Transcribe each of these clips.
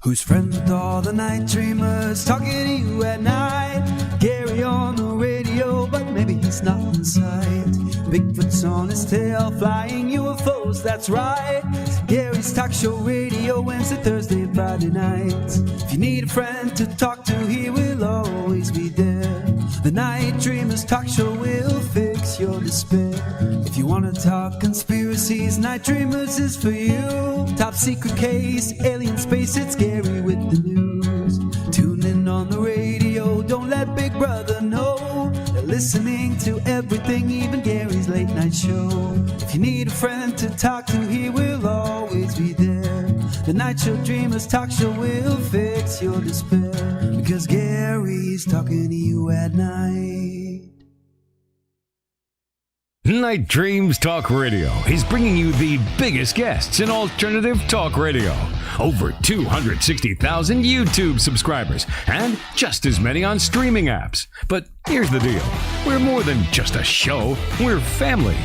Who's friends with all the night dreamers talking to you at night? Gary on the radio, but maybe he's not in sight. Bigfoot's on his tail, flying UFOs, that's right. Gary's talk show radio, Wednesday, Thursday, Friday nights. If you need a friend to talk to, he will always be there. The Night Dreamers talk show will fix your despair. If you want to talk conspiracies, Night Dreamers is for you. Top secret case, alien space, it's Gary with the news. Tune in on the radio, don't let Big Brother know. They're listening to everything, even Gary's late night show. If you need a friend to talk to, he will always be there. The Night Show Dreamers talk show will fix your despair, because Gary's talking to you at night. Night Dreams Talk Radio is bringing you the biggest guests in alternative talk radio. Over 260,000 YouTube subscribers and just as many on streaming apps. But here's the deal. We're more than just a show. We're family.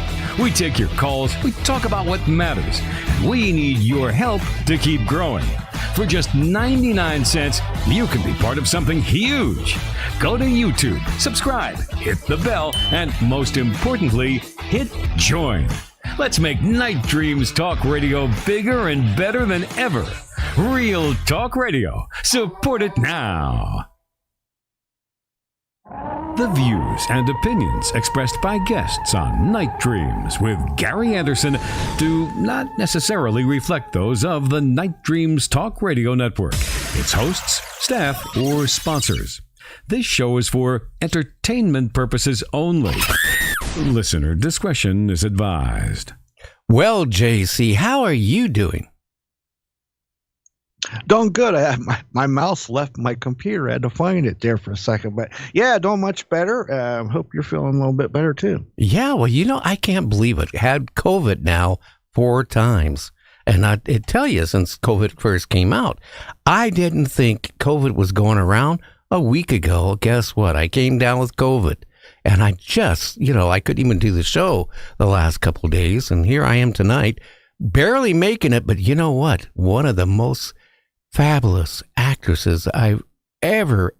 We take your calls, we talk about what matters, and we need your help to keep growing. For just 99 cents, you can be part of something huge. Go to YouTube, subscribe, hit the bell, and most importantly, hit join. Let's make Night Dreams Talk Radio bigger and better than ever. Real Talk Radio. Support it now. The views and opinions expressed by guests on Night Dreams with Gary Anderson do not necessarily reflect those of the Night Dreams Talk Radio Network, its hosts, staff, or sponsors. This show is for entertainment purposes only. Listener discretion is advised. Well, JC, how are you doing? Doing good. My mouse left my computer. I had to find it there for a second. But yeah, doing much better. Hope you're feeling a little bit better too. Yeah, well, I can't believe it. Had COVID now 4 times. And I tell you, since COVID first came out, I didn't think COVID was going around a week ago. Guess what? I came down with COVID. And I just, I couldn't even do the show the last couple of days. And here I am tonight, barely making it. But you know what? One of the most fabulous actresses I've ever,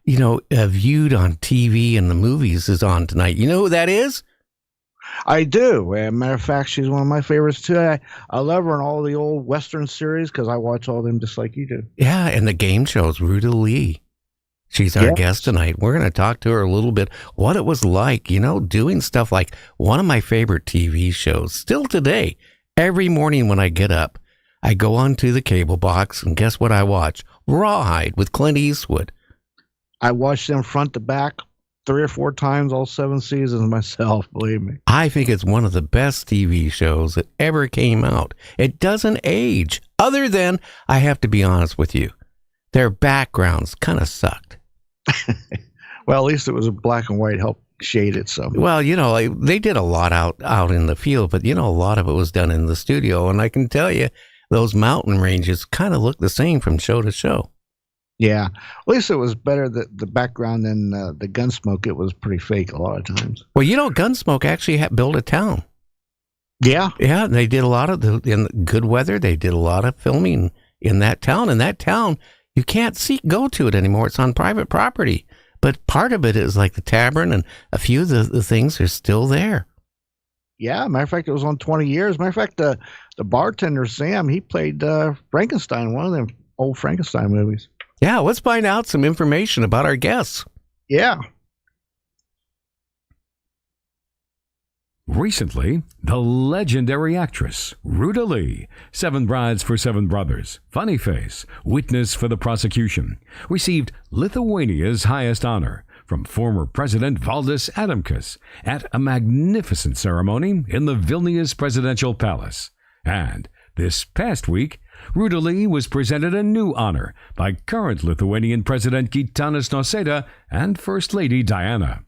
viewed on TV and the movies is on tonight. You know who that is? I do. As a matter of fact, she's one of my favorites too. I love her in all the old Western series because I watch all of them just like you do. Yeah, and the game shows, Ruta Lee. She's our guest tonight. We're going to talk to her a little bit, what it was like, doing stuff like one of my favorite TV shows. Still today, every morning when I get up, I go onto the cable box, and guess what I watch? Rawhide with Clint Eastwood. I watched them front to back 3 or 4 times, all 7 seasons myself, believe me. I think it's one of the best TV shows that ever came out. It doesn't age, other than, I have to be honest with you, their backgrounds kind of sucked. Well, at least it was a black and white, helped shade it some. Well, they did a lot out in the field, but, a lot of it was done in the studio, and I can tell you, those mountain ranges kind of look the same from show to show. Yeah. At least it was better, the background than the Gunsmoke. It was pretty fake a lot of times. Well, Gunsmoke actually built a town. Yeah. Yeah, they did a lot of, in good weather, they did a lot of filming in that town. And that town, you can't go to it anymore. It's on private property. But part of it is like the tavern, and a few of the things are still there. Yeah, matter of fact, it was on 20 years. Matter of fact, the bartender, Sam, he played Frankenstein, one of them old Frankenstein movies. Yeah, let's find out some information about our guests. Yeah. Recently, the legendary actress Ruta Lee, 7 Brides for 7 Brothers, Funny Face, Witness for the Prosecution, received Lithuania's highest honor from former President Valdas Adamkus at a magnificent ceremony in the Vilnius Presidential Palace. And this past week, Ruta Lee was presented a new honor by current Lithuanian President Gitanas Nauseda and First Lady Diana.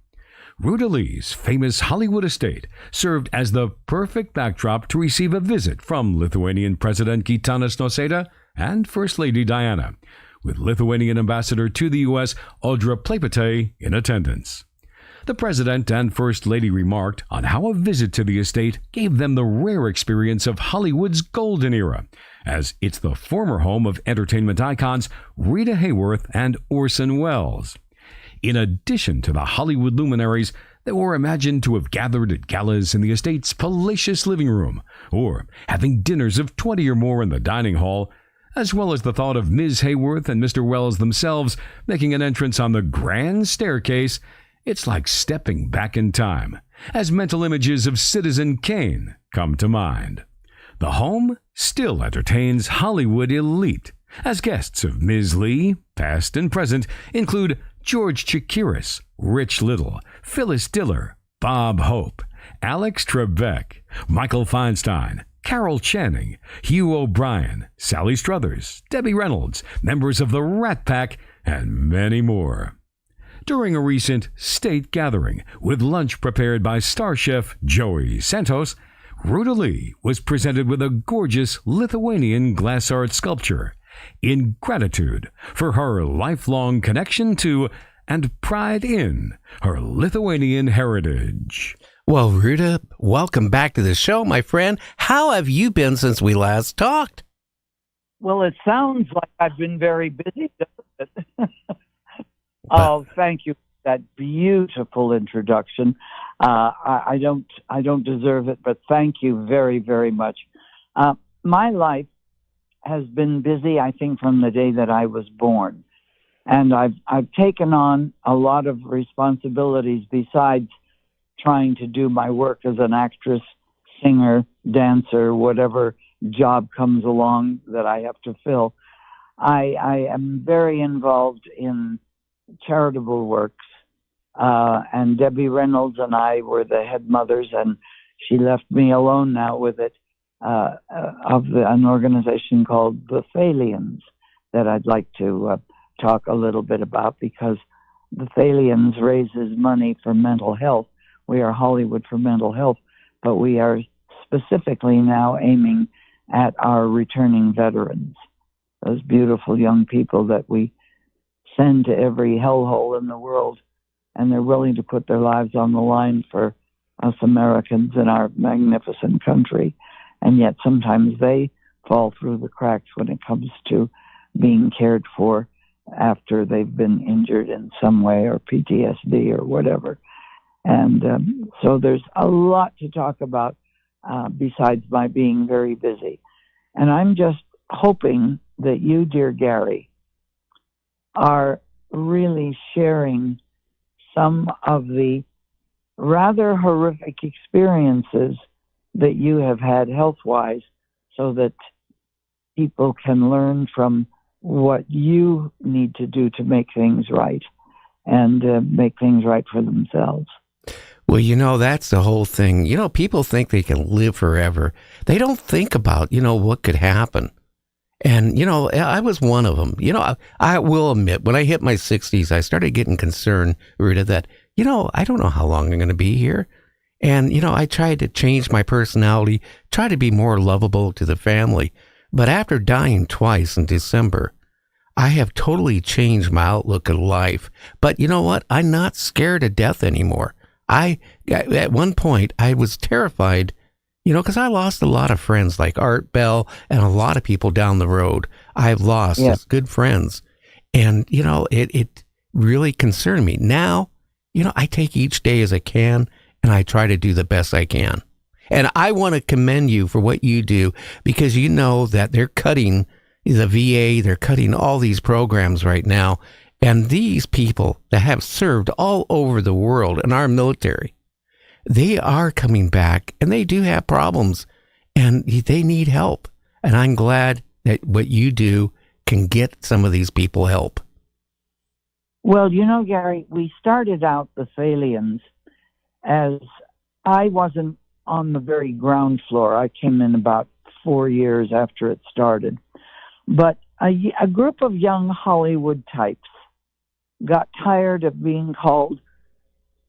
Ruta Lee's famous Hollywood estate served as the perfect backdrop to receive a visit from Lithuanian President Gitanas Nauseda and First Lady Diana, with Lithuanian Ambassador to the U.S. Audra Plepyte in attendance. The President and First Lady remarked on how a visit to the estate gave them the rare experience of Hollywood's golden era, as it's the former home of entertainment icons Rita Hayworth and Orson Welles. In addition to the Hollywood luminaries that were imagined to have gathered at galas in the estate's palatial living room, or having dinners of 20 or more in the dining hall, as well as the thought of Ms. Hayworth and Mr. Welles themselves making an entrance on the grand staircase, it's like stepping back in time, as mental images of Citizen Kane come to mind. The home still entertains Hollywood elite, as guests of Ms. Lee, past and present, include George Chakiris, Rich Little, Phyllis Diller, Bob Hope, Alex Trebek, Michael Feinstein, Carol Channing, Hugh O'Brien, Sally Struthers, Debbie Reynolds, members of the Rat Pack, and many more. During a recent state gathering with lunch prepared by star chef Joey Santos, Ruta Lee was presented with a gorgeous Lithuanian glass art sculpture in gratitude for her lifelong connection to and pride in her Lithuanian heritage. Well, Rita, welcome back to the show, my friend. How have you been since we last talked? Well, it sounds like I've been very busy, doesn't it? Oh, thank you for that beautiful introduction. I don't deserve it, but thank you very, very much. My life has been busy, I think, from the day that I was born. And I've taken on a lot of responsibilities besides trying to do my work as an actress, singer, dancer, whatever job comes along that I have to fill. I am very involved in charitable works, and Debbie Reynolds and I were the head mothers, and she left me alone now with it, of an organization called the Thalians that I'd like to talk a little bit about, because the Thalians raises money for mental health. We are Hollywood for mental health, but we are specifically now aiming at our returning veterans, those beautiful young people that we send to every hellhole in the world, and they're willing to put their lives on the line for us Americans in our magnificent country. And yet sometimes they fall through the cracks when it comes to being cared for after they've been injured in some way, or PTSD or whatever. And so there's a lot to talk about besides my being very busy. And I'm just hoping that you, dear Gary, are really sharing some of the rather horrific experiences that you have had health-wise, so that people can learn from what you need to do to make things right and make things right for themselves. Well, that's the whole thing. People think they can live forever. They don't think about, what could happen. And, I was one of them. I will admit, when I hit my 60s, I started getting concerned, Rita, that, I don't know how long I'm going to be here. And, I tried to change my personality, try to be more lovable to the family. But after dying twice in December, I have totally changed my outlook on life. But you know what? I'm not scared of death anymore. At one point, I was terrified, because I lost a lot of friends like Art Bell and a lot of people down the road. I've lost as good friends. And, it really concerned me. Now, I take each day as I can, and I try to do the best I can. And I want to commend you for what you do, because you know that they're cutting the VA, they're cutting all these programs right now. And these people that have served all over the world in our military, they are coming back, and they do have problems, and they need help. And I'm glad that what you do can get some of these people help. Well, Gary, we started out the Thalians as I wasn't on the very ground floor. I came in about 4 years after it started. But a group of young Hollywood types got tired of being called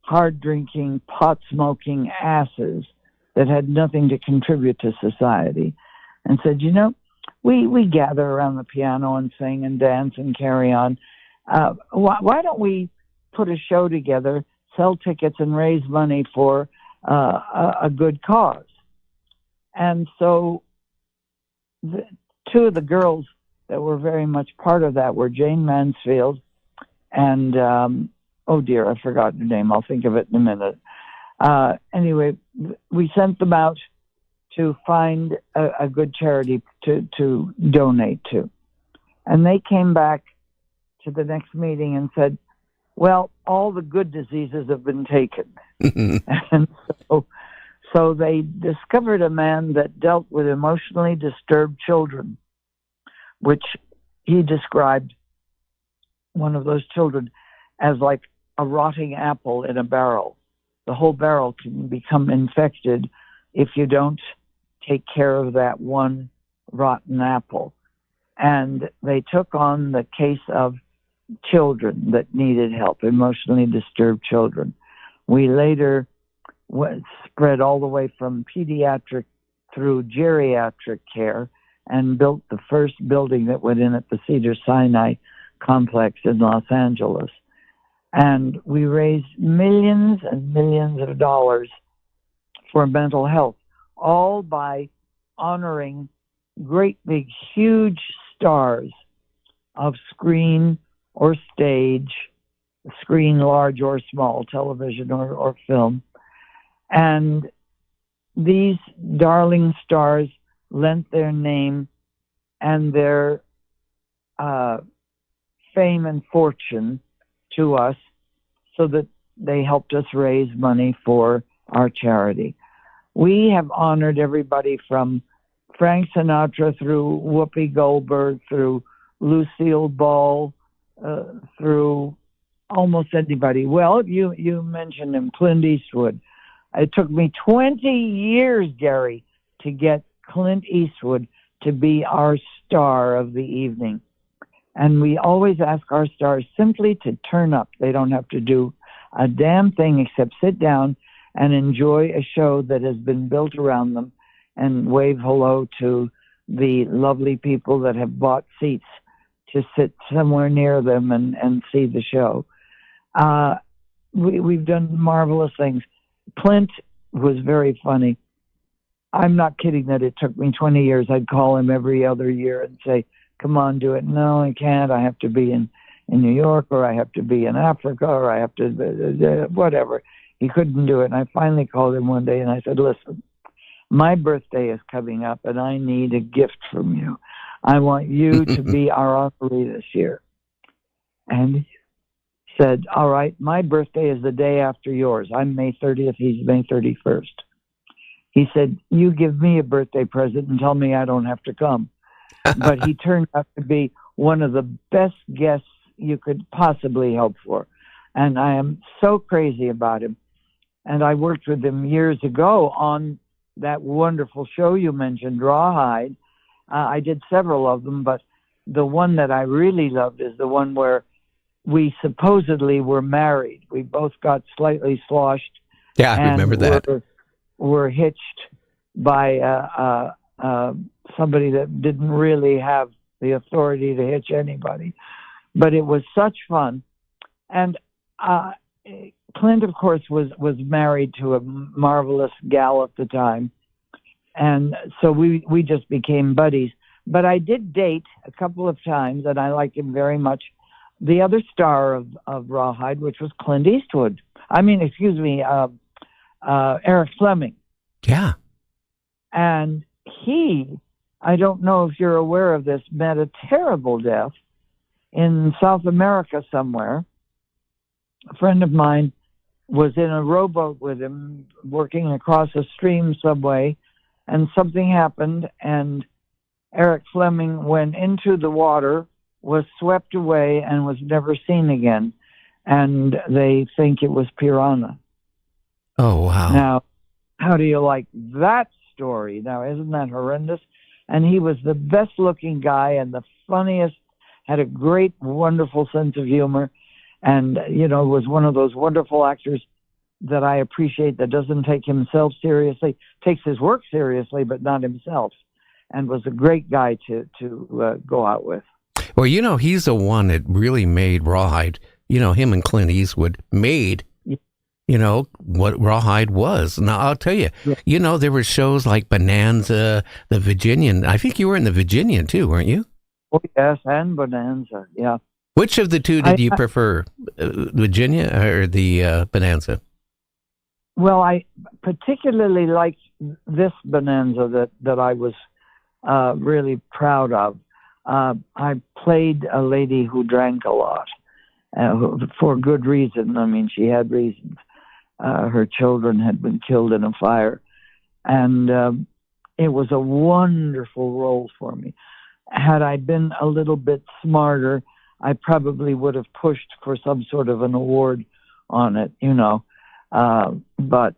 hard-drinking, pot-smoking asses that had nothing to contribute to society, and said, we gather around the piano and sing and dance and carry on. Why don't we put a show together sell tickets and raise money for a good cause. And so two of the girls that were very much part of that were Jane Mansfield and, oh dear, I forgot her name. I'll think of it in a minute. Anyway, we sent them out to find a good charity to donate to. And they came back to the next meeting and said, well, all the good diseases have been taken. And so they discovered a man that dealt with emotionally disturbed children, which he described one of those children as like a rotting apple in a barrel. The whole barrel can become infected if you don't take care of that one rotten apple. And they took on the case of children that needed help, emotionally disturbed children. We later spread all the way from pediatric through geriatric care and built the first building that went in at the Cedars-Sinai complex in Los Angeles. And we raised millions and millions of dollars for mental health, all by honoring great big, huge stars of screen or stage, screen large or small, television or film. And these darling stars lent their name and their fame and fortune to us so that they helped us raise money for our charity. We have honored everybody from Frank Sinatra through Whoopi Goldberg, through Lucille Ball, through almost anybody. Well, you mentioned him, Clint Eastwood. It took me 20 years, Gary, to get Clint Eastwood to be our star of the evening. And we always ask our stars simply to turn up. They don't have to do a damn thing except sit down and enjoy a show that has been built around them and wave hello to the lovely people that have bought seats to sit somewhere near them and see the show. We've done marvelous things. Clint was very funny. I'm not kidding that it took me 20 years. I'd call him every other year and say, come on, do it. No, I can't. I have to be in New York, or I have to be in Africa, or I have to, whatever. He couldn't do it. And I finally called him one day and I said, listen, my birthday is coming up and I need a gift from you. I want you to be our honoree this year. And he said, all right, my birthday is the day after yours. I'm May 30th. He's May 31st. He said, you give me a birthday present and tell me I don't have to come. But he turned out to be one of the best guests you could possibly hope for. And I am so crazy about him. And I worked with him years ago on that wonderful show you mentioned, Rawhide. I did several of them, but the one that I really loved is the one where we supposedly were married. We both got slightly sloshed. Yeah, I remember that. Were hitched by somebody that didn't really have the authority to hitch anybody. But it was such fun. And Clint, of course, was married to a marvelous gal at the time. And so we just became buddies. But I did date a couple of times, and I liked him very much, the other star of Rawhide, which was Clint Eastwood. Eric Fleming. Yeah. And he, I don't know if you're aware of this, met a terrible death in South America somewhere. A friend of mine was in a rowboat with him working across a stream subway, and something happened, and Eric Fleming went into the water, was swept away, and was never seen again. And they think it was piranha. Oh, wow. Now, how do you like that story? Now, isn't that horrendous? And he was the best-looking guy and the funniest, had a great, wonderful sense of humor, and, was one of those wonderful actors that I appreciate that doesn't take himself seriously, takes his work seriously, but not himself, and was a great guy to go out with. Well, he's the one that really made Rawhide. Him and Clint Eastwood made what rawhide was. Now, I'll tell you, there were shows like Bonanza, the Virginian. I think you were in the Virginian too, weren't you? Oh, yes, and Bonanza, yeah. Which of the two did you prefer, Virginia or the Bonanza? Well, I particularly liked this Bonanza that I was really proud of. I played a lady who drank a lot for good reason. I mean, she had reasons. Her children had been killed in a fire. And it was a wonderful role for me. Had I been a little bit smarter, I probably would have pushed for some sort of an award on it, But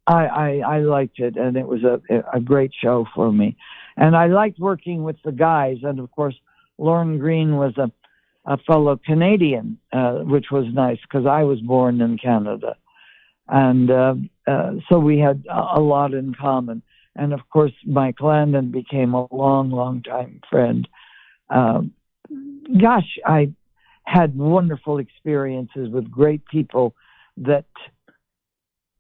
I liked it, and it was a great show for me. And I liked working with the guys. And, of course, Lorne Greene was a fellow Canadian, which was nice because I was born in Canada. And so we had a lot in common. And, of course, Mike Landon became a long, long time friend. Gosh, I had wonderful experiences with great people that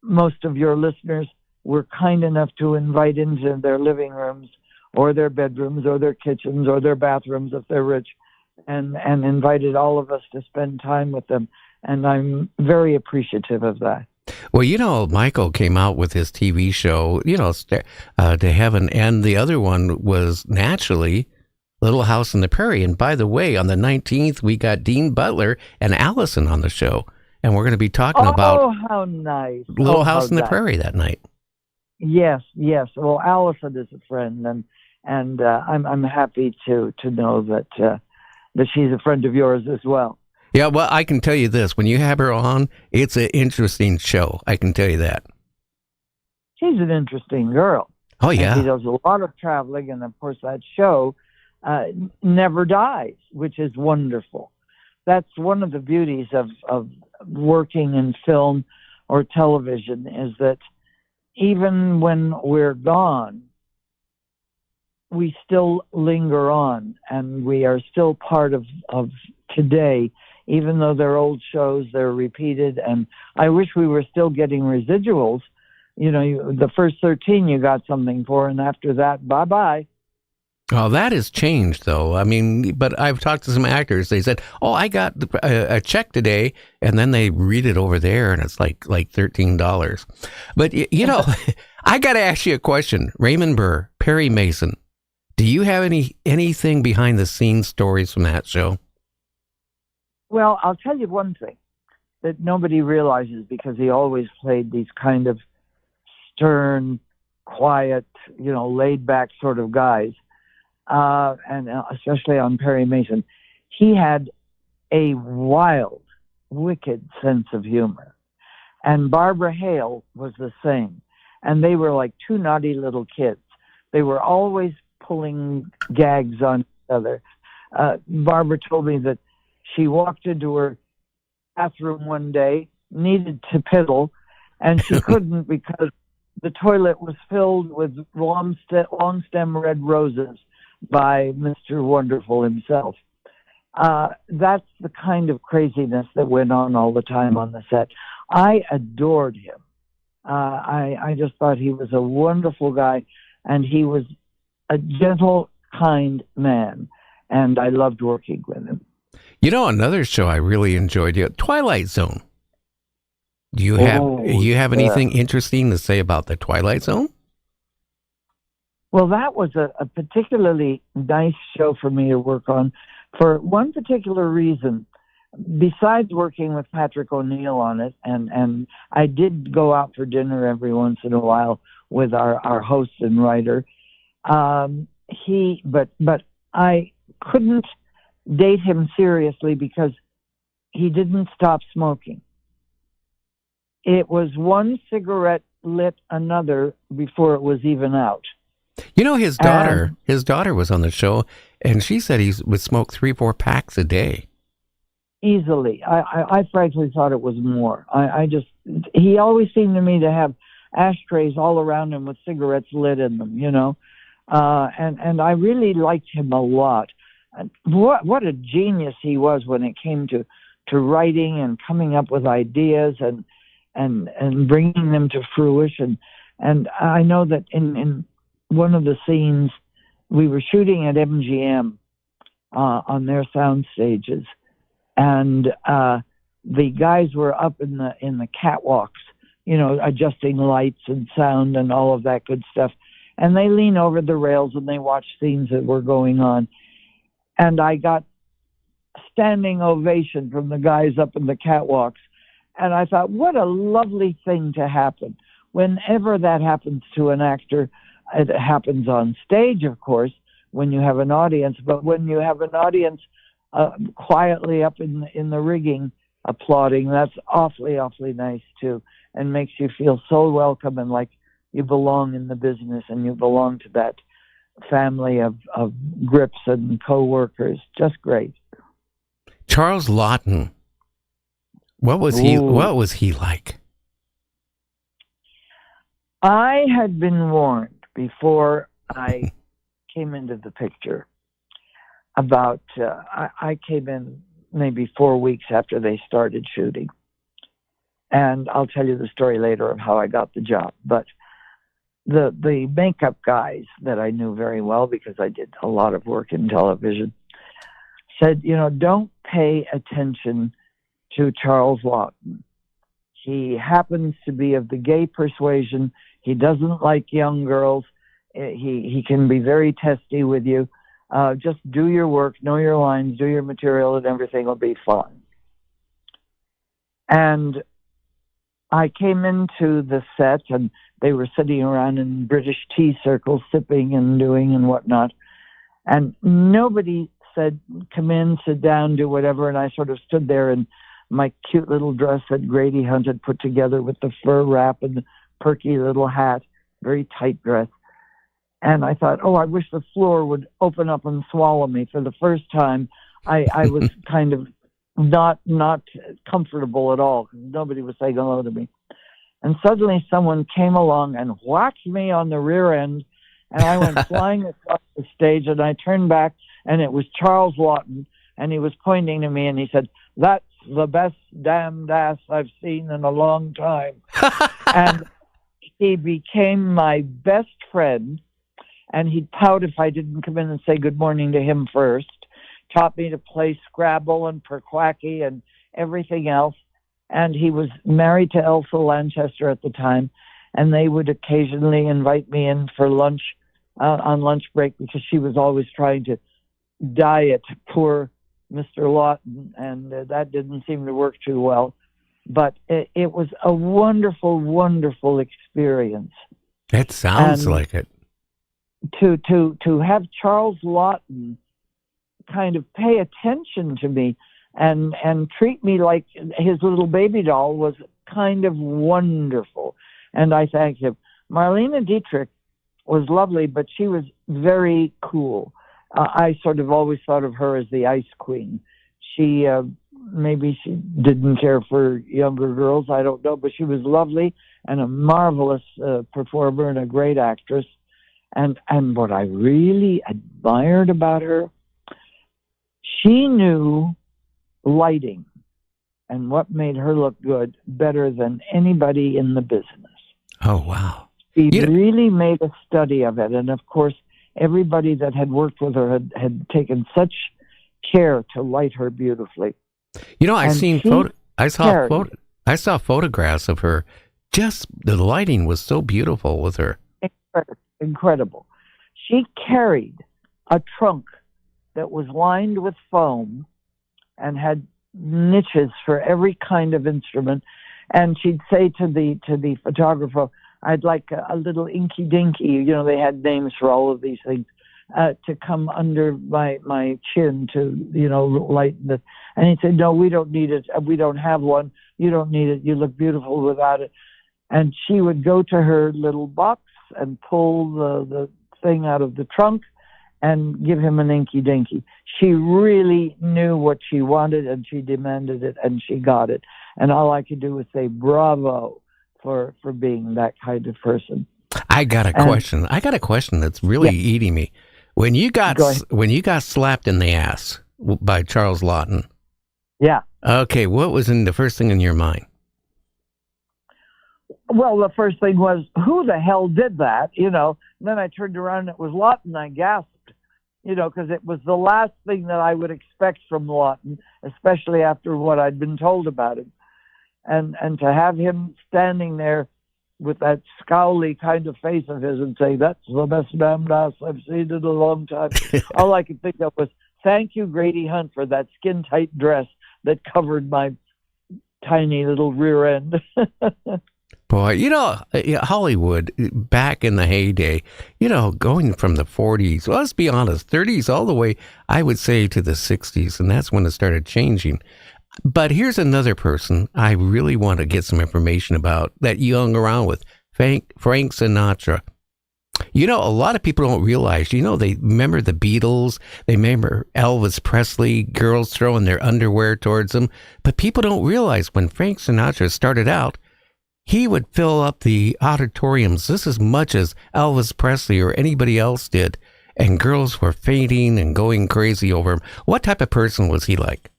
most of your listeners were kind enough to invite into their living rooms or their bedrooms or their kitchens or their bathrooms if they're rich, and invited all of us to spend time with them. And I'm very appreciative of that. Well, Michael came out with his TV show, To Heaven, and the other one was naturally Little House on the Prairie. And by the way, on the 19th, we got Dean Butler and Allison on the show, and we're going to be talking about how nice. Little House on the Prairie that night. Yes. Well, Allison is a friend, and I'm happy to know that she's a friend of yours as well. Yeah, well, I can tell you this. When you have her on, it's an interesting show. I can tell you that. She's an interesting girl. Oh, yeah. And she does a lot of traveling, and, of course, that show never dies, which is wonderful. That's one of the beauties of working in film or television, is that even when we're gone, we still linger on, and we are still part of today. Even though they're old shows, they're repeated, and I wish we were still getting residuals. The first 13 you got something for, and after that, bye-bye. Oh, that has changed, though. I mean, but I've talked to some actors. They said, I got a check today, and then they read it over there, and it's like $13. But, I got to ask you a question. Raymond Burr, Perry Mason, do you have anything behind-the-scenes stories from that show? Well, I'll tell you one thing that nobody realizes, because he always played these kind of stern, quiet, laid-back sort of guys, and especially on Perry Mason. He had a wild, wicked sense of humor. And Barbara Hale was the same. And they were like two naughty little kids. They were always pulling gags on each other. Barbara told me that she walked into her bathroom one day, needed to piddle, and she couldn't because the toilet was filled with long stem red roses by Mr. Wonderful himself. That's the kind of craziness that went on all the time on the set. I adored him. I just thought he was a wonderful guy, and he was a gentle, kind man, and I loved working with him. Another show I really enjoyed, Twilight Zone. Do you have anything interesting to say about the Twilight Zone? Well, that was a particularly nice show for me to work on for one particular reason. Besides working with Patrick O'Neill on it, and I did go out for dinner every once in a while with our host and writer, but I couldn't date him seriously because he didn't stop smoking. It was one cigarette lit another before it was even out. His daughter was on the show, and she said he would smoke 3-4 packs a day. Easily. I frankly thought it was more. He always seemed to me to have ashtrays all around him with cigarettes lit in them, and I really liked him a lot. What a genius he was when it came to writing and coming up with ideas, and and bringing them to fruition. And I know that in one of the scenes, we were shooting at MGM on their sound stages, and the guys were up in the catwalks, adjusting lights and sound and all of that good stuff. And they lean over the rails and they watch scenes that were going on. And I got standing ovation from the guys up in the catwalks. And I thought, what a lovely thing to happen. Whenever that happens to an actor, it happens on stage, of course, when you have an audience. But when you have an audience quietly up in the rigging applauding, that's awfully, awfully nice, too, and makes you feel so welcome and like you belong in the business and you belong to that family of grips and co-workers. Just great. Charles Laughton, what was he like? I had been warned before I came into the picture about, I came in maybe 4 weeks after they started shooting. And I'll tell you the story later of how I got the job. But the makeup guys that I knew very well, because I did a lot of work in television, said, don't pay attention to Charles Laughton. He happens to be of the gay persuasion. He doesn't like young girls. He can be very testy with you. Just do your work, know your lines, do your material, and everything will be fine. And I came into the set, and they were sitting around in British tea circles, sipping and doing and whatnot. And nobody said, come in, sit down, do whatever. And I sort of stood there in my cute little dress that Grady Hunt had put together with the fur wrap and the perky little hat, very tight dress. And I thought, I wish the floor would open up and swallow me. For the first time, I was kind of not comfortable at all. Nobody was saying hello to me. And suddenly someone came along and whacked me on the rear end, and I went flying across the stage, and I turned back, and it was Charles Laughton, and he was pointing to me, and he said, "That's the best damned ass I've seen in a long time." And he became my best friend, and he'd pout if I didn't come in and say good morning to him first, taught me to play Scrabble and Perquacky and everything else. And he was married to Elsa Lanchester at the time, and they would occasionally invite me in for lunch on lunch break, because she was always trying to diet poor Mr. Laughton, and that didn't seem to work too well. But it was a wonderful, wonderful experience. That sounds like it. To have Charles Laughton kind of pay attention to me and treat me like his little baby doll was kind of wonderful. And I thanked him. Marlene Dietrich was lovely, but she was very cool. I sort of always thought of her as the ice queen. She, maybe she didn't care for younger girls, I don't know, but she was lovely and a marvelous performer and a great actress. And what I really admired about her, she knew lighting and what made her look good better than anybody in the business. Oh, wow. She really made a study of it. And of course, everybody that had worked with her had taken such care to light her beautifully. I saw photographs of her. Just the lighting was so beautiful with her. Incredible. She carried a trunk that was lined with foam and had niches for every kind of instrument. And she'd say to the photographer, "I'd like a little inky dinky," they had names for all of these things, to come under my chin to, lighten it. And he'd say, "No, we don't need it. We don't have one. You don't need it. You look beautiful without it." And she would go to her little box and pull the thing out of the trunk and give him an inky dinky. She really knew what she wanted, and she demanded it, and she got it. And all I could do was say bravo for being that kind of person. I got a question that's really eating me. When you got slapped in the ass by Charles Laughton. Yeah. Okay, what was in the first thing in your mind? Well, the first thing was, who the hell did that? And then I turned around and it was Lawton. I gasped, because it was the last thing that I would expect from Lawton, especially after what I'd been told about him. And to have him standing there with that scowly kind of face of his and say, "That's the best Valdas I've seen in a long time." All I could think of was, thank you, Grady Hunt, for that skin-tight dress that covered my tiny little rear end. Boy, Hollywood back in the heyday, going from the 40s, well, let's be honest, 30s all the way, I would say, to the 60s, and that's when it started changing. But here's another person I really want to get some information about that you hung around with, Frank Sinatra. A lot of people don't realize, they remember the Beatles, they remember Elvis Presley, girls throwing their underwear towards them, but people don't realize when Frank Sinatra started out, he would fill up the auditoriums just as much as Elvis Presley or anybody else did, and girls were fainting and going crazy over him. What type of person was he like?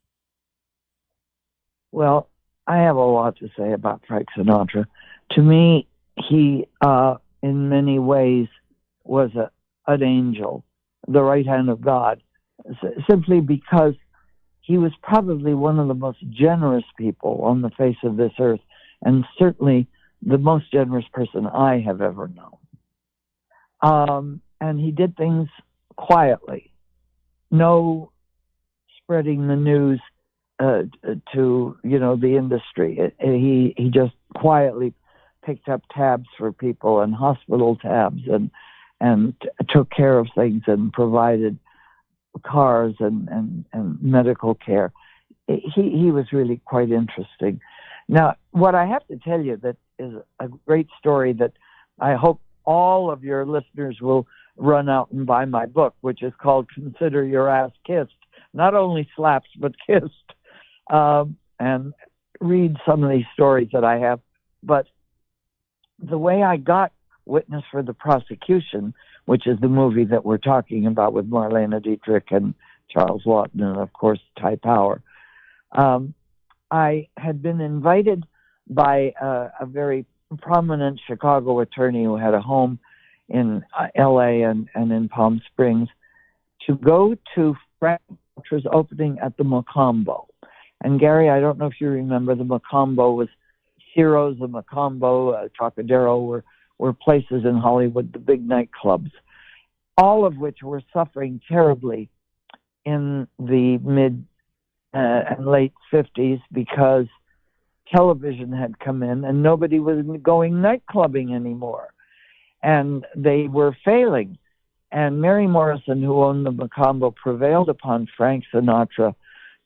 Well, I have a lot to say about Frank Sinatra. To me, he, in many ways, was an angel, the right hand of God, simply because he was probably one of the most generous people on the face of this earth, and certainly the most generous person I have ever known. And he did things quietly. No spreading the news to the industry. He just quietly picked up tabs for people and hospital tabs and took care of things and provided cars and medical care. He was really quite interesting. Now, what I have to tell you that is a great story that I hope all of your listeners will run out and buy my book, which is called Consider Your Ass Kissed. Not only slapped, but kissed. And read some of these stories that I have. But the way I got witness for the prosecution, which is the movie that we're talking about with Marlene Dietrich and Charles Lawton and, of course, Ty Power, I had been invited by a very prominent Chicago attorney who had a home in L.A. and in Palm Springs to go to Frank Sinatra's opening at the Mocambo. And Gary, I don't know if you remember, the Mocambo was Ciro's, the Mocambo, Trocadero were places in Hollywood, the big nightclubs, all of which were suffering terribly in the mid and late 50s because television had come in and nobody was going nightclubbing anymore. And they were failing. And Mary Morrison, who owned the Mocambo, prevailed upon Frank Sinatra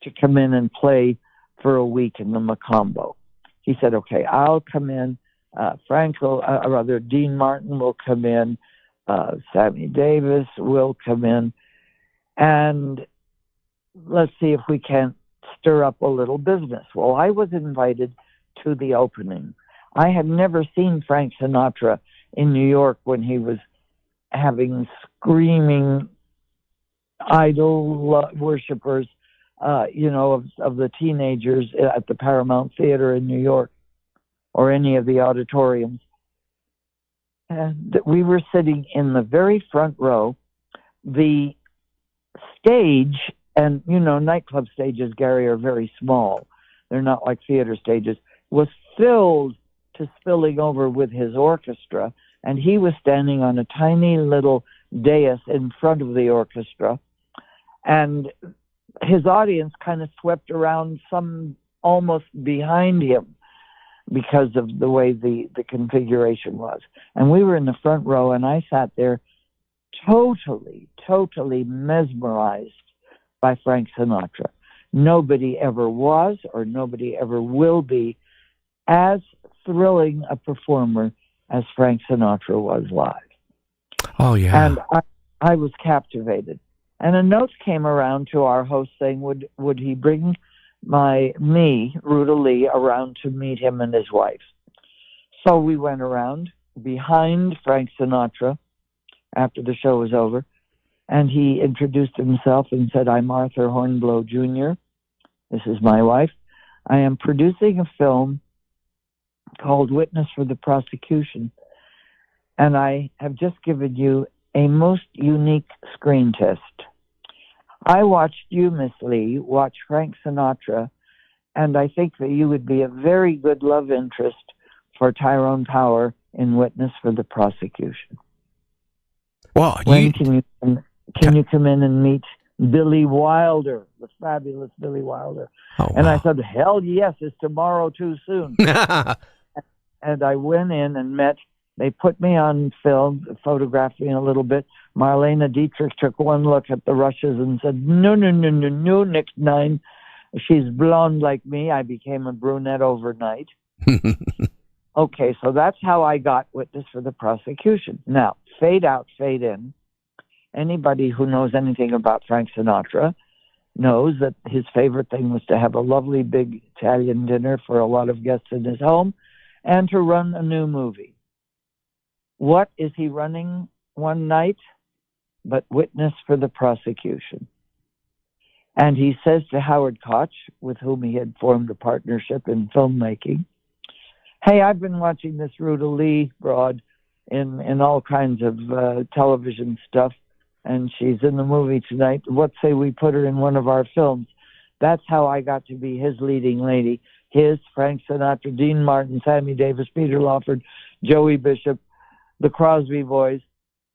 to come in and play for a week in the Mocambo. He said, "Okay, I'll come in. Dean Martin will come in. Sammy Davis will come in. And let's see if we can't stir up a little business." Well, I was invited to the opening. I had never seen Frank Sinatra in New York when he was having screaming idol worshipers, of the teenagers at the Paramount Theater in New York or any of the auditoriums. And we were sitting in the very front row. The stage, and nightclub stages, Gary, are very small. They're not like theater stages, was filled to spilling over with his orchestra. And he was standing on a tiny little dais in front of the orchestra. And his audience kind of swept around some almost behind him because of the way the configuration was. And we were in the front row, and I sat there totally mesmerized by Frank Sinatra. Nobody ever was, or nobody ever will be, as thrilling a performer as Frank Sinatra was live. Oh, yeah. And I was captivated. And a note came around to our host saying, would he bring me, Ruta Lee, around to meet him and his wife. So we went around behind Frank Sinatra after the show was over, and he introduced himself and said, "I'm Arthur Hornblow Jr. This is my wife. I am producing a film called Witness for the Prosecution. And I have just given you a most unique screen test. I watched you, Miss Lee, watch Frank Sinatra, and I think that you would be a very good love interest for Tyrone Power in Witness for the Prosecution. Well, When can you come in and meet Billy Wilder, the fabulous Billy Wilder? Oh, and I wow. said, hell yes, is tomorrow too soon? And I went in and met. They put me on film, photographed me a little bit. Marlene Dietrich took one look at the rushes and said, no, next nine. She's blonde like me. I became a brunette overnight. Okay, so that's how I got Witness for the Prosecution. Now, fade out, fade in. Anybody who knows anything about Frank Sinatra knows that his favorite thing was to have a lovely big Italian dinner for a lot of guests in his home and to run a new movie. What is he running one night but Witness for the Prosecution? And he says to Howard Koch, with whom he had formed a partnership in filmmaking, hey, I've been watching this Ruta Lee broad in all kinds of television stuff, and she's in the movie tonight. What say we put her in one of our films? That's how I got to be his leading lady. His, Frank Sinatra, Dean Martin, Sammy Davis, Peter Lawford, Joey Bishop, the Crosby Boys,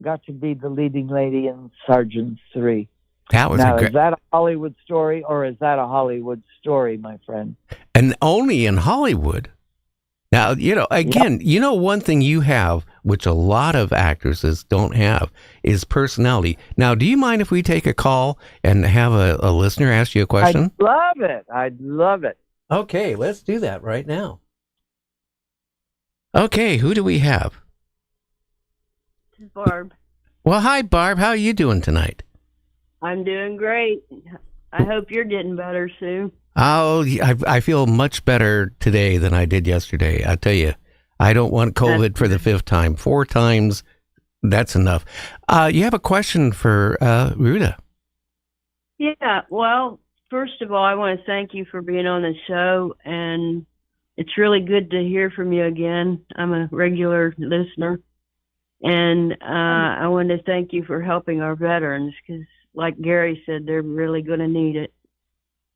got to be the leading lady in Sergeant 3. That was now, a is that a Hollywood story, or is that a Hollywood story, my friend? And only in Hollywood. Now, again, one thing you have, which a lot of actresses don't have, is personality. Now, do you mind if we take a call and have a listener ask you a question? I'd love it. Okay, let's do that right now. Okay, who do we have? This is Barb. Well, hi, Barb. How are you doing tonight? I'm doing great. I hope you're getting better soon. Oh, I feel much better today than I did yesterday. I tell you, I don't want COVID for the 5th time. 4 times, that's enough. You have a question for Rita? Yeah, well, first of all, I want to thank you for being on the show, and it's really good to hear from you again. I'm a regular listener, and I want to thank you for helping our veterans, because like Gary said, they're really going to need it.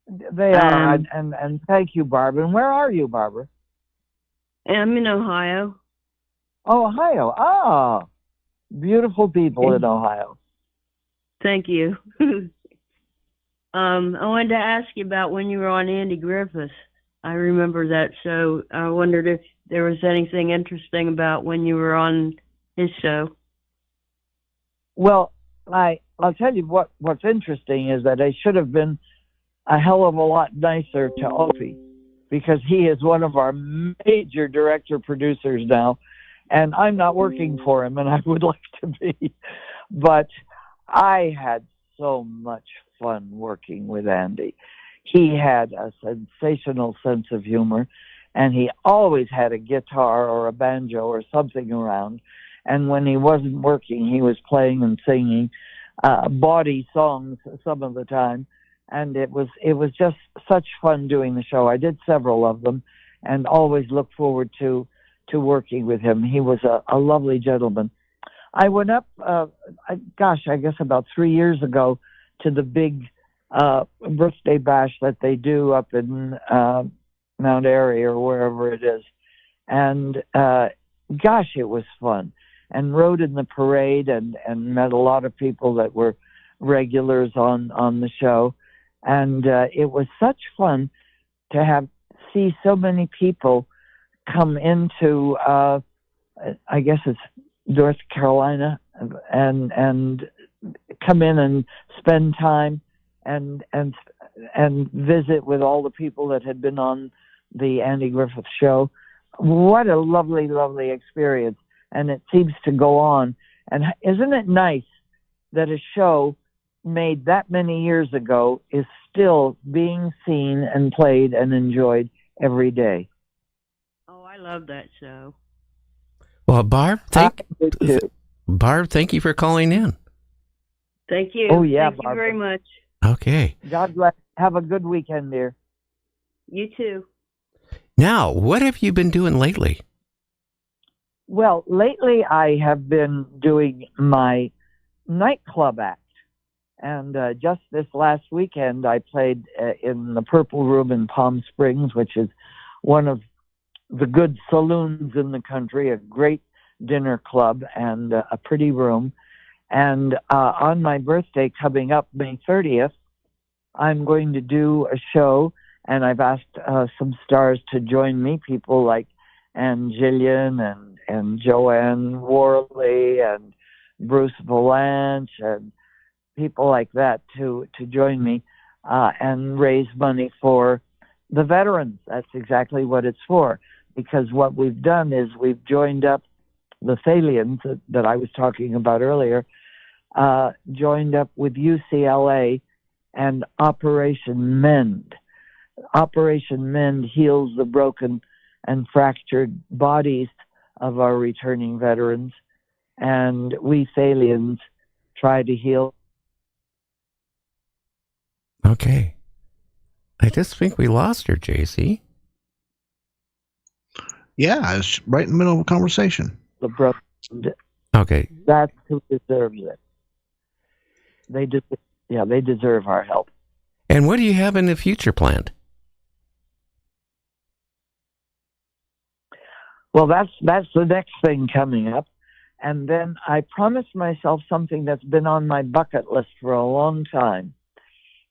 They are, and thank you, Barbara. And where are you, Barbara? I'm in Ohio. Oh, Ohio. Ah, beautiful people in Ohio. Thank you. I wanted to ask you about when you were on Andy Griffith's. I remember that show. I wondered if there was anything interesting about when you were on his show. Well, I'll tell you what's interesting is that I should have been a hell of a lot nicer to Opie, because he is one of our major director-producers now, and I'm not working for him, and I would like to be. But I had so much fun working with Andy. He had a sensational sense of humor, and he always had a guitar or a banjo or something around. And when he wasn't working, he was playing and singing bawdy songs some of the time. And it was just such fun doing the show. I did several of them and always look forward to working with him. He was a lovely gentleman. I went up, I guess about 3 years ago, to the big birthday bash that they do up in Mount Airy or wherever it is. And it was fun. And rode in the parade and met a lot of people that were regulars on the show. And it was such fun to see so many people come into, I guess it's North Carolina, and come in and spend time and visit with all the people that had been on the Andy Griffith show. What a lovely, lovely experience. And it seems to go on. And isn't it nice that a show made that many years ago is still being seen and played and enjoyed every day? Oh, I love that show. Well, Barb, thank you for calling in. Thank you. Oh, yeah, Thank Barbara. you very much. Okay. God bless. Have a good weekend, dear. You too. Now, what have you been doing lately? Well, lately I have been doing my nightclub act. And just this last weekend, I played in the Purple Room in Palm Springs, which is one of the good saloons in the country, a great dinner club and a pretty room. And on my birthday coming up, May 30th, I'm going to do a show, and I've asked some stars to join me, people like Ann Gillian and Joanne Worley and Bruce Valanche and people like that to join me and raise money for the veterans. That's exactly what it's for. Because what we've done is we've joined up the Thalians that I was talking about earlier, joined up with UCLA and Operation Mend. Operation Mend heals the broken and fractured bodies of our returning veterans, and we Thalians try to heal. Okay. I just think we lost her, JC. Yeah, it's right in the middle of a conversation. The broken. Okay. That's who deserves it. They deserve our help. And what do you have in the future planned? Well, that's the next thing coming up. And then I promised myself something that's been on my bucket list for a long time.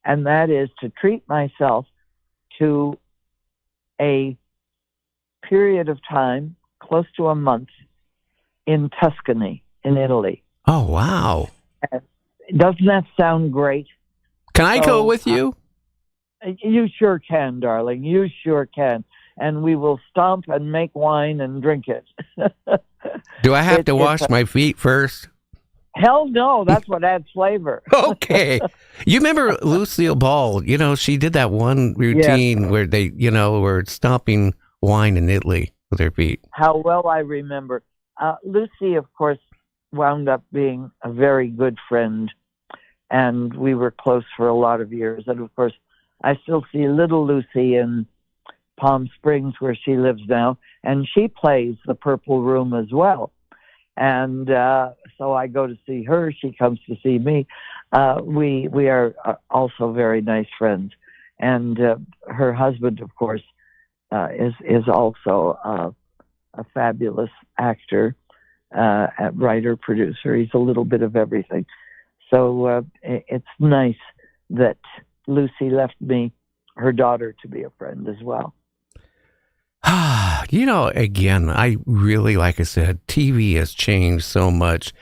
And that is to treat myself to a period of time, close to a month, in Tuscany, in Italy. Oh, wow. Doesn't that sound great? Can I go with you? You sure can, darling. You sure can. And we will stomp and make wine and drink it. Do I have to wash my feet first? Hell no. That's what adds flavor. Okay. You remember Lucille Ball? You know, she did that one routine where they, were stomping wine in Italy with their feet. How well I remember. Lucy, of course, wound up being a very good friend, and we were close for a lot of years. And, of course, I still see little Lucy in Palm Springs, where she lives now, and she plays the Purple Room as well. And so I go to see her. She comes to see me. We are also very nice friends. And her husband, of course, is also a fabulous actor, writer, producer. He's a little bit of everything. So it's nice that Lucy left me her daughter to be a friend as well. Again, I really, like I said, TV has changed so much.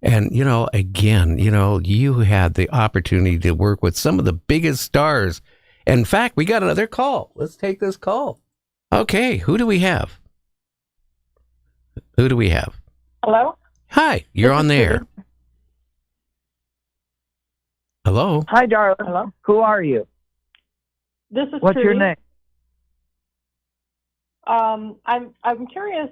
And, again, you had the opportunity to work with some of the biggest stars. In fact, we got another call. Let's take this call. Okay, who do we have? Hello? Hi, you're on the air. Hello? Hi, darling. Hello? Who are you? This is What's your Trudy. name? I'm curious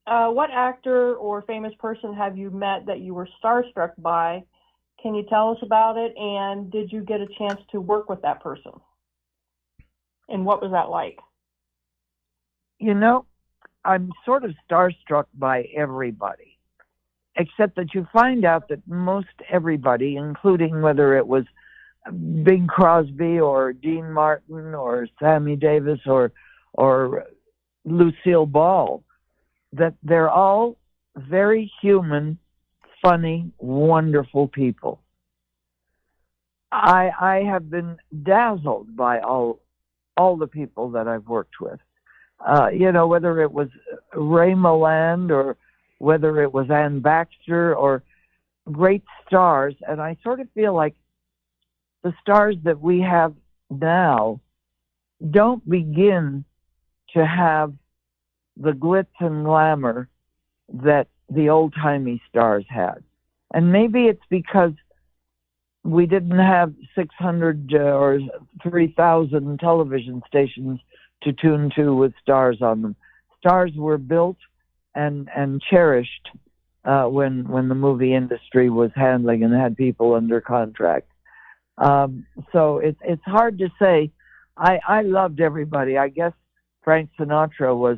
what actor or famous person have you met that you were starstruck by? Can you tell us about it? And did you get a chance to work with that person? And what was that like? I'm sort of starstruck by everybody, except that you find out that most everybody, including whether it was Bing Crosby or Dean Martin or Sammy Davis or Lucille Ball, that they're all very human, funny, wonderful people. I have been dazzled by all the people that I've worked with. Whether it was Ray Milland or whether it was Ann Baxter or great stars. And I sort of feel like the stars that we have now don't begin to have the glitz and glamour that the old-timey stars had. And maybe it's because we didn't have 600 or 3,000 television stations to tune to with stars on them. Stars were built and cherished when the movie industry was handling and had people under contract. So it's hard to say. I loved everybody. I guess Frank Sinatra was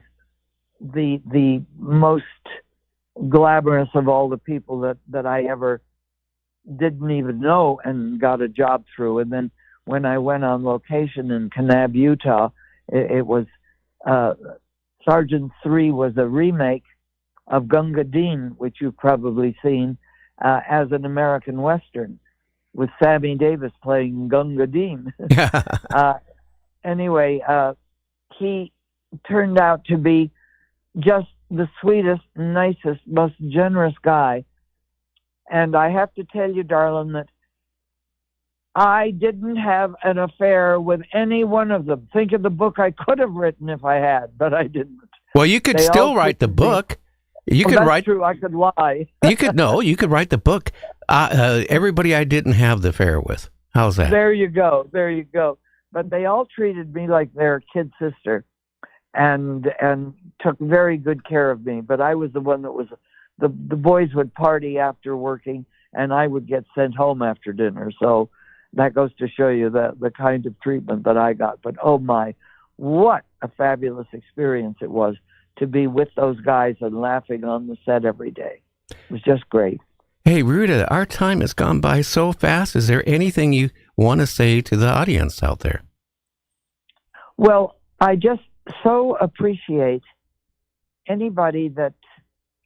the most glamorous of all the people that I ever didn't even know and got a job through. And then when I went on location in Kanab, Utah, it was Sergeant 3 was a remake of Gunga Din, which you've probably seen, as an American Western, with Sammy Davis playing Gunga Din. Anyway, he turned out to be just the sweetest, nicest, most generous guy. And I have to tell you, darling, that I didn't have an affair with any one of them. Think of the book I could have written if I had, but I didn't. Well, you could still write the book. You could that's write. True, I could lie. You could write the book. Everybody I didn't have the affair with. How's that? There you go. But they all treated me like their kid sister, and took very good care of me. But I was the one that was the boys would party after working, and I would get sent home after dinner. So that goes to show you the kind of treatment that I got. But oh my, what a fabulous experience it was to be with those guys and laughing on the set every day. It was just great. Hey, Rita, our time has gone by so fast. Is there anything you want to say to the audience out there? Well, I just so appreciate anybody that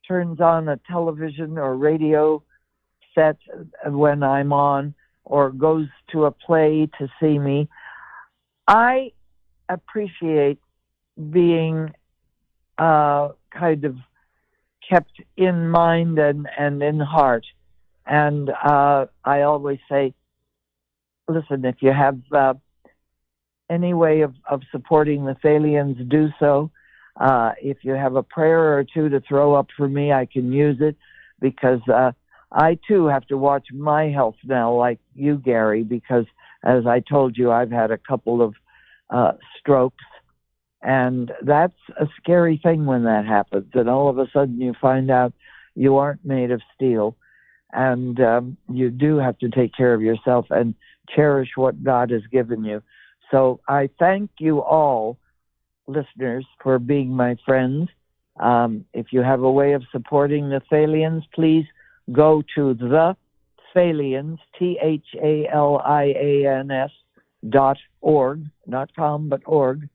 turns on a television or radio set when I'm on, or goes to a play to see me. I appreciate being kind of kept in mind and in heart. And I always say, listen, if you have any way of supporting the Thalians, do so. If you have a prayer or two to throw up for me, I can use it, because I too have to watch my health now, like you, Gary, because as I told you, I've had a couple of strokes, and that's a scary thing when that happens. And all of a sudden you find out you aren't made of steel, and you do have to take care of yourself and cherish what God has given you. So I thank you all, listeners, for being my friends. If you have a way of supporting the Thalians, please go to the Thalians, THALIANS.org, not com, but org,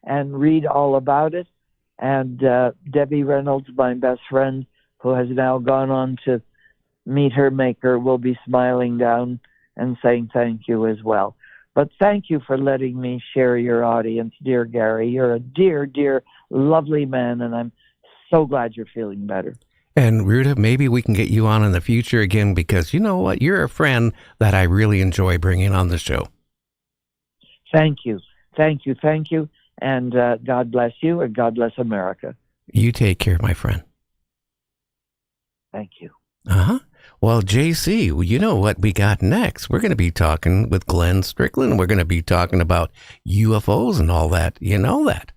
and read all about it. And Debbie Reynolds, my best friend, who has now gone on to meet her maker, will be smiling down and saying thank you as well. But thank you for letting me share your audience, dear Gary. You're a dear, dear, lovely man, and I'm so glad you're feeling better. And Rita, maybe we can get you on in the future again, because you know what? You're a friend that I really enjoy bringing on the show. Thank you. And God bless you, and God bless America. You take care, my friend. Thank you. Uh-huh. Well, JC, you know what we got next? We're going to be talking with Glenn Strickland. We're going to be talking about UFOs and all that. You know that.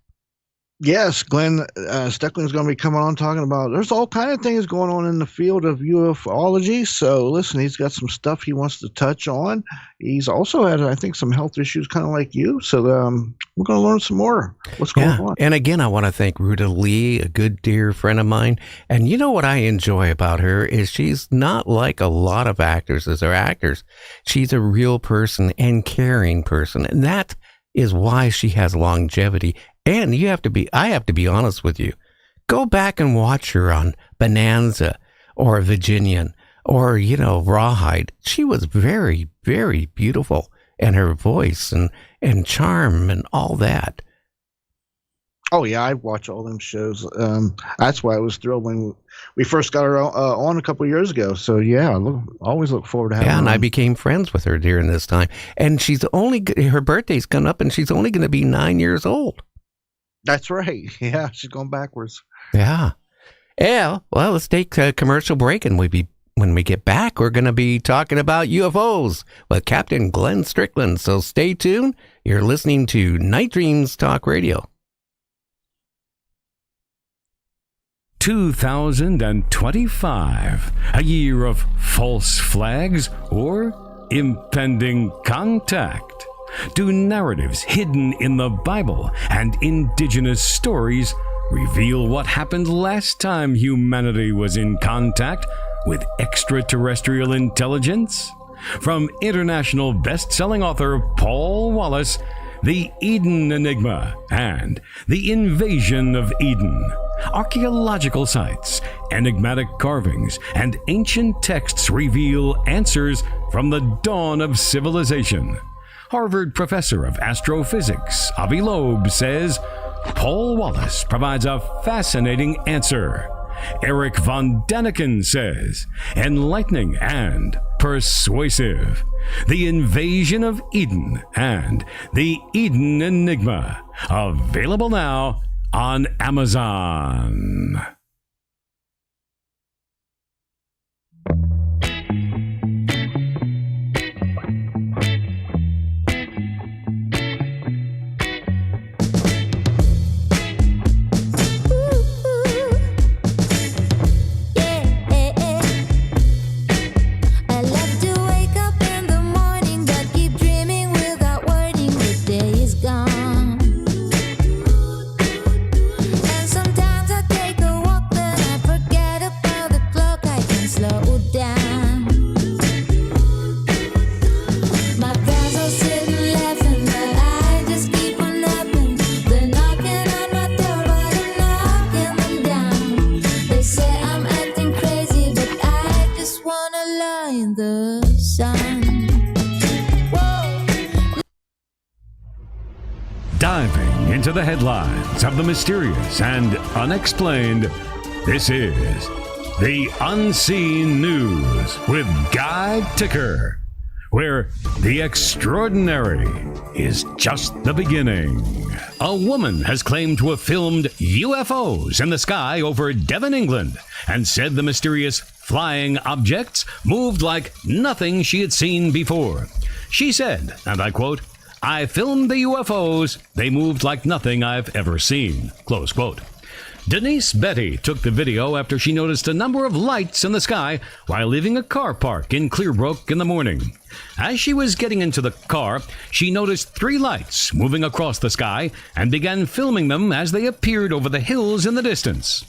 Yes, Glenn Steckling is going to be coming on talking about, there's all kind of things going on in the field of ufology. So listen, he's got some stuff he wants to touch on. He's also had, I think, some health issues kind of like you. So we're going to learn some more. What's going on? And again, I want to thank Ruta Lee, a good dear friend of mine. And you know what I enjoy about her is she's not like a lot of actresses or actors. She's a real person and caring person. And that is why she has longevity. And I have to be honest with you. Go back and watch her on Bonanza or Virginian or, Rawhide. She was very, very beautiful, and her voice and charm and all that. Oh, yeah, I watch all them shows. That's why I was thrilled when we first got her on a couple of years ago. So, yeah, always look forward to having her. Yeah, and I became friends with her during this time. And her birthday's coming up, and she's only going to be 9 years old. That's right. Yeah, she's going backwards. Yeah. Yeah. Well, let's take a commercial break, and when we get back, we're going to be talking about UFOs with Captain Glenn Strickland. So stay tuned. You're listening to Night Dreams Talk Radio. 2025, a year of false flags or impending contact. Do narratives hidden in the Bible and indigenous stories reveal what happened last time humanity was in contact with extraterrestrial intelligence? From international best-selling author Paul Wallace, The Eden Enigma and The Invasion of Eden. Archaeological sites, enigmatic carvings, and ancient texts reveal answers from the dawn of civilization. Harvard professor of astrophysics Avi Loeb says, Paul Wallace provides a fascinating answer. Eric von Daniken says, enlightening and persuasive. The Invasion of Eden and The Eden Enigma, available now on Amazon. Diving into the headlines of the mysterious and unexplained, this is The Unseen News with Guy Ticker, where the extraordinary is just the beginning. A woman has claimed to have filmed UFOs in the sky over Devon, England, and said the mysterious flying objects moved like nothing she had seen before. She said, and I quote, I filmed the UFOs. They moved like nothing I've ever seen. Close quote. Denise Betty took the video after she noticed a number of lights in the sky while leaving a car park in Clearbrook in the morning. As she was getting into the car, she noticed 3 lights moving across the sky and began filming them as they appeared over the hills in the distance.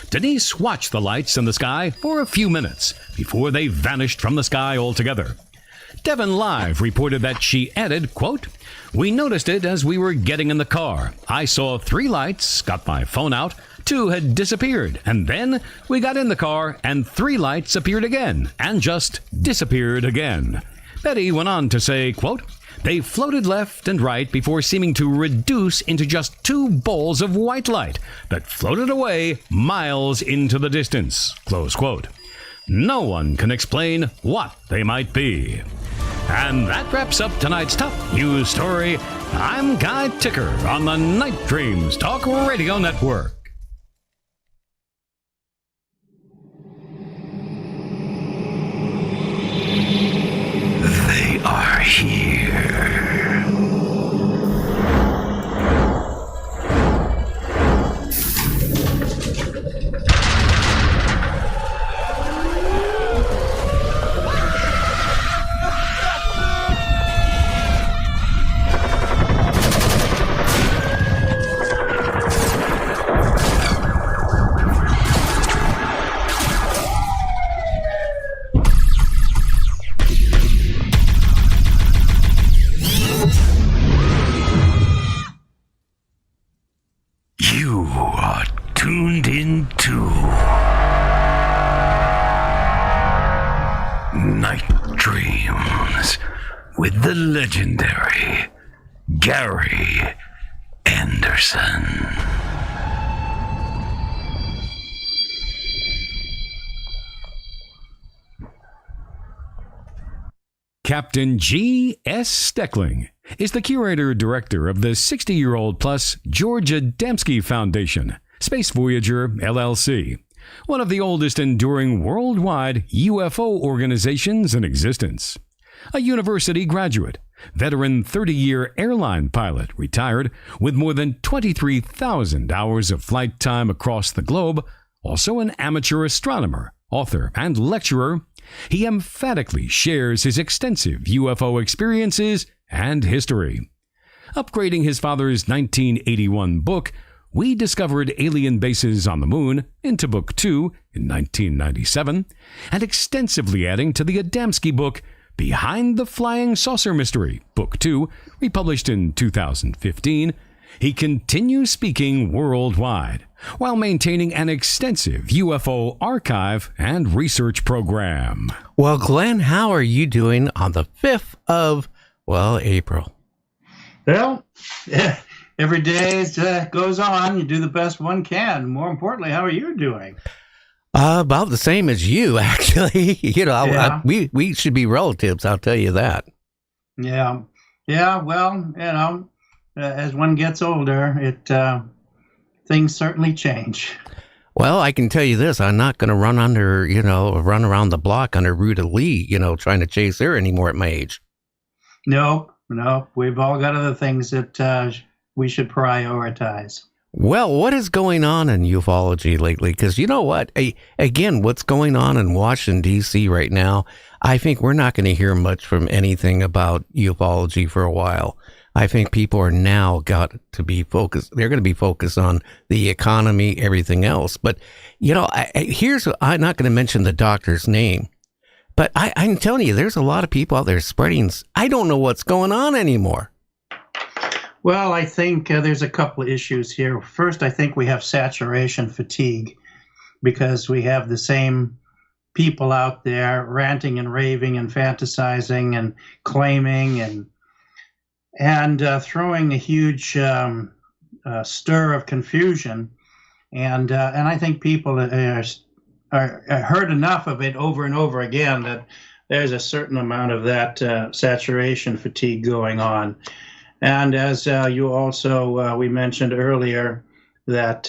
Denise watched the lights in the sky for a few minutes before they vanished from the sky altogether. Devon Live reported that she added, quote, we noticed it as we were getting in the car. I saw 3 lights, got my phone out, 2 had disappeared, and then we got in the car and 3 lights appeared again and just disappeared again. Betty went on to say, quote, they floated left and right before seeming to reduce into just 2 balls of white light that floated away miles into the distance, close quote. No one can explain what they might be. And that wraps up tonight's top news story. I'm Guy Ticker on the Night Dreams Talk Radio Network. They are here. You are tuned into Night Dreams with the legendary Gary Anderson. Captain G.S. Steckling is the curator-director of the 60-year-old plus George Adamski Foundation, Space Voyager, LLC, one of the oldest enduring worldwide UFO organizations in existence. A university graduate, veteran 30-year airline pilot, retired with more than 23,000 hours of flight time across the globe, also an amateur astronomer, author, and lecturer, he emphatically shares his extensive UFO experiences and history. Upgrading his father's 1981 book, We Discovered Alien Bases on the Moon, into Book 2 in 1997, and extensively adding to the Adamski book, Behind the Flying Saucer Mystery, Book 2, republished in 2015, he continues speaking worldwide while maintaining an extensive UFO archive and research program. Well, Glenn, how are you doing on the 5th of, April? Well, every day goes on. You do the best one can. More importantly, how are you doing? About the same as you, actually. We should be relatives, I'll tell you that. Yeah. Well, as one gets older, things certainly change. Well, I can tell you this: I'm not going to run around the block under Ruta Lee, trying to chase her anymore at my age. No, we've all got other things that we should prioritize. Well, what is going on in ufology lately? Because you know what? Again, what's going on in Washington, D.C. right now, I think we're not going to hear much from anything about ufology for a while. I think people are now got to be focused. They're going to be focused on the economy, everything else. But, I'm not going to mention the doctor's name. But I'm telling you, there's a lot of people out there spreading. I don't know what's going on anymore. Well, I think there's a couple of issues here. First, I think we have saturation fatigue because we have the same people out there ranting and raving and fantasizing and claiming and throwing a huge stir of confusion. And I think people are heard enough of it over and over again that there's a certain amount of that saturation fatigue going on. And as you also we mentioned earlier, that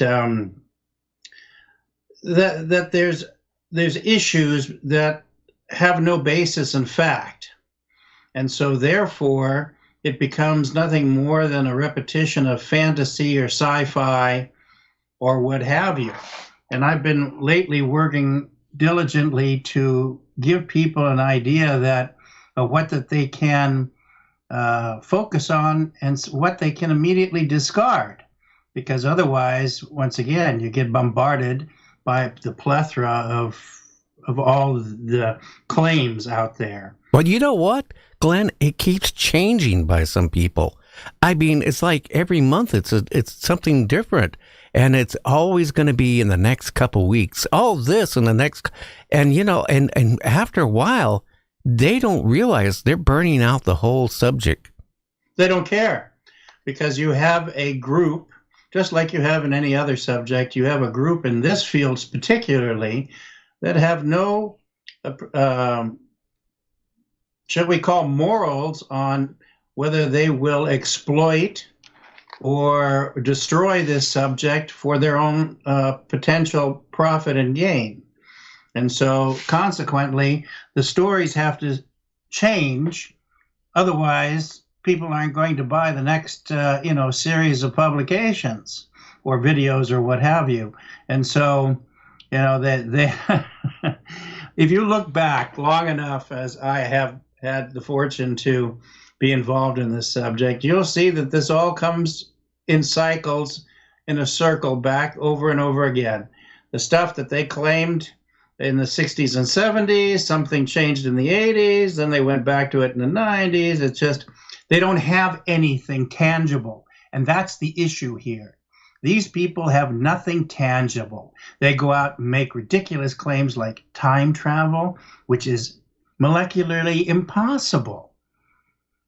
that there's issues that have no basis in fact, and so therefore it becomes nothing more than a repetition of fantasy or sci-fi or what have you. And I've been lately working diligently to give people an idea that of what that they can focus on and what they can immediately discard, because otherwise, once again, you get bombarded by the plethora of all the claims out there. Well, you know what, Glenn? It keeps changing by some people. I mean, it's like every month it's something different, and it's always going to be in the next couple weeks. Oh, this and the next, and and after a while, they don't realize they're burning out the whole subject. They don't care, because you have a group, just like you have in any other subject, you have a group in this field particularly that have no, shall we call, morals on whether they will exploit or destroy this subject for their own potential profit and gain. And so, consequently, the stories have to change. Otherwise, people aren't going to buy the next, series of publications or videos or what have you. And so, they if you look back long enough, as I have had the fortune to be involved in this subject, you'll see that this all comes in cycles, in a circle, back over and over again. The stuff that they claimed in the 60s and 70s, something changed in the 80s, then they went back to it in the 90s. It's just, they don't have anything tangible. And that's the issue here. These people have nothing tangible. They go out and make ridiculous claims like time travel, which is molecularly impossible.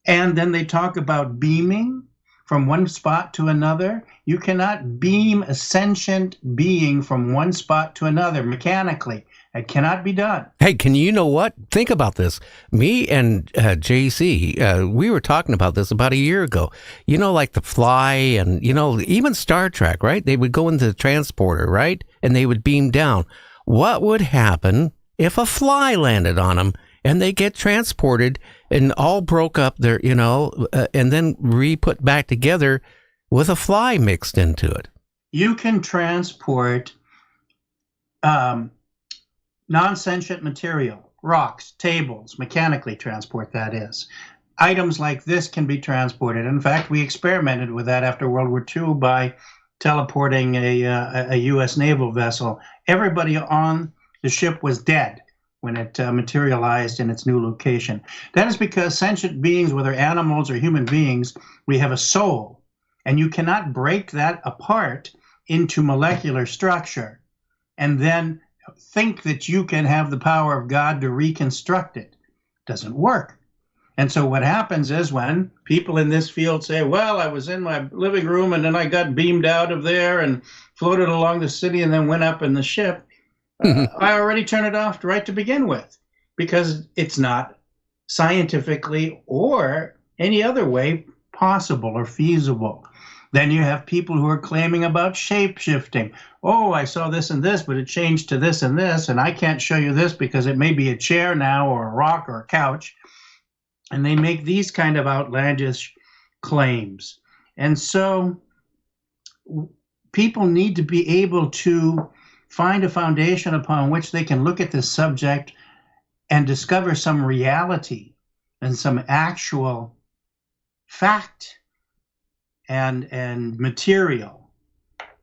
And then they talk about beaming from one spot to another. You cannot beam a sentient being from one spot to another mechanically. It cannot be done. Hey, you know what? Think about this. Me and JC, we were talking about this about a year ago. Like The Fly and, even Star Trek, right? They would go into the transporter, right? And they would beam down. What would happen if a fly landed on them and they get transported and all broke up there, and then re-put back together with a fly mixed into it? You can transport non-sentient material, rocks, tables, mechanically transport, that is. items like this can be transported. In fact, we experimented with that after World War II by teleporting a U.S. naval vessel. Everybody on the ship was dead when it materialized in its new location. That is because sentient beings, whether animals or human beings, we have a soul, and you cannot break that apart into molecular structure and then think that you can have the power of God to reconstruct it. It doesn't work. And so what happens is when people in this field say, well, I was in my living room and then I got beamed out of there and floated along the city and then went up in the ship, I already turned it off right to begin with, because it's not scientifically or any other way possible or feasible. Then you have people who are claiming about shape-shifting. Oh, I saw this and this, but it changed to this and this, and I can't show you this because it may be a chair now or a rock or a couch. And they make these kind of outlandish claims. And so people need to be able to find a foundation upon which they can look at this subject and discover some reality and some actual fact and material.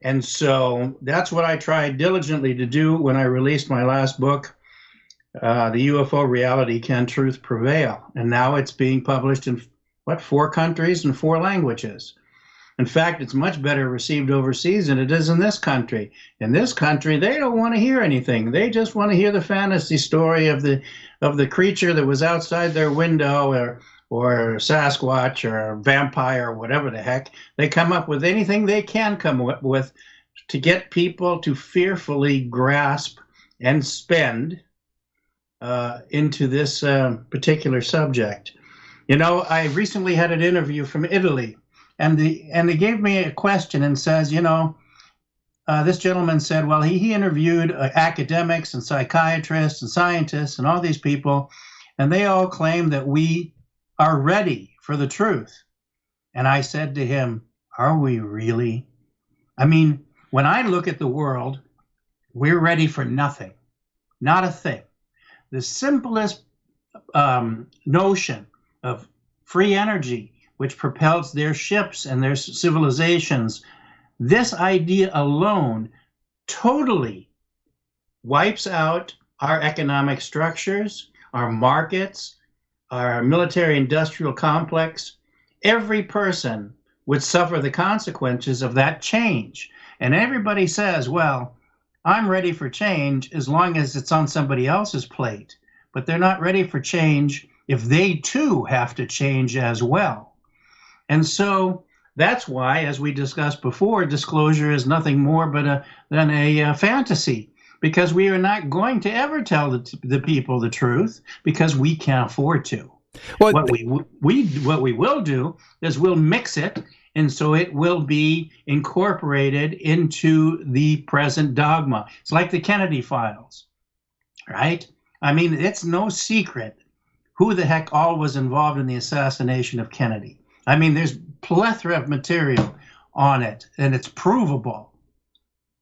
And so that's what I tried diligently to do when I released my last book, The UFO Reality, Can Truth Prevail? And now it's being published in, 4 countries and 4 languages. In fact, it's much better received overseas than it is in this country. In this country, they don't want to hear anything. They just want to hear the fantasy story of the creature that was outside their window, or Sasquatch or vampire or whatever the heck. They come up with anything they can come up with to get people to fearfully grasp and spend into this particular subject. You know, I recently had an interview from Italy, and they gave me a question and says, this gentleman said, well, he interviewed academics and psychiatrists and scientists and all these people, and they all claim that we are ready for the truth. And I said to him, are we really? I mean, when I look at the world, we're ready for nothing, not a thing. The simplest notion of free energy, which propels their ships and their civilizations, this idea alone totally wipes out our economic structures, our markets, our military-industrial complex. Every person would suffer the consequences of that change. And everybody says, well, I'm ready for change as long as it's on somebody else's plate. But they're not ready for change if they too have to change as well. And so that's why, as we discussed before, disclosure is nothing more than a fantasy, because we are not going to ever tell the people the truth because we can't afford to. Well, what we will do is we'll mix it, and so it will be incorporated into the present dogma. It's like the Kennedy files, right? I mean, it's no secret who the heck all was involved in the assassination of Kennedy. I mean, there's plethora of material on it, and it's provable.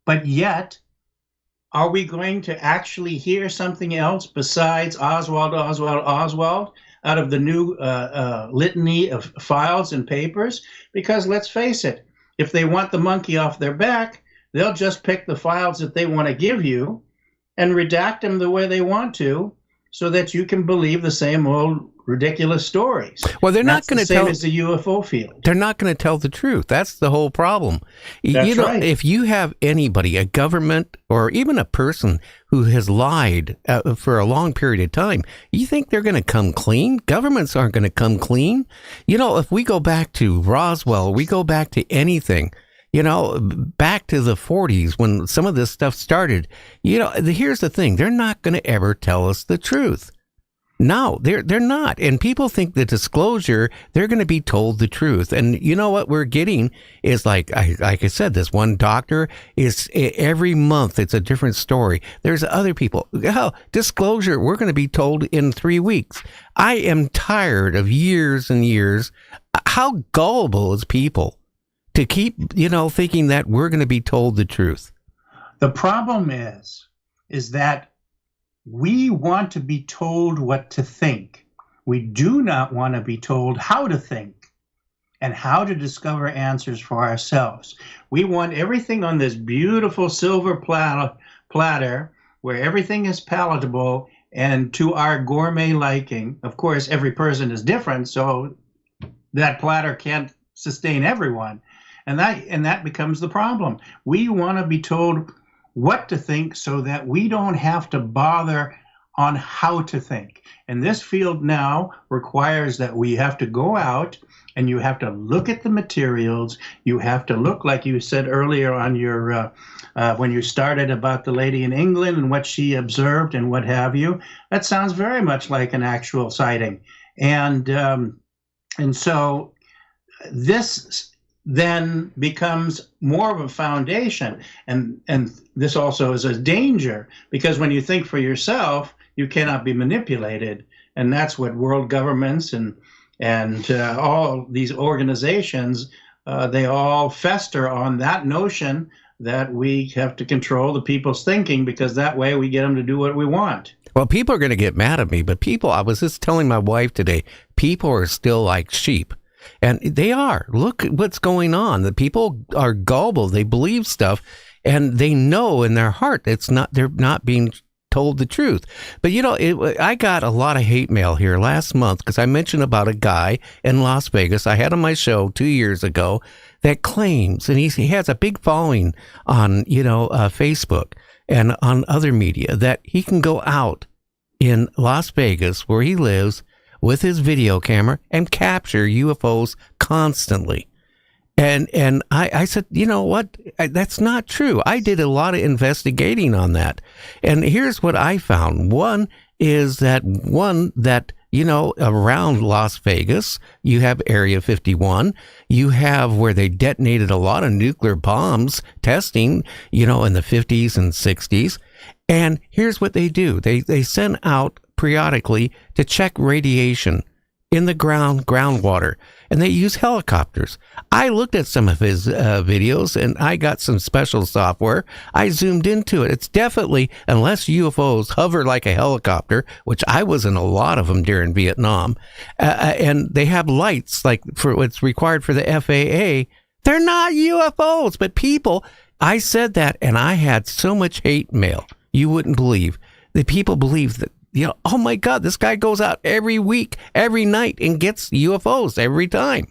But yet, are we going to actually hear something else besides Oswald out of the new litany of files and papers? Because let's face it, if they want the monkey off their back, they'll just pick the files that they want to give you and redact them the way they want to, so that you can believe the same old ridiculous stories. Well, they're not going to tell as the UFO field. They're not going to tell the truth. That's the whole problem. That's right. If you have anybody, a government or even a person who has lied for a long period of time, you think they're going to come clean? Governments aren't going to come clean. If we go back to Roswell, we go back to anything, back to the 40s when some of this stuff started, here's the thing. They're not going to ever tell us the truth. No, they're not. And people think the disclosure, they're going to be told the truth. And you know what we're getting is like I said, this one doctor is every month, it's a different story. There's other people. Disclosure, we're going to be told in 3 weeks. I am tired of years and years. How gullible is people to keep, thinking that we're going to be told the truth? The problem is that we want to be told what to think. We do not want to be told how to think and how to discover answers for ourselves. We want everything on this beautiful silver platter where everything is palatable and to our gourmet liking. Of course, every person is different, so that platter can't sustain everyone. And that becomes the problem. We want to be told what to think so that we don't have to bother on how to think. And this field now requires that we have to go out and you have to look at the materials. You have to look, like you said earlier on your when you started about the lady in England and what she observed and what have you. That sounds very much like an actual sighting. And so this then becomes more of a foundation. And this also is a danger, because when you think for yourself, you cannot be manipulated. And that's what world governments and all these organizations, they all fester on that notion that we have to control the people's thinking, because that way we get them to do what we want. Well, people are going to get mad at me, but I was just telling my wife today, people are still like sheep. And they are. Look at what's going on. The people are gullible. They believe stuff, and they know in their heart they're not being told the truth. But I got a lot of hate mail here last month because I mentioned about a guy in Las Vegas I had on my show 2 years ago that claims, and he has a big following on Facebook and on other media, that he can go out in Las Vegas where he lives with his video camera and capture UFOs constantly. And I said, you know what? That's not true. I did a lot of investigating on that. And here's what I found. One is that around Las Vegas, you have Area 51. You have where they detonated a lot of nuclear bombs testing, in the 50s and 60s. And here's what they do. They send out periodically to check radiation in the groundwater, and they use helicopters. I looked at some of his videos, and I got some special software. I zoomed into it. It's definitely, unless UFOs hover like a helicopter, which I was in a lot of them during Vietnam, and they have lights like for what's required for the FAA. They're not UFOs, but people, I said that, and I had so much hate mail. You wouldn't believe. The people believe that, oh my God, this guy goes out every week, every night, and gets UFOs every time.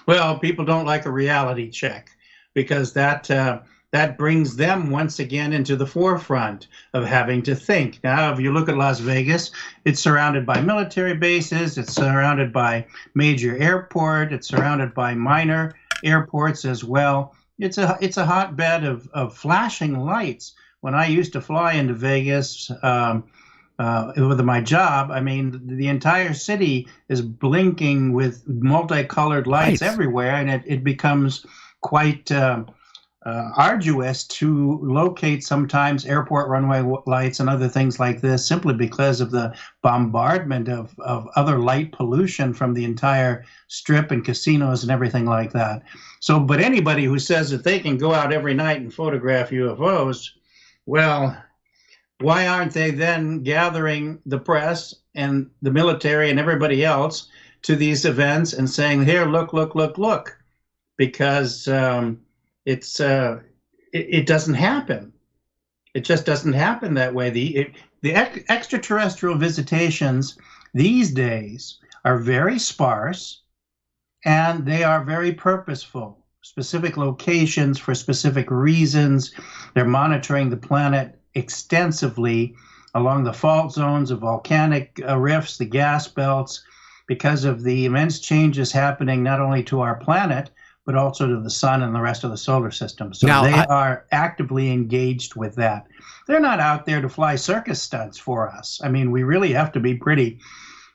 Well, people don't like a reality check, because that brings them once again into the forefront of having to think. Now, if you look at Las Vegas, it's surrounded by military bases, it's surrounded by major airport, it's surrounded by minor airports as well. It's a hotbed of flashing lights. When I used to fly into Vegas, with my job, I mean, the entire city is blinking with multicolored lights everywhere, and it becomes quite arduous to locate sometimes airport runway lights and other things like this, simply because of the bombardment of other light pollution from the entire strip and casinos and everything like that. So, but anybody who says that they can go out every night and photograph UFOs, well, why aren't they then gathering the press and the military and everybody else to these events and saying, here, look, look, look, look? Because it doesn't happen. It just doesn't happen that way. The extraterrestrial visitations these days are very sparse, and they are very purposeful. Specific locations for specific reasons. They're monitoring the planet extensively along the fault zones of volcanic rifts, the gas belts, because of the immense changes happening not only to our planet, but also to the sun and the rest of the solar system. So now, they are actively engaged with that. They're not out there to fly circus stunts for us. I mean, we really have to be pretty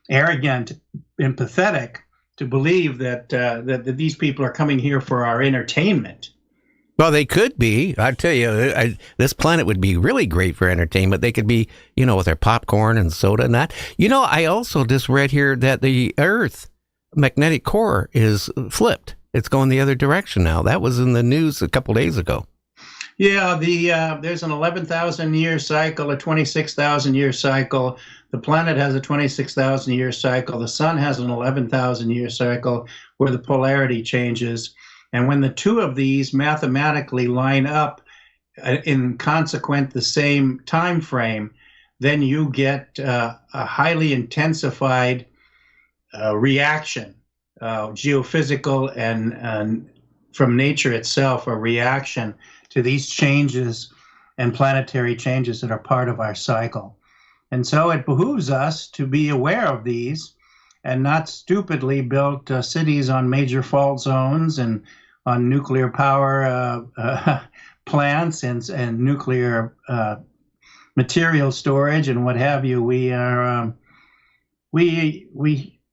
arrogant and pathetic to believe that these people are coming here for our entertainment. Well, they could be. I tell you, this planet would be really great for entertainment. They could be, with their popcorn and soda and that. I also just read here that the Earth magnetic core is flipped. It's going the other direction now. That was in the news a couple days ago. Yeah, there's an 11,000 year cycle, a 26,000 year cycle. The planet has a 26,000 year cycle. The sun has an 11,000 year cycle where the polarity changes. And when the two of these mathematically line up in consequent the same time frame, then you get a highly intensified reaction, geophysical and from nature itself, a reaction to these changes and planetary changes that are part of our cycle. And so it behooves us to be aware of these and not stupidly build cities on major fault zones and on nuclear power plants and nuclear material storage and what have you. We are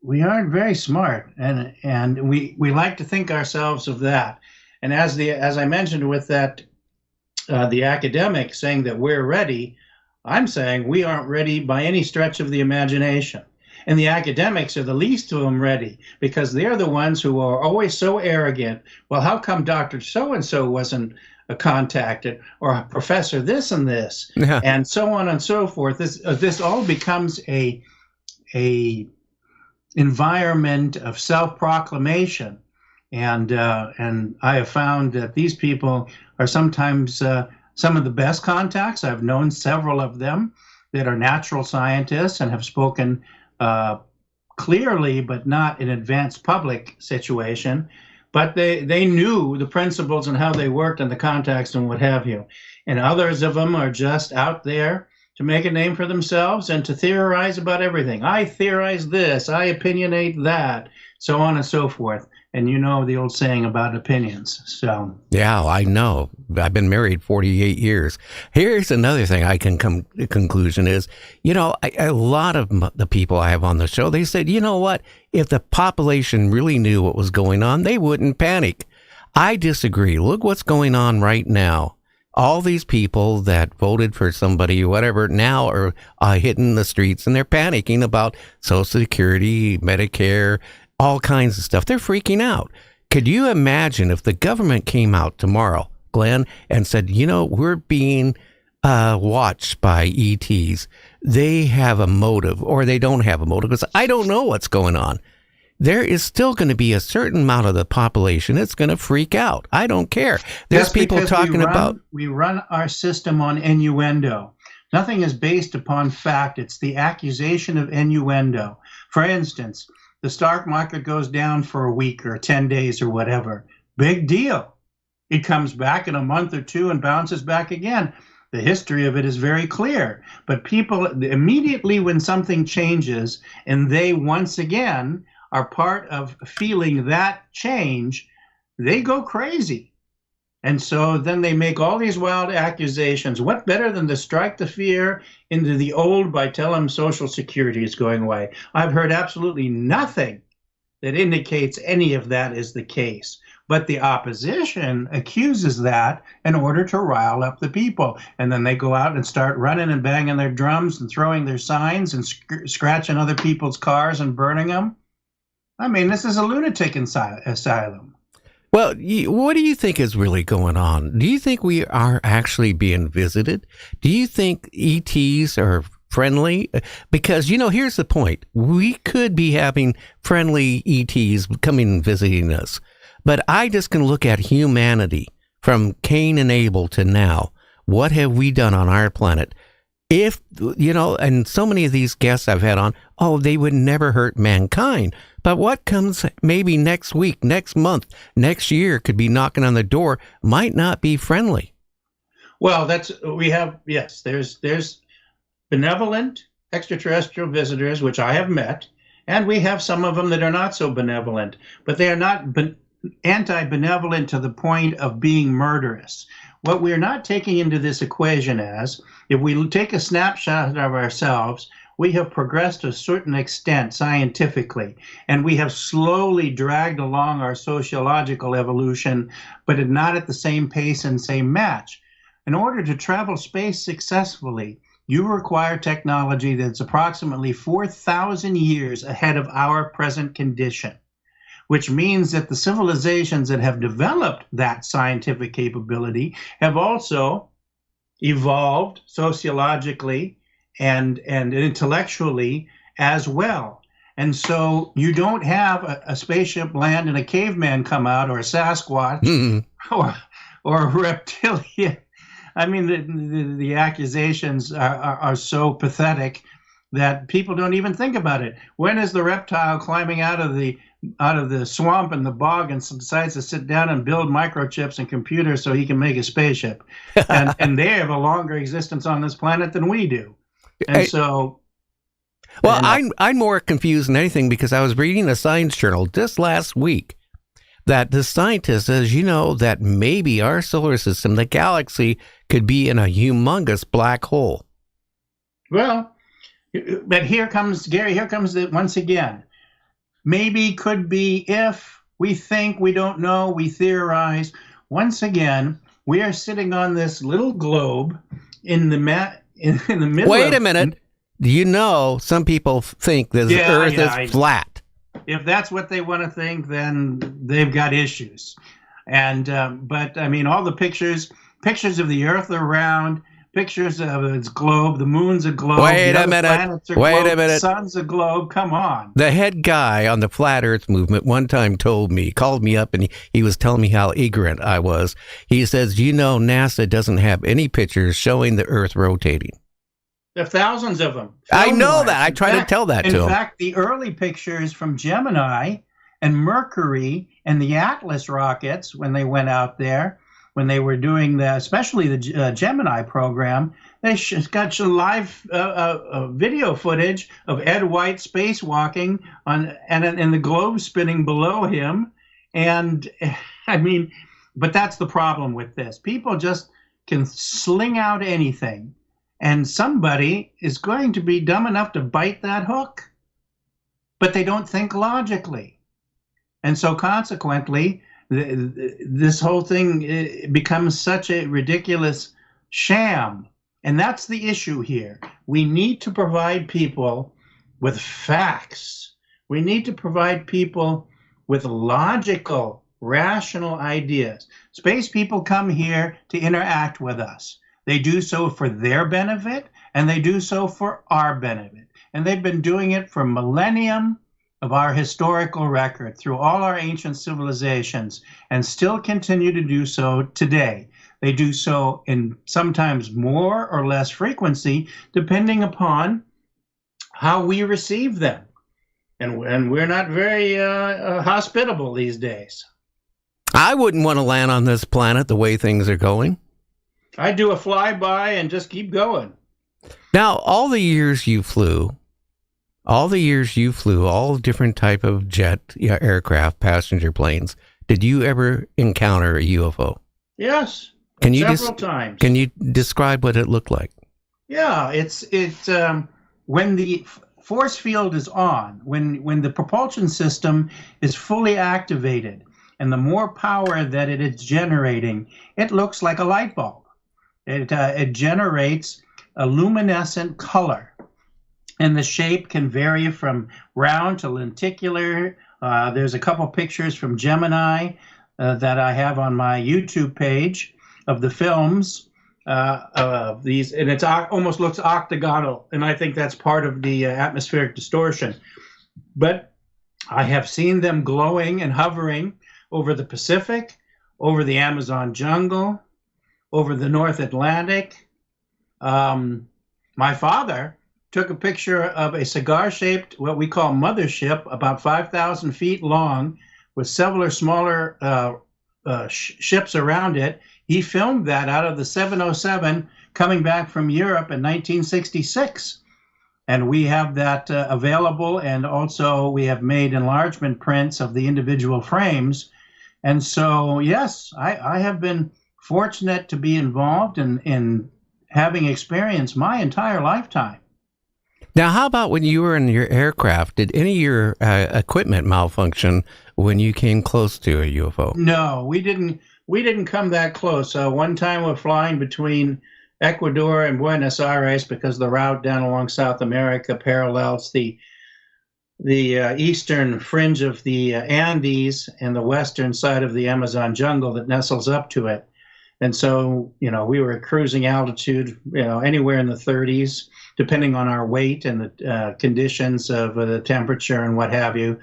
we aren't very smart, and we like to think ourselves of that. And as I mentioned with that, the academic saying that we're ready, I'm saying we aren't ready by any stretch of the imagination. And the academics are the least of them ready, because they're the ones who are always so arrogant. Well, how come Dr. So-and-so wasn't contacted, or Professor this and this, and so on and so forth? This all becomes a environment of self-proclamation. And I have found that these people are sometimes some of the best contacts. I've known several of them that are natural scientists and have spoken clearly, but not in advanced public situation. But they knew the principles and how they worked and the context and what have you. And others of them are just out there to make a name for themselves and to theorize about everything. I theorize this, I opinionate that, so on and so forth. And you know the old saying about opinions. So yeah, I know. I've been married 48 years. Here's another thing I can come to conclusion is, a lot of the people I have on the show, they said, you know what? If the population really knew what was going on, they wouldn't panic. I disagree. Look what's going on right now. All these people that voted for somebody, whatever, now are hitting the streets and they're panicking about Social Security, Medicare, all kinds of stuff. They're freaking out. Could you imagine if the government came out tomorrow, Glenn, and said, we're being watched by ETs. They have a motive, or they don't have a motive, because I don't know what's going on. There is still going to be a certain amount of the population that's going to freak out. I don't care. There's people talking about... We run our system on innuendo. Nothing is based upon fact. It's the accusation of innuendo. For instance, the stock market goes down for a week or 10 days or whatever. Big deal. It comes back in a month or two and bounces back again. The history of it is very clear. But people, immediately when something changes and they once again are part of feeling that change, they go crazy. And so then they make all these wild accusations. What better than to strike the fear into the old by telling them Social Security is going away? I've heard absolutely nothing that indicates any of that is the case. But the opposition accuses that in order to rile up the people. And then they go out and start running and banging their drums and throwing their signs and scratching other people's cars and burning them. I mean, this is a lunatic asylum. Well, what do you think is really going on? Do you think we are actually being visited? Do you think ETs are friendly? Because, here's the point. We could be having friendly ETs coming and visiting us. But I just can look at humanity from Cain and Abel to now. What have we done on our planet? If, and so many of these guests I've had on, they would never hurt mankind. But what comes maybe next week, next month, next year could be knocking on the door, might not be friendly. Well, there's benevolent extraterrestrial visitors, which I have met, and we have some of them that are not so benevolent, but they are not anti-benevolent to the point of being murderous. What we're not taking into this equation as, if we take a snapshot of ourselves, we have progressed to a certain extent scientifically, and we have slowly dragged along our sociological evolution, but not at the same pace and same match. In order to travel space successfully, you require technology that's approximately 4,000 years ahead of our present condition. which means that the civilizations that have developed that scientific capability have also evolved sociologically and intellectually as well. And so you don't have a spaceship land and a caveman come out, or a Sasquatch, or a reptilian. I mean, the accusations are so pathetic that people don't even think about it. When is the reptile climbing out of the swamp and the bog and decides to sit down and build microchips and computers so he can make a spaceship? And they have a longer existence on this planet than we do. And so... Well, I'm more confused than anything, because I was reading a science journal just last week that the scientist says, that maybe our solar system, the galaxy, could be in a humongous black hole. Well, but here comes once again. Maybe, could be, if, we think, we don't know, we theorize. Once again, we are sitting on this little globe in the middle. Wait a minute. Some people think that the Earth is flat. If that's what they want to think, then they've got issues. And but I mean, all the pictures of the Earth are round, pictures of its globe, the moon's a globe. Wait a minute. The sun's a globe. Come on. The head guy on the Flat Earth movement one time called me up, and he was telling me how ignorant I was. He says, NASA doesn't have any pictures showing the Earth rotating. There are thousands of them. I know that. I try to tell that to him. In fact, the early pictures from Gemini and Mercury and the Atlas rockets, when they went out there, when they were doing especially the Gemini program, they got some live video footage of Ed White spacewalking and the globe spinning below him. And I mean, but that's the problem with this. People just can sling out anything. And somebody is going to be dumb enough to bite that hook, but they don't think logically. And so consequently, this whole thing becomes such a ridiculous sham. And that's the issue here. We need to provide people with facts. We need to provide people with logical, rational ideas. Space people come here to interact with us. They do so for their benefit, and they do so for our benefit. And they've been doing it for millennium of our historical record, through all our ancient civilizations, and still continue to do so today. They do so in sometimes more or less frequency, depending upon how we receive them. And we're not very hospitable these days. I wouldn't want to land on this planet the way things are going. I do a flyby and just keep going. Now, all the years you flew, all different type of jet, aircraft, passenger planes, did you ever encounter a UFO? Yes, several times. Can you describe what it looked like? Yeah, it's when the force field is on, when the propulsion system is fully activated, and the more power that it is generating, it looks like a light bulb. It generates a luminescent color, and the shape can vary from round to lenticular. There's a couple pictures from Gemini that I have on my YouTube page of the films of these, and it almost looks octagonal, and I think that's part of the atmospheric distortion. But I have seen them glowing and hovering over the Pacific, over the Amazon jungle, over the North Atlantic. My father took a picture of a cigar-shaped, what we call mothership, about 5,000 feet long, with several smaller ships around it. He filmed that out of the 707 coming back from Europe in 1966. And we have that available, and also we have made enlargement prints of the individual frames. And so, yes, I have been fortunate to be involved in having experienced my entire lifetime. Now, how about when you were in your aircraft? Did any of your equipment malfunction when you came close to a UFO? No, we didn't come that close. One time we're flying between Ecuador and Buenos Aires because the route down along South America parallels the eastern fringe of the Andes and the western side of the Amazon jungle that nestles up to it. And so, we were at cruising altitude, anywhere in the 30s, depending on our weight and the conditions of the temperature and what have you,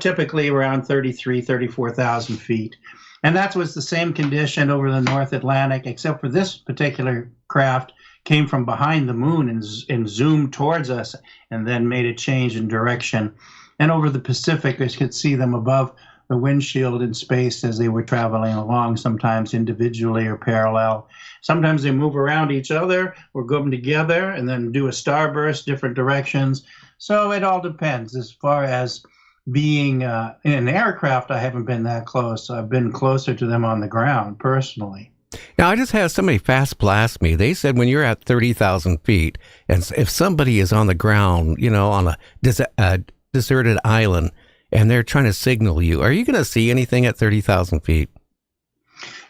typically around 34,000 feet. And that was the same condition over the North Atlantic, except for this particular craft came from behind the moon and zoomed towards us and then made a change in direction. And over the Pacific, I could see them above the windshield in space as they were traveling along, sometimes individually or parallel. Sometimes they move around each other or go together and then do a starburst, different directions. So it all depends. As far as being in an aircraft, I haven't been that close. I've been closer to them on the ground personally. Now, I just had somebody fast blast me. They said when you're at 30,000 feet, and if somebody is on the ground, on a deserted island, and they're trying to signal you, are you going to see anything at 30,000 feet?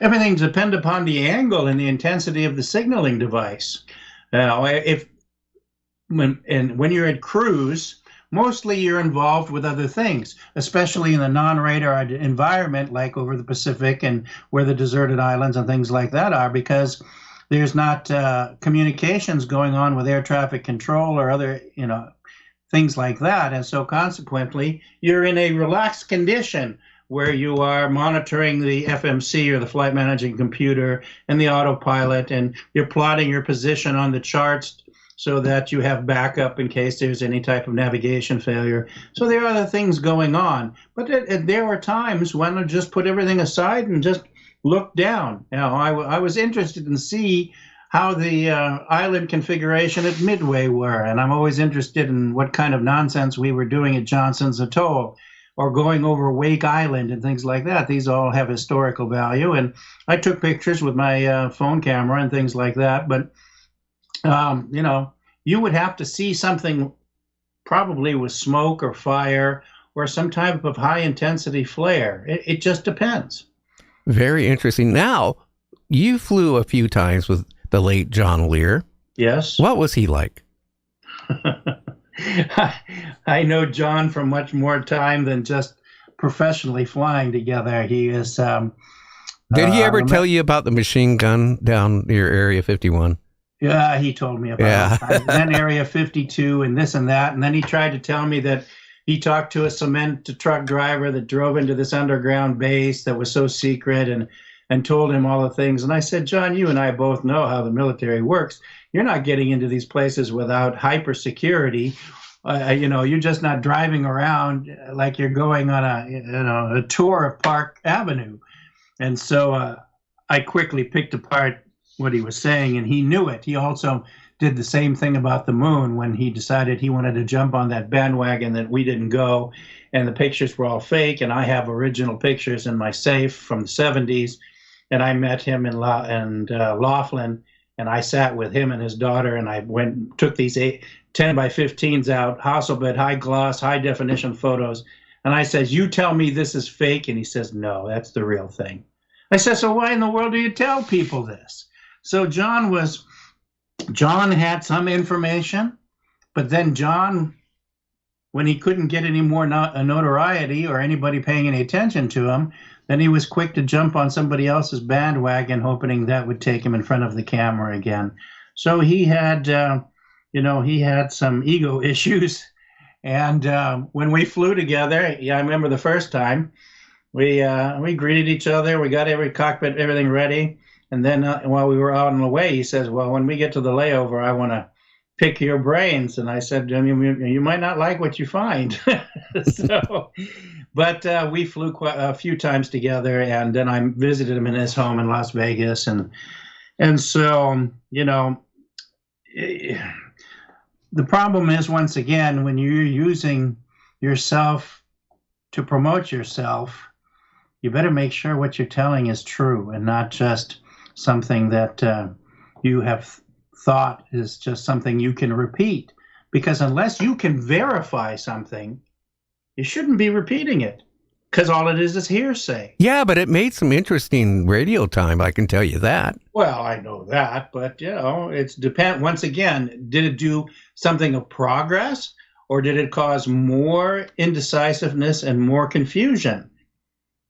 Everything depends upon the angle and the intensity of the signaling device. When you're at cruise, mostly you're involved with other things, especially in the non-radar environment, like over the Pacific and where the deserted islands and things like that are, because there's not communications going on with air traffic control or other, things like that. And so consequently, you're in a relaxed condition where you are monitoring the FMC or the flight managing computer and the autopilot, and you're plotting your position on the charts so that you have backup in case there's any type of navigation failure. So there are other things going on. But there are times when I just put everything aside and just look down. I was interested in see how the island configuration at Midway were, and I'm always interested in what kind of nonsense we were doing at Johnson's Atoll or going over Wake Island and things like that. These all have historical value, and I took pictures with my phone camera and things like that, but you would have to see something probably with smoke or fire or some type of high intensity flare. It just depends. Very interesting. Now, you flew a few times with the late John Lear. Yes. What was he like? I know John for much more time than just professionally flying together. He is. Did he ever tell you about the machine gun down near Area 51? Yeah, he told me about it. Then Area 52 and this and that. And then he tried to tell me that he talked to a cement truck driver that drove into this underground base that was so secret and told him all the things. And I said, John, you and I both know how the military works. You're not getting into these places without hyper security. You're just not driving around like you're going on a tour of Park Avenue. And so I quickly picked apart what he was saying, and he knew it. He also did the same thing about the moon when he decided he wanted to jump on that bandwagon that we didn't go, and the pictures were all fake, and I have original pictures in my safe from the 70s, and I met him in Laughlin, and I sat with him and his daughter, and I took these 10 by 15s out, Hasselblad, high gloss, high definition photos, and I said, you tell me this is fake? And he says, no, that's the real thing. I said, so why in the world do you tell people this? So John had some information, but then John, when he couldn't get any more notoriety or anybody paying any attention to him, then he was quick to jump on somebody else's bandwagon, hoping that would take him in front of the camera again. So he had, he had some ego issues. And when we flew together, I remember the first time, we greeted each other. We got every cockpit, everything ready. And then while we were out on the way, he says, well, when we get to the layover, I want to pick your brains. And I said, you might not like what you find. But we flew quite a few times together, and then I visited him in his home in Las Vegas. And so, the problem is, once again, when you're using yourself to promote yourself, you better make sure what you're telling is true and not just something that you have thought is just something you can repeat. Because unless you can verify something, you shouldn't be repeating it, because all it is hearsay. Yeah, but it made some interesting radio time, I can tell you that. Well, I know that, but, it's depend. Once again, did it do something of progress, or did it cause more indecisiveness and more confusion?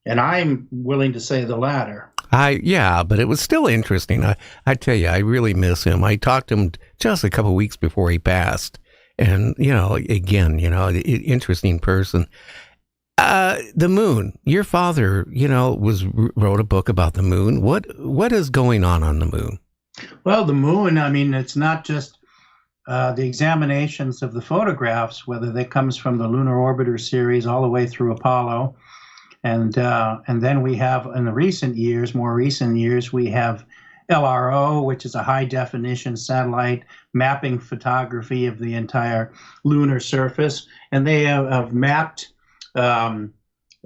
And I'm willing to say the latter. Yeah, but it was still interesting. I tell you, I really miss him. I talked to him just a couple of weeks before he passed. And, again, interesting person. The moon, your father, wrote a book about the moon. What is going on the moon? Well, the moon, I mean, it's not just the examinations of the photographs, whether they comes from the Lunar Orbiter series all the way through Apollo. And then we have, in the more recent years, we have LRO, which is a high-definition satellite mapping photography of the entire lunar surface. And they have mapped the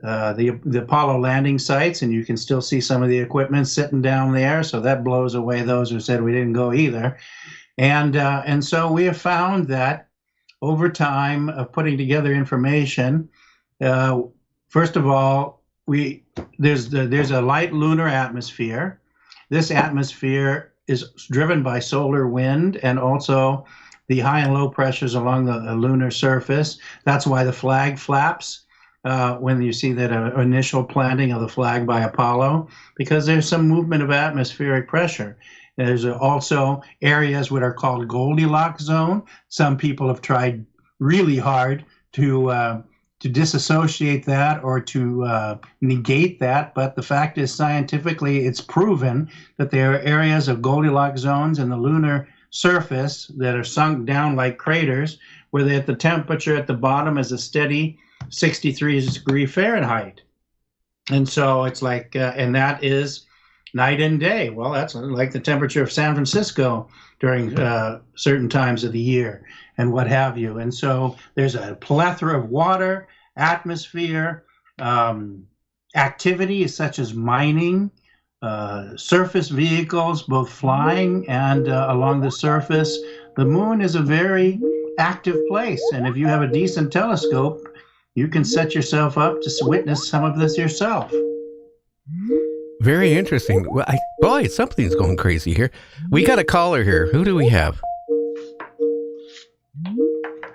Apollo landing sites, and you can still see some of the equipment sitting down there. So that blows away those who said we didn't go either. And so we have found that over time of putting together information, first of all, there's a light lunar atmosphere. This atmosphere is driven by solar wind and also the high and low pressures along the lunar surface. That's why the flag flaps when you see that initial planting of the flag by Apollo, because there's some movement of atmospheric pressure. There's also areas what are called Goldilocks zone. Some people have tried really hard to disassociate that or to negate that, but the fact is scientifically it's proven that there are areas of Goldilocks zones in the lunar surface that are sunk down like craters, where the temperature at the bottom is a steady 63 Fahrenheit. And so it's like, and that is night and day. Well, that's like the temperature of San Francisco during certain times of the year and what have you. And so there's a plethora of water, atmosphere, activities such as mining, surface vehicles, both flying and along the surface. The moon is a very active place. And if you have a decent telescope, you can set yourself up to witness some of this yourself. Very interesting. Well, boy, something's going crazy here. We got a caller here. Who do we have?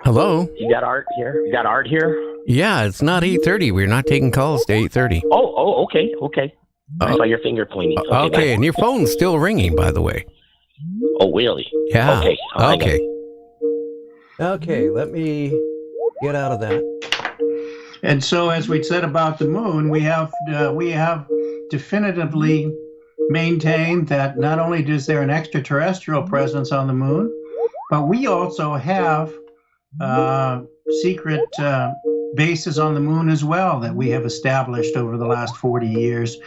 Hello? You got Art here? Yeah, it's not 8:30. We're not taking calls to 8:30. Oh, okay. I saw your finger pointing. Okay, and your phone's still ringing, by the way. Oh, really? Yeah. Okay. Okay, let me get out of that. And so, as we said about the moon, we have definitively maintained that not only is there an extraterrestrial presence on the moon, but we also have secret bases on the moon as well that we have established over the last 40 years.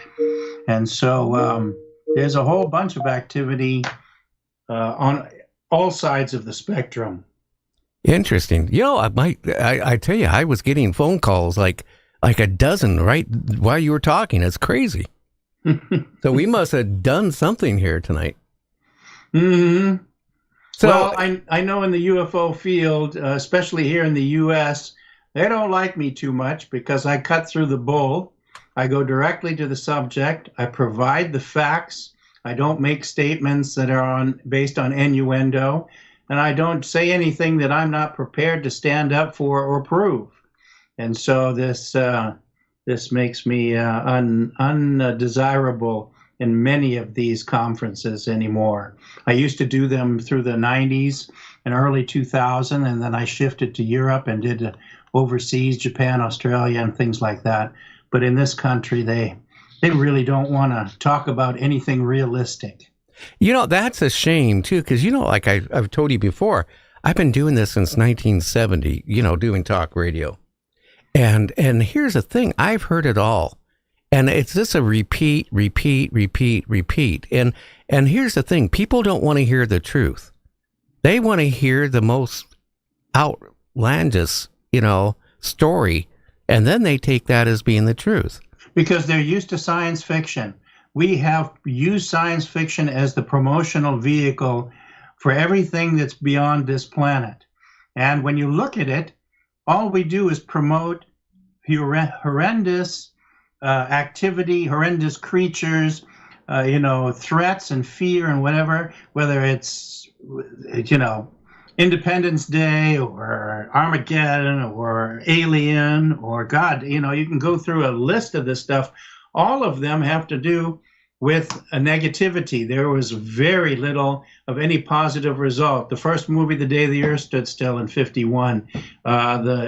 And so there's a whole bunch of activity on all sides of the spectrum. Interesting. I tell you, I was getting phone calls like a dozen right while you were talking. It's crazy. So we must have done something here tonight. Mm-hmm. So, well, I know in the UFO field, especially here in the U.S., they don't like me too much because I cut through the bull. I go directly to the subject. I provide the facts. I don't make statements that are based on innuendo. And I don't say anything that I'm not prepared to stand up for or prove. And so this makes me undesirable in many of these conferences anymore. I used to do them through the 90s and early 2000, and then I shifted to Europe and did overseas, Japan, Australia, and things like that. But in this country, they really don't want to talk about anything realistic. That's a shame, too, because, like I've told you before, I've been doing this since 1970, doing talk radio. And here's the thing, I've heard it all. And it's just a repeat. And here's the thing, people don't want to hear the truth. They want to hear the most outlandish, story, and then they take that as being the truth. Because they're used to science fiction. We have used science fiction as the promotional vehicle for everything that's beyond this planet. And when you look at it, all we do is promote horrendous activity, horrendous creatures, threats and fear and whatever, whether it's, Independence Day or Armageddon or Alien or God, you can go through a list of this stuff. All of them have to do with a negativity. There was very little of any positive result. The first movie, The Day the Earth Stood Still, in 1951.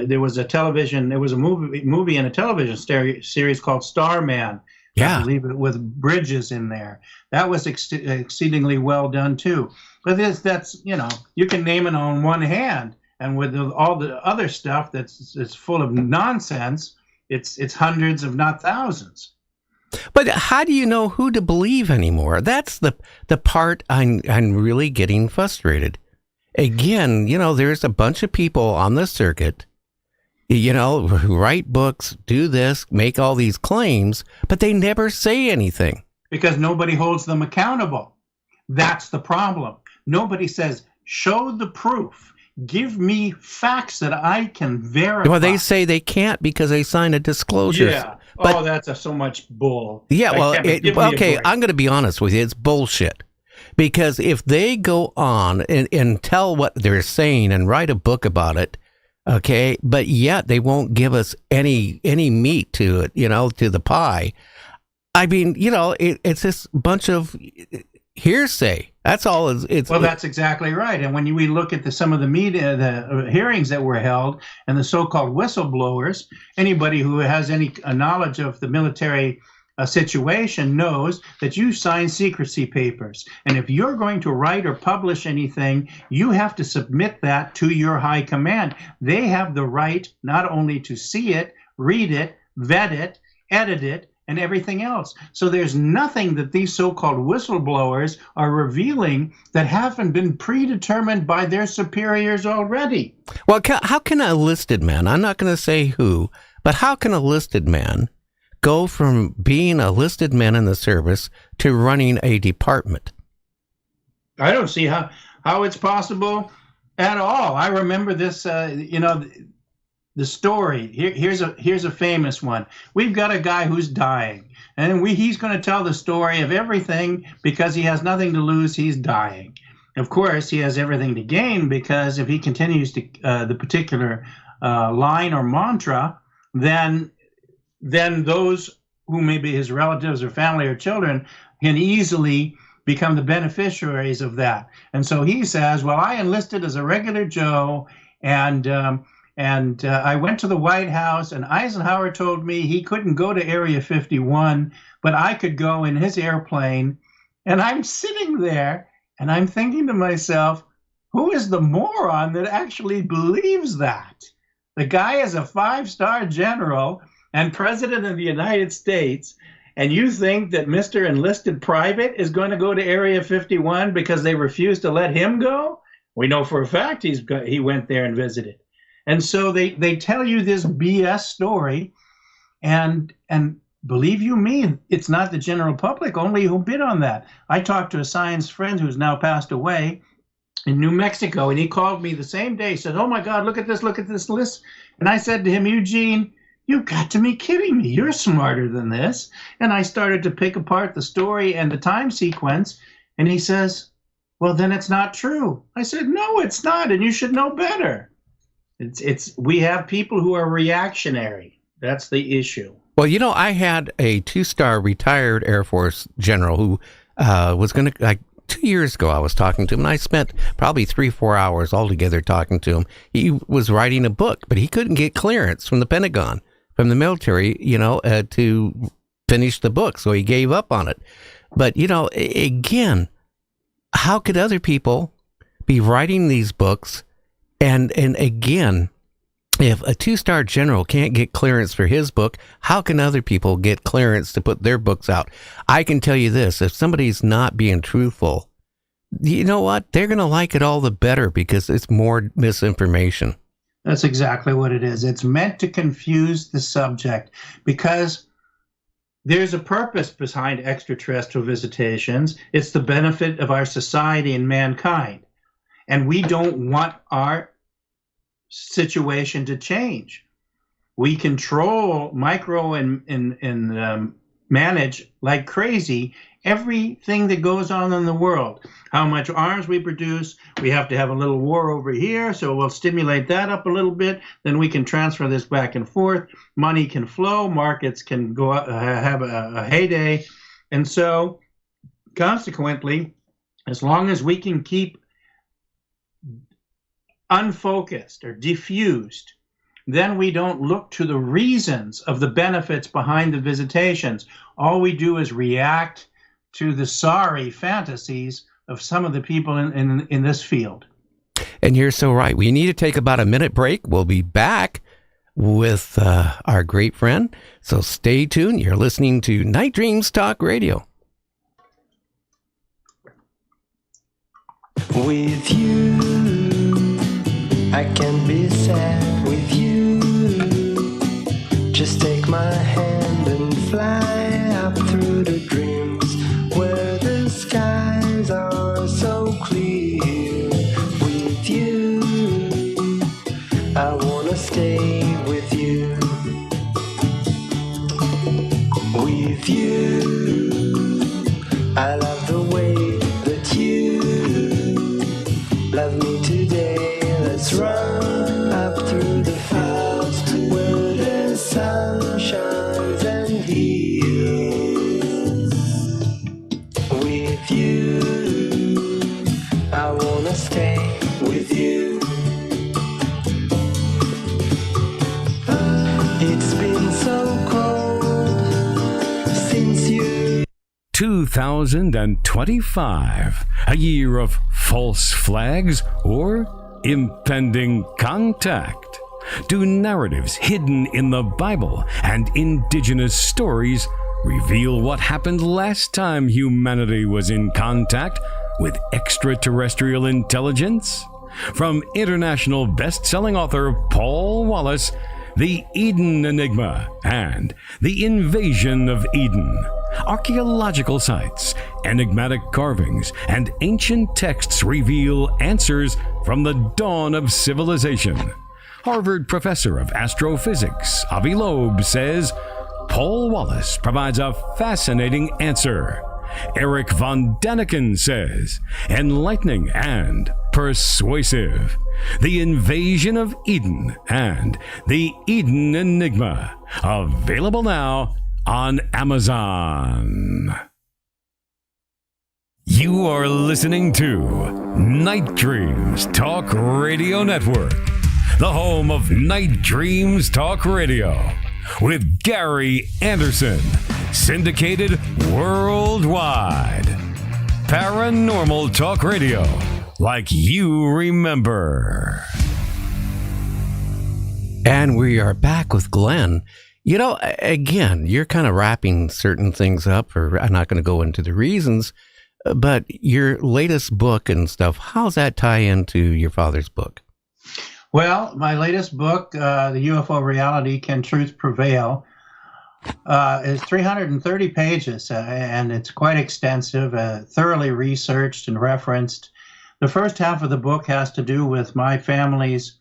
There was a movie and a television series called Starman. Yeah. I believe it, with bridges in there. That was exceedingly well done too. But that's you can name it on one hand, and with all the other stuff that's full of nonsense, it's hundreds, if not thousands. But how do you know who to believe anymore? That's the part I'm really getting frustrated. Again, there's a bunch of people on the circuit, who write books, do this, make all these claims, but they never say anything. Because nobody holds them accountable. That's the problem. Nobody says, show the proof. Give me facts that I can verify. Well, they say they can't because they signed a disclosure. Yeah. But, that's so much bull. Yeah, well, okay, I'm going to be honest with you. It's bullshit. Because if they go on and tell what they're saying and write a book about it, okay, but yet they won't give us any meat to it, to the pie. I mean, it's this bunch of hearsay. That's all. That's exactly right. And when we look at some of the media, the hearings that were held, and the so-called whistleblowers, anybody who has any knowledge of the military situation knows that you sign secrecy papers. And if you're going to write or publish anything, you have to submit that to your high command. They have the right not only to see it, read it, vet it, edit it, and everything else. So there's nothing that these so-called whistleblowers are revealing that haven't been predetermined by their superiors already. Well, how can a listed man, I'm not going to say who, but how can a listed man go from being a listed man in the service to running a department? I don't see how it's possible at all. I remember this, the story. Here's a famous one. We've got a guy who's dying, and he's going to tell the story of everything because he has nothing to lose. He's dying. Of course, he has everything to gain, because if he continues to the particular line or mantra, then those who may be his relatives or family or children can easily become the beneficiaries of that. And so he says, well, I enlisted as a regular Joe, and I went to the White House, and Eisenhower told me he couldn't go to Area 51, but I could go in his airplane. And I'm sitting there, and I'm thinking to myself, who is the moron that actually believes that? The guy is a 5-star general and president of the United States, and you think that Mr. Enlisted Private is going to go to Area 51 because they refuse to let him go? We know for a fact he went there and visited. And so they tell you this BS story, and believe you me, it's not the general public only who bid on that. I talked to a science friend who's now passed away in New Mexico, and he called me the same day, said, oh my God, look at this list. And I said to him, Eugene, you've got to be kidding me. You're smarter than this. And I started to pick apart the story and the time sequence, and he says, well, then it's not true. I said, no, it's not, and you should know better. We have people who are reactionary. That's the issue. Well, I had a 2-star retired Air Force general who was going to, 2 years ago, I was talking to him, and I spent probably 3-4 hours altogether talking to him. He was writing a book, but he couldn't get clearance from the Pentagon, from the military, to finish the book, so he gave up on it. But, again, how could other people be writing these books? And again, if a 2-star general can't get clearance for his book, how can other people get clearance to put their books out? I can tell you this, if somebody's not being truthful, you know what? They're going to like it all the better because it's more misinformation. That's exactly what it is. It's meant to confuse the subject because there's a purpose behind extraterrestrial visitations. It's the benefit of our society and mankind. And we don't want our situation to change. We control micro and manage like crazy everything that goes on in the world. How much arms we produce. We have to have a little war over here, so we'll stimulate that up a little bit. Then we can transfer this back and forth. Money can flow. Markets can go have a heyday. And so, consequently, as long as we can keep unfocused or diffused, then we don't look to the reasons of the benefits behind the visitations. All we do is react to the sorry fantasies of some of the people in this field. And you're so right. We need to take about a minute break. We'll be back with our great friend. So stay tuned. You're listening to Night Dreams Talk Radio. With you, I can be sad with you. Just take my hand and fly up through the dreams where the skies are so clear. With you, I wanna stay with you. With you, I love the way that you love me today. Let's run up through the fields where the sun shines and heals. With you, I wanna stay with you. It's been so cold since you. 2025, a year of false flags or impending contact. Do narratives hidden in the Bible and indigenous stories reveal what happened last time humanity was in contact with extraterrestrial intelligence? From international best-selling author Paul Wallace, The Eden Enigma and The Invasion of Eden. Archaeological sites, enigmatic carvings, and ancient texts reveal answers from the dawn of civilization. Harvard professor of astrophysics Avi Loeb says Paul Wallace provides a fascinating answer. Eric von Daniken says enlightening and persuasive. The Invasion of Eden and The Eden Enigma, available now on Amazon. You are listening to Night Dreams Talk Radio Network, the home of Night Dreams Talk Radio, with Gary Anderson, syndicated worldwide. Paranormal Talk Radio, like you remember. And we are back with Glenn. You know, again, you're kind of wrapping certain things up, or I'm not going to go into the reasons, but your latest book and stuff, how's that tie into your father's book? Well, my latest book, The UFO Reality, Can Truth Prevail, is 330 pages, and it's quite extensive, thoroughly researched and referenced. The first half of the book has to do with my family's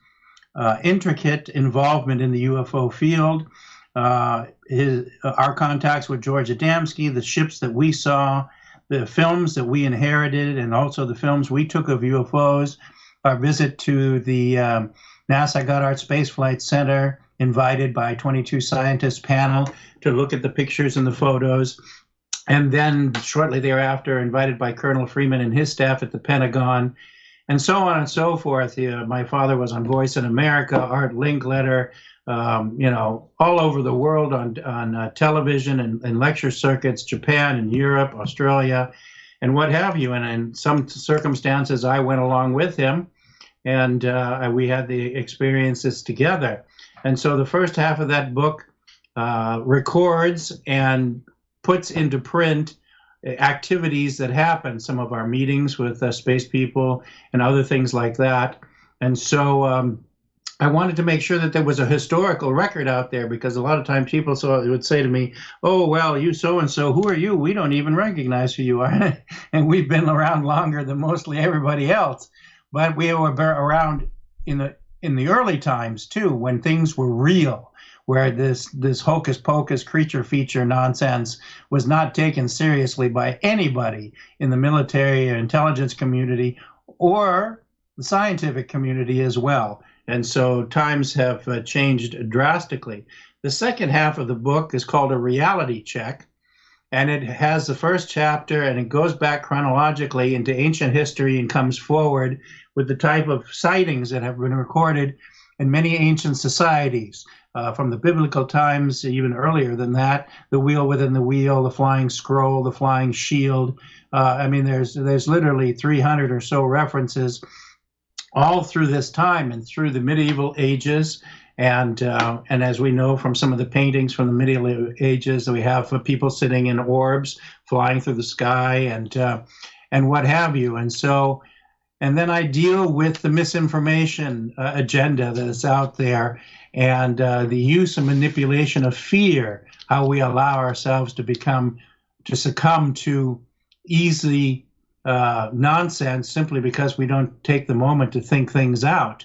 intricate involvement in the UFO field, our contacts with George Adamski, the ships that we saw, the films that we inherited, and also the films we took of UFOs, our visit to the NASA Goddard Space Flight Center, invited by 22 scientists panel to look at the pictures and the photos, and then shortly thereafter invited by Colonel Freeman and his staff at the Pentagon, and so on and so forth. My father was on Voice in America, Art Linkletter, all over the world on television and lecture circuits, Japan and Europe, Australia, and what have you. And in some circumstances, I went along with him, and we had the experiences together. And so the first half of that book records and puts into print activities that happen, some of our meetings with space people and other things like that. And so I wanted to make sure that there was a historical record out there, because a lot of times people would say to me, oh, well, you so-and-so, who are you? We don't even recognize who you are. And we've been around longer than mostly everybody else. But we were around in the early times, too, when things were real, where this hocus pocus creature feature nonsense was not taken seriously by anybody in the military or intelligence community or the scientific community as well. And so times have changed drastically. The second half of the book is called A Reality Check, and it has the first chapter, and it goes back chronologically into ancient history and comes forward with the type of sightings that have been recorded in many ancient societies, from the biblical times, even earlier than that, the wheel within the wheel, the flying scroll, the flying shield. I mean, there's literally 300 or so references all through this time and through the medieval ages. And as we know from some of the paintings from the medieval ages, we have people sitting in orbs, flying through the sky, and what have you. And then I deal with the misinformation agenda that is out there, and the use and manipulation of fear, how we allow ourselves to succumb to easy nonsense simply because we don't take the moment to think things out.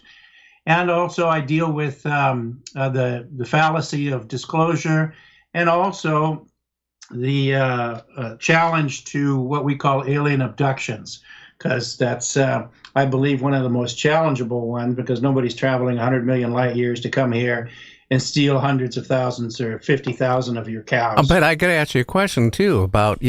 And also I deal with the fallacy of disclosure, and also the challenge to what we call alien abductions, because that's, I believe, one of the most challengeable ones, because nobody's traveling 100 million light years to come here and steal hundreds of thousands or 50,000 of your cows. But I got to ask you a question, too, about,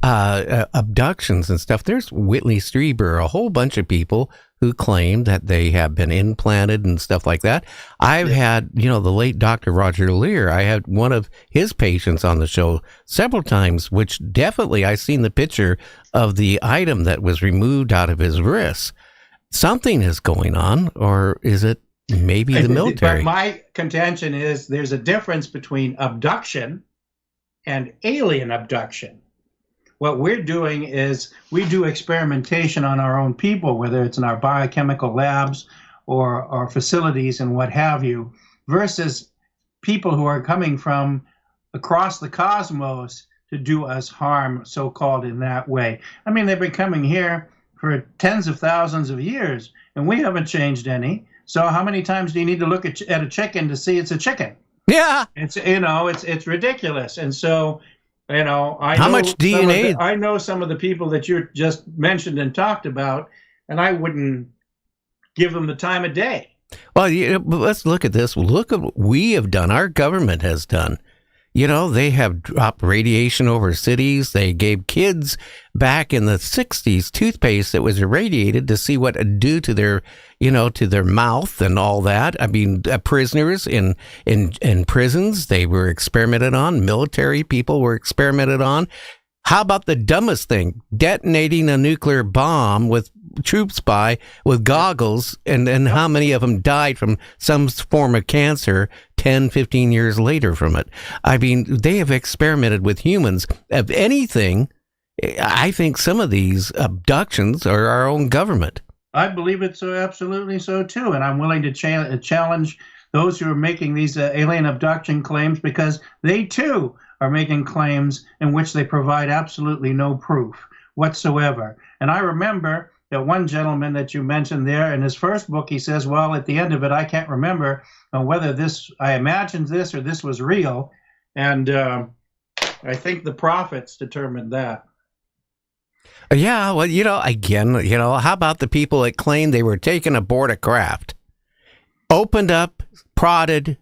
abductions and stuff. There's Whitley Strieber, a whole bunch of people who claim that they have been implanted and stuff like that. I've had, the late Dr. Roger Lear, I had one of his patients on the show several times, which definitely I seen the picture of the item that was removed out of his wrist. Something is going on, or is it maybe the military? But my contention is there's a difference between abduction and alien abduction. What we're doing is we do experimentation on our own people, whether it's in our biochemical labs or our facilities and what have you, versus people who are coming from across the cosmos to do us harm, so-called, in that way. I mean, they've been coming here for tens of thousands of years, and we haven't changed any. So how many times do you need to look at a chicken to see it's a chicken? Yeah. It's ridiculous. And so, I how much DNA? I know some of the people that you just mentioned and talked about, and I wouldn't give them the time of day. Well, let's look at this. Look at what we have done. Our government has done. They have dropped radiation over cities. They gave kids back in the 60s toothpaste that was irradiated to see what it would do to their, to their mouth and all that. I mean, prisoners in prisons, they were experimented on. Military people were experimented on. How about the dumbest thing? Detonating a nuclear bomb with troops with goggles, and how many of them died from some form of cancer 10, 15 years later from it. I mean, they have experimented with humans. If anything, I think some of these abductions are our own government. I believe it's so, absolutely so too, and I'm willing to challenge those who are making these alien abduction claims, because they too are making claims in which they provide absolutely no proof whatsoever. And I remember that one gentleman that you mentioned there, in his first book, he says, well, at the end of it, I can't remember whether I imagined this or this was real. And I think the prophets determined that. Yeah, well, again, how about the people that claimed they were taken aboard a craft, opened up, prodded,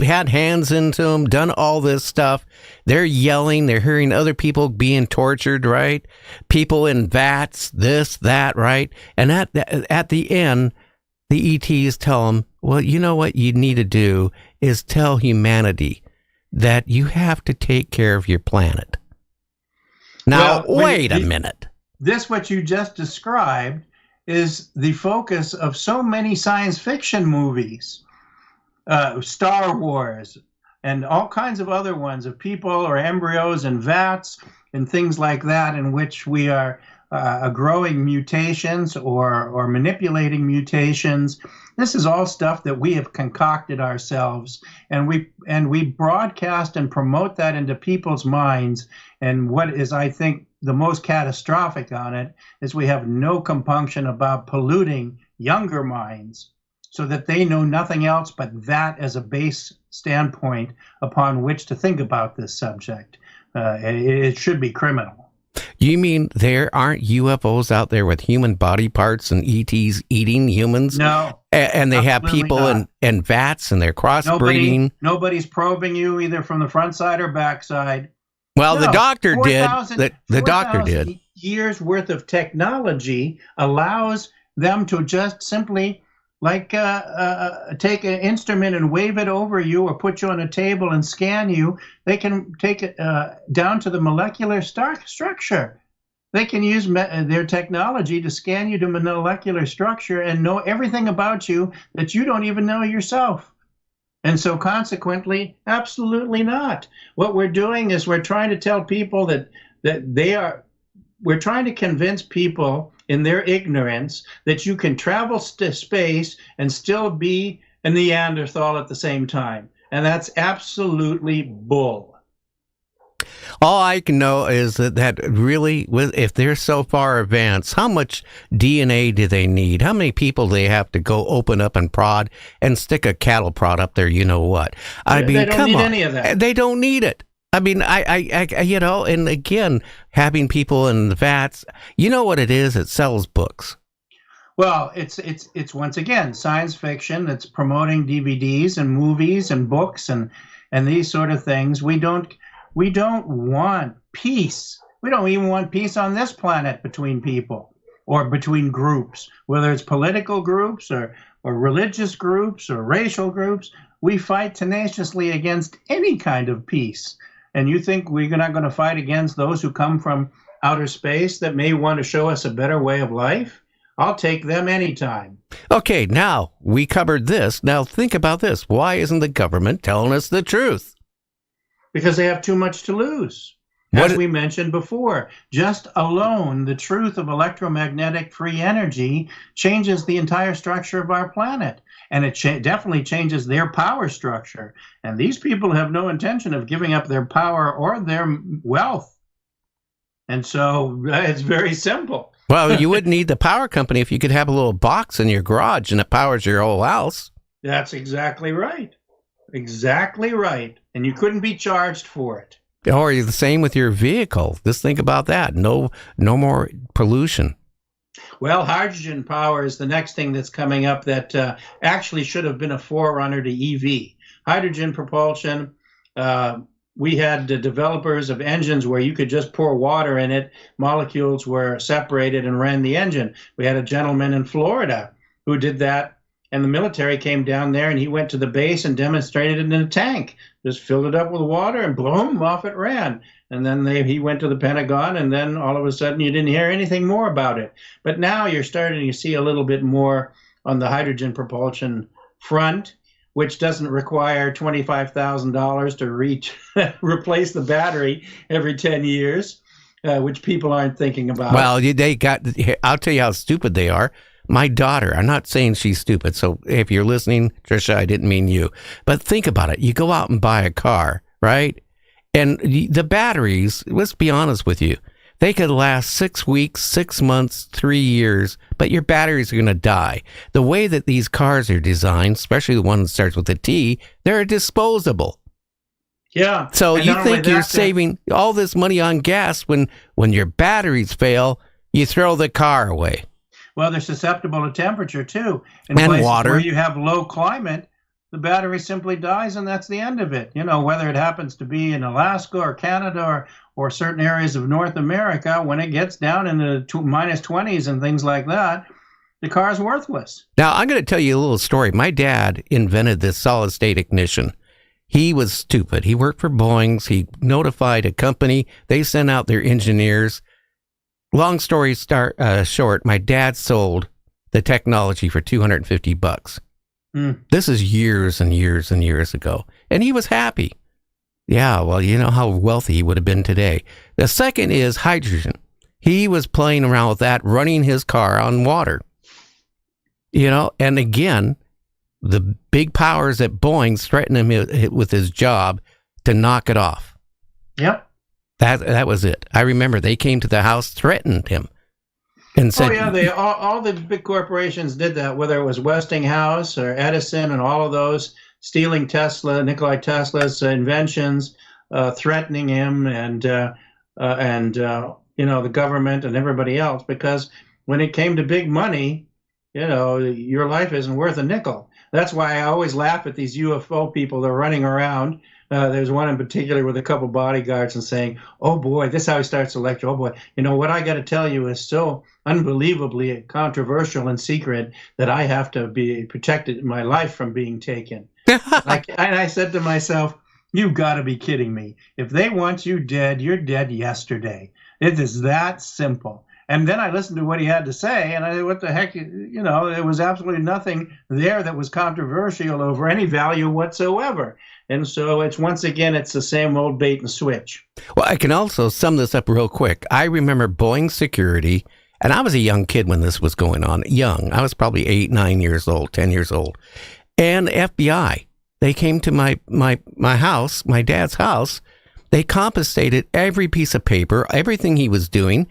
had hands into them, done all this stuff. They're yelling. They're hearing other people being tortured, right? People in vats, this, that, right? And at the end, the ETs tell them, well, you know what you need to do is tell humanity that you have to take care of your planet. Now, wait a minute. This, what you just described, is the focus of so many science fiction movies. Star Wars, and all kinds of other ones of people or embryos and vats and things like that, in which we are growing mutations or manipulating mutations. This is all stuff that we have concocted ourselves, and we broadcast and promote that into people's minds. And what is, I think, the most catastrophic on it is we have no compunction about polluting younger minds so that they know nothing else but that as a base standpoint upon which to think about this subject. It should be criminal. You mean there aren't UFOs out there with human body parts and ETs eating humans? No. And they have people in vats and they're crossbreeding? Nobody's probing you either from the front side or back side. Well, No, the doctor did. 4,000 The doctor did. years worth of technology allows them to just simply take an instrument and wave it over you or put you on a table and scan you. They can take it down to the molecular structure. They can use their technology to scan you to molecular structure and know everything about you that you don't even know yourself. And so consequently, absolutely not. What we're doing is we're trying to tell people we're trying to convince people in their ignorance that you can travel to space and still be a Neanderthal at the same time. And that's absolutely bull. All I can know is that really, if they're so far advanced, how much DNA do they need? How many people do they have to go open up and prod and stick a cattle prod up there? You know what? I mean, they don't come need on. any of that. They don't need it. I mean, I and again, having people in the vats, you know what it is? It sells books. Well, it's once again science fiction. It's promoting DVDs and movies and books and these sort of things. We don't want peace. We don't even want peace on this planet between people or between groups, whether it's political groups or religious groups or racial groups. We fight tenaciously against any kind of peace. And you think we're not going to fight against those who come from outer space that may want to show us a better way of life? I'll take them anytime. Okay, now we covered this. Now think about this. Why isn't the government telling us the truth? Because they have too much to lose. As we mentioned before, just alone, the truth of electromagnetic free energy changes the entire structure of our planet. And it definitely changes their power structure. And these people have no intention of giving up their power or their wealth. And so it's very simple. Well, you wouldn't need the power company if you could have a little box in your garage and it powers your whole house. That's exactly right. Exactly right. And you couldn't be charged for it. Or the same with your vehicle. Just think about that. No more pollution. Well, hydrogen power is the next thing that's coming up that actually should have been a forerunner to EV. Hydrogen propulsion, we had the developers of engines where you could just pour water in it, molecules were separated and ran the engine. We had a gentleman in Florida who did that, and the military came down there and he went to the base and demonstrated it in a tank. Just filled it up with water and boom, off it ran. And then he went to the Pentagon, and then all of a sudden you didn't hear anything more about it. But now you're starting to see a little bit more on the hydrogen propulsion front, which doesn't require $25,000 to replace the battery every 10 years, which people aren't thinking about. Well, I'll tell you how stupid they are. My daughter, I'm not saying she's stupid, so if you're listening, Trisha, I didn't mean you. But think about it. You go out and buy a car, right? And the batteries, let's be honest with you, they could last 6 weeks, 6 months, 3 years, but your batteries are going to die. The way that these cars are designed, especially the one that starts with a T, they're disposable. Yeah. So you think you're saving all this money on gas when your batteries fail, you throw the car away. Well, they're susceptible to temperature, too. And places water. Where you have low climate, the battery simply dies, and that's the end of it. You know, whether it happens to be in Alaska or Canada or certain areas of North America, when it gets down in the minus 20s and things like that, the car's worthless. Now, I'm going to tell you a little story. My dad invented this solid-state ignition. He was stupid. He worked for Boeing's. He notified a company. They sent out their engineers. Long story short, my dad sold the technology for $250. This is years and years and years ago. And he was happy. Yeah, well, you know how wealthy he would have been today. The second is hydrogen. He was playing around with that, running his car on water. You know, and again, the big powers at Boeing threatened him with his job to knock it off. Yep. That was it. I remember they came to the house, threatened him. and said, Oh yeah, all the big corporations did that, whether it was Westinghouse or Edison and all of those stealing Nikola Tesla's inventions, threatening him, and the government and everybody else, because when it came to big money, your life isn't worth a nickel. That's why I always laugh at these UFO people that are running around. There's one in particular with a couple bodyguards and saying, "Oh boy," this is how he starts the lecture. "Oh boy, what I got to tell you is so unbelievably controversial and secret that I have to be protected my life from being taken." And I said to myself, "You've got to be kidding me. If they want you dead, you're dead yesterday. It is that simple." And then I listened to what he had to say, and I said, what the heck, there was absolutely nothing there that was controversial over any value whatsoever. And so it's the same old bait and switch. Well, I can also sum this up real quick. I remember Boeing security, and I was a young kid when this was going on. Young. I was probably 8, 9 years old, 10 years old. And the FBI, they came to my house, my dad's house. They confiscated every piece of paper, everything he was doing.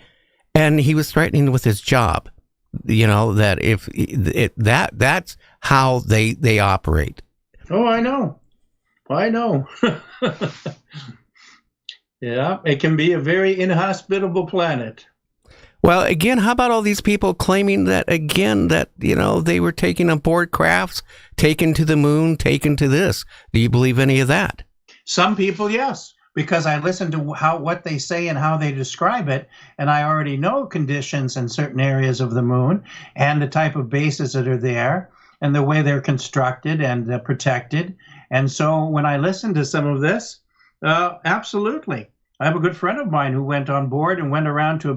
And he was threatening with his job, that if that's how they operate. Oh, I know. Yeah, it can be a very inhospitable planet. Well, again, how about all these people claiming that they were taken aboard crafts, taken to the moon, taken to this? Do you believe any of that? Some people, yes. Because I listen to what they say and how they describe it, and I already know conditions in certain areas of the moon and the type of bases that are there and the way they're constructed and protected. And so when I listen to some of this, absolutely. I have a good friend of mine who went on board and went around to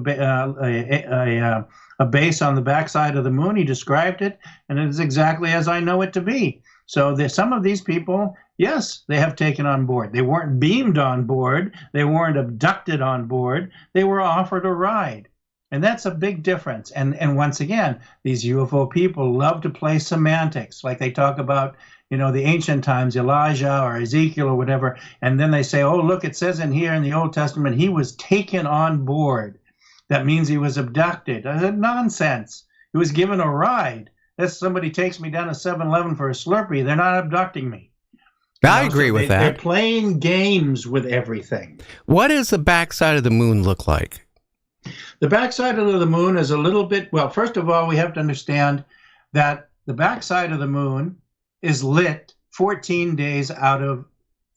a base on the backside of the moon. He described it, and it is exactly as I know it to be. So some of these people, yes, they have taken on board. They weren't beamed on board. They weren't abducted on board. They were offered a ride. And that's a big difference. And once again, these UFO people love to play semantics. Like they talk about, the ancient times, Elijah or Ezekiel or whatever. And then they say, oh, look, it says in here in the Old Testament, he was taken on board. That means he was abducted. I said, nonsense. He was given a ride. If somebody takes me down to 7-Eleven for a Slurpee, they're not abducting me. I agree with that. They're playing games with everything. What does the backside of the moon look like? The backside of the moon is a little bit, well, first of all, we have to understand that the backside of the moon is lit 14 days out of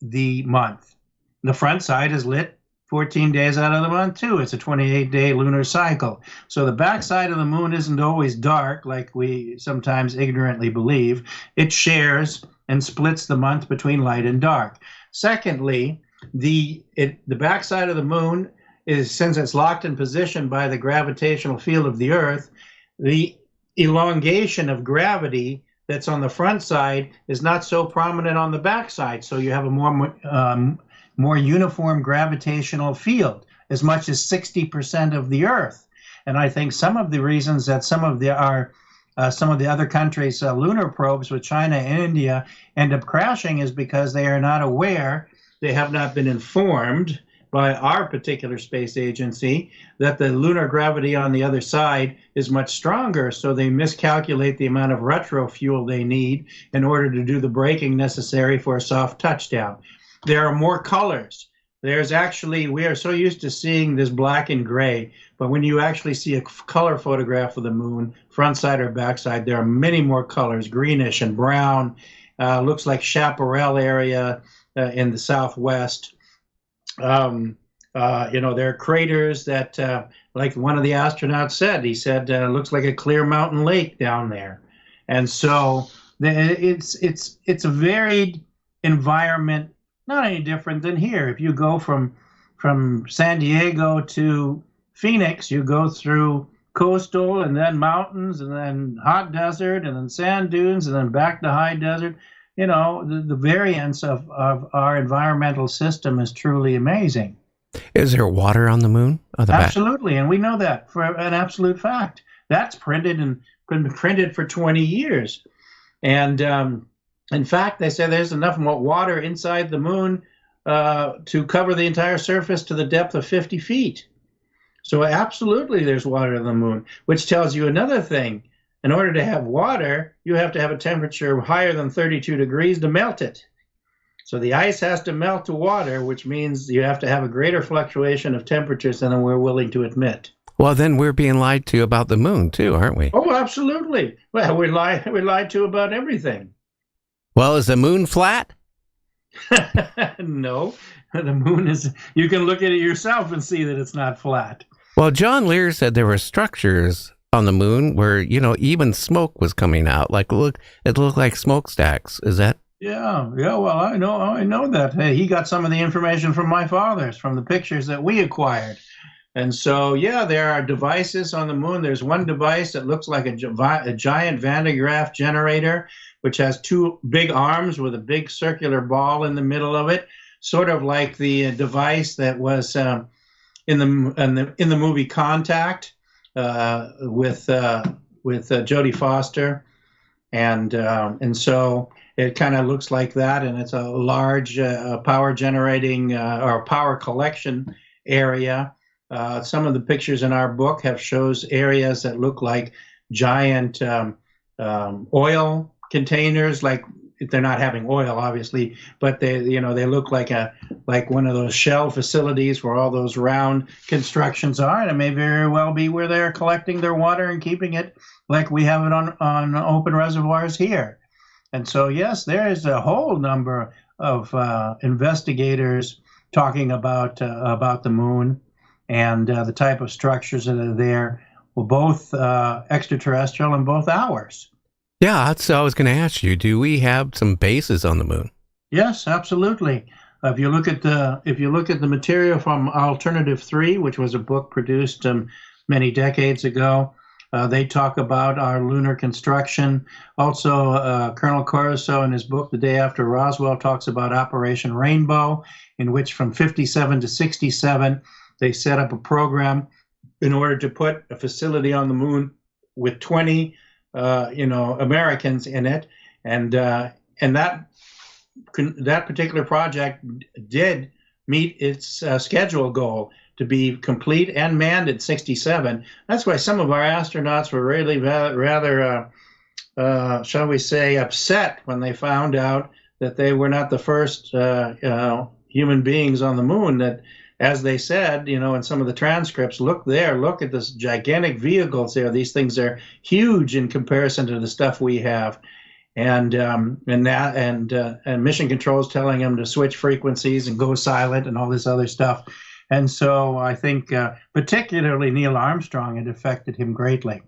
the month. The front side is lit 14 days out of the month, too. It's a 28-day lunar cycle. So the backside of the moon isn't always dark, like we sometimes ignorantly believe. It shares and splits the month between light and dark. Secondly, the backside of the moon is, since it's locked in position by the gravitational field of the Earth, the elongation of gravity that's on the front side is not so prominent on the backside. So you have a more uniform gravitational field, as much as 60% of the Earth. And I think some of the reasons that some of the other countries' lunar probes with China and India end up crashing is because they are not aware, they have not been informed by our particular space agency that the lunar gravity on the other side is much stronger, so they miscalculate the amount of retro fuel they need in order to do the braking necessary for a soft touchdown. There are more colors. There's actually, we are so used to seeing this black and gray, but when you actually see a color photograph of the moon, front side or back side, there are many more colors, greenish and brown, looks like chaparral area in the southwest. There are craters that, like one of the astronauts said, he said, looks like a clear mountain lake down there. And so it's a varied environment, not any different than here. If you go from San Diego to Phoenix, you go through coastal and then mountains and then hot desert and then sand dunes and then back to high desert. The variance of our environmental system is truly amazing. Is there water on the moon? Absolutely, and we know that for an absolute fact. That's printed and been printed for 20 years. And in fact, they say there's enough water inside the moon to cover the entire surface to the depth of 50 feet. So absolutely there's water on the moon, which tells you another thing. In order to have water, you have to have a temperature higher than 32 degrees to melt it. So the ice has to melt to water, which means you have to have a greater fluctuation of temperatures than we're willing to admit. Well, then we're being lied to about the moon too, aren't we? Oh, absolutely. Well, we're lied to about everything. Well, is the moon flat? No, the moon is, you can look at it yourself and see that it's not flat. Well, John Lear said there were structures on the moon where, even smoke was coming out. Like, it looked like smokestacks. Is that? Yeah. Well, I know that. Hey, he got some of the information from my fathers, from the pictures that we acquired. And so, yeah, there are devices on the moon. There's one device that looks like a giant Van de Graaff generator, which has two big arms with a big circular ball in the middle of it, sort of like the device that was in the movie Contact with Jodie Foster, and so it kind of looks like that, and it's a large power generating or power collection area. Some of the pictures in our book shows areas that look like giant oil containers, like they're not having oil, obviously, but they look like one of those shell facilities where all those round constructions are, and it may very well be where they're collecting their water and keeping it like we have it on open reservoirs here. And so, yes, there is a whole number of investigators talking about the moon and the type of structures that are there, well, both extraterrestrial and both ours. Yeah, that's what I was going to ask you. Do we have some bases on the moon? Yes, absolutely. If you look at the material from Alternative 3, which was a book produced many decades ago, they talk about our lunar construction. Also, Colonel Corso in his book, The Day After Roswell, talks about Operation Rainbow, in which from 57 to 67, they set up a program in order to put a facility on the moon with 20 Americans in it, and that particular project did meet its schedule goal to be complete and manned at 67. That's why some of our astronauts were really rather shall we say, upset when they found out that they were not the first human beings on the moon. That, as they said, in some of the transcripts, look at this gigantic vehicles there. These things are huge in comparison to the stuff we have. And mission control is telling them to switch frequencies and go silent and all this other stuff. And so I think particularly Neil Armstrong, it affected him greatly.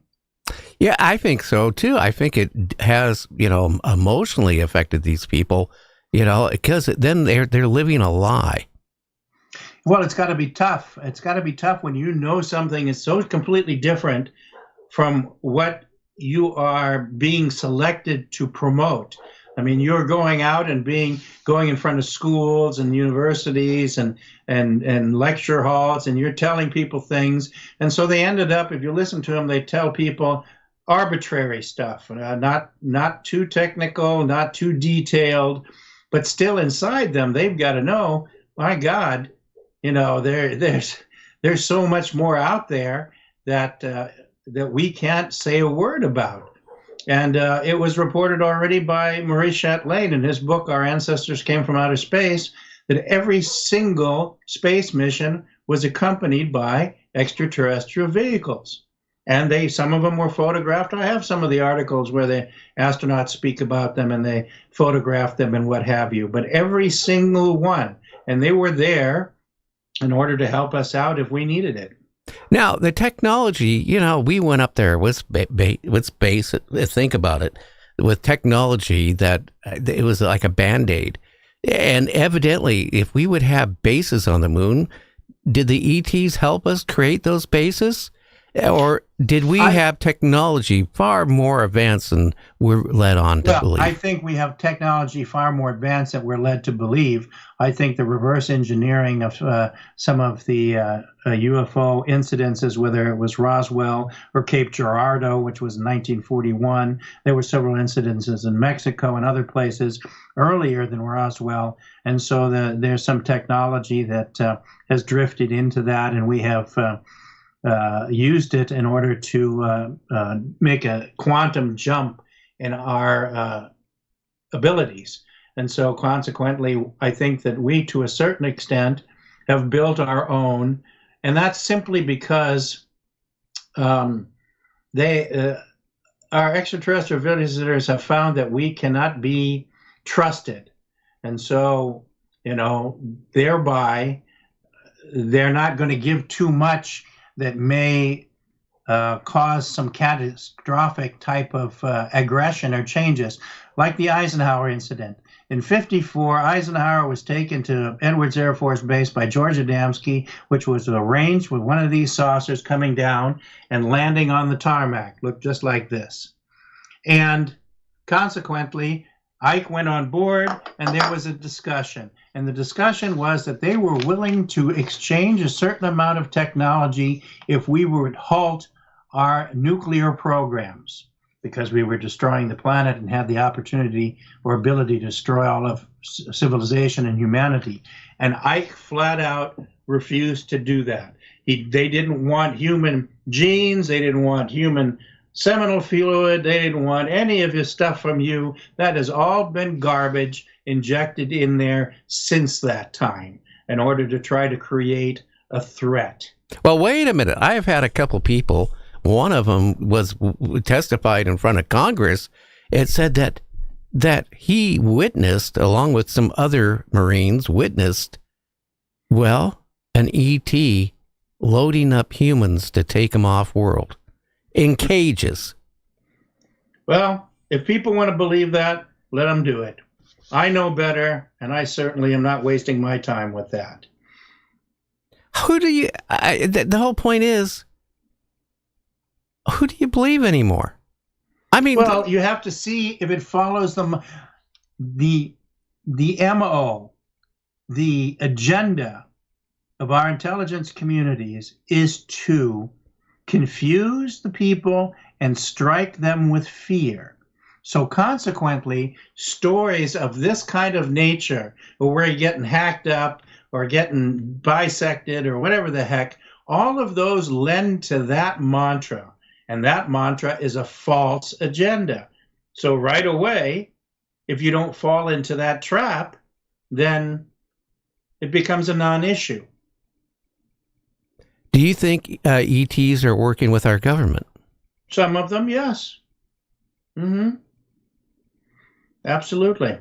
Yeah, I think so too. I think it has, emotionally affected these people, because then they're living a lie. Well, it's got to be tough. It's got to be tough when you know something is so completely different from what you are being selected to promote. I mean, you're going out and going in front of schools and universities and lecture halls, and you're telling people things. And so they ended up, if you listen to them, they tell people arbitrary stuff, not too technical, not too detailed, but still inside them, they've got to know, my God, there's so much more out there that we can't say a word about. And it was reported already by Maurice Chatelain in his book, Our Ancestors Came from Outer Space, that every single space mission was accompanied by extraterrestrial vehicles. And some of them were photographed. I have some of the articles where the astronauts speak about them and they photograph them and what have you. But every single one, and they were there in order to help us out if we needed it. Now, the technology, we went up there with space. Think about it, with technology that it was like a Band-Aid. And evidently, if we would have bases on the moon, did the ETs help us create those bases? Or did we have technology far more advanced than we're led on to believe? I think we have technology far more advanced than we're led to believe. I think the reverse engineering of some of the UFO incidences, whether it was Roswell or Cape Girardeau, which was in 1941, there were several incidences in Mexico and other places earlier than Roswell. And so there's some technology that has drifted into that, and we have used it in order to make a quantum jump in our abilities. And so consequently, I think that we, to a certain extent, have built our own, and that's simply because our extraterrestrial visitors have found that we cannot be trusted. And so, thereby, they're not going to give too much that may cause some catastrophic type of aggression or changes, like the Eisenhower incident. In 1954, Eisenhower was taken to Edwards Air Force Base by George Adamski, which was arranged with one of these saucers coming down and landing on the tarmac. Looked just like this. And consequently, Ike went on board, and there was a discussion. And the discussion was that they were willing to exchange a certain amount of technology if we would halt our nuclear programs, because we were destroying the planet and had the opportunity or ability to destroy all of civilization and humanity. And Ike flat out refused to do that. They didn't want human genes. They didn't want human seminal fluid. They didn't want any of his stuff from you. That has all been garbage injected in there since that time in order to try to create a threat. Well, wait a minute. I've had a couple people. One of them was testified in front of Congress. It said that he witnessed, along with some other Marines, an ET loading up humans to take them off world in cages. Well, if people want to believe that, let them do it. I know better, and I certainly am not wasting my time with that. The whole point is, who do you believe anymore? I mean, well, you have to see if it follows the MO, the agenda of our intelligence communities is to confuse the people and strike them with fear. So consequently, stories of this kind of nature, where we're getting hacked up or getting bisected or whatever the heck, all of those lend to that mantra. And that mantra is a false agenda. So right away, if you don't fall into that trap, then it becomes a non-issue. Do you think ETs are working with our government? Some of them, yes. Mm-hmm. Absolutely.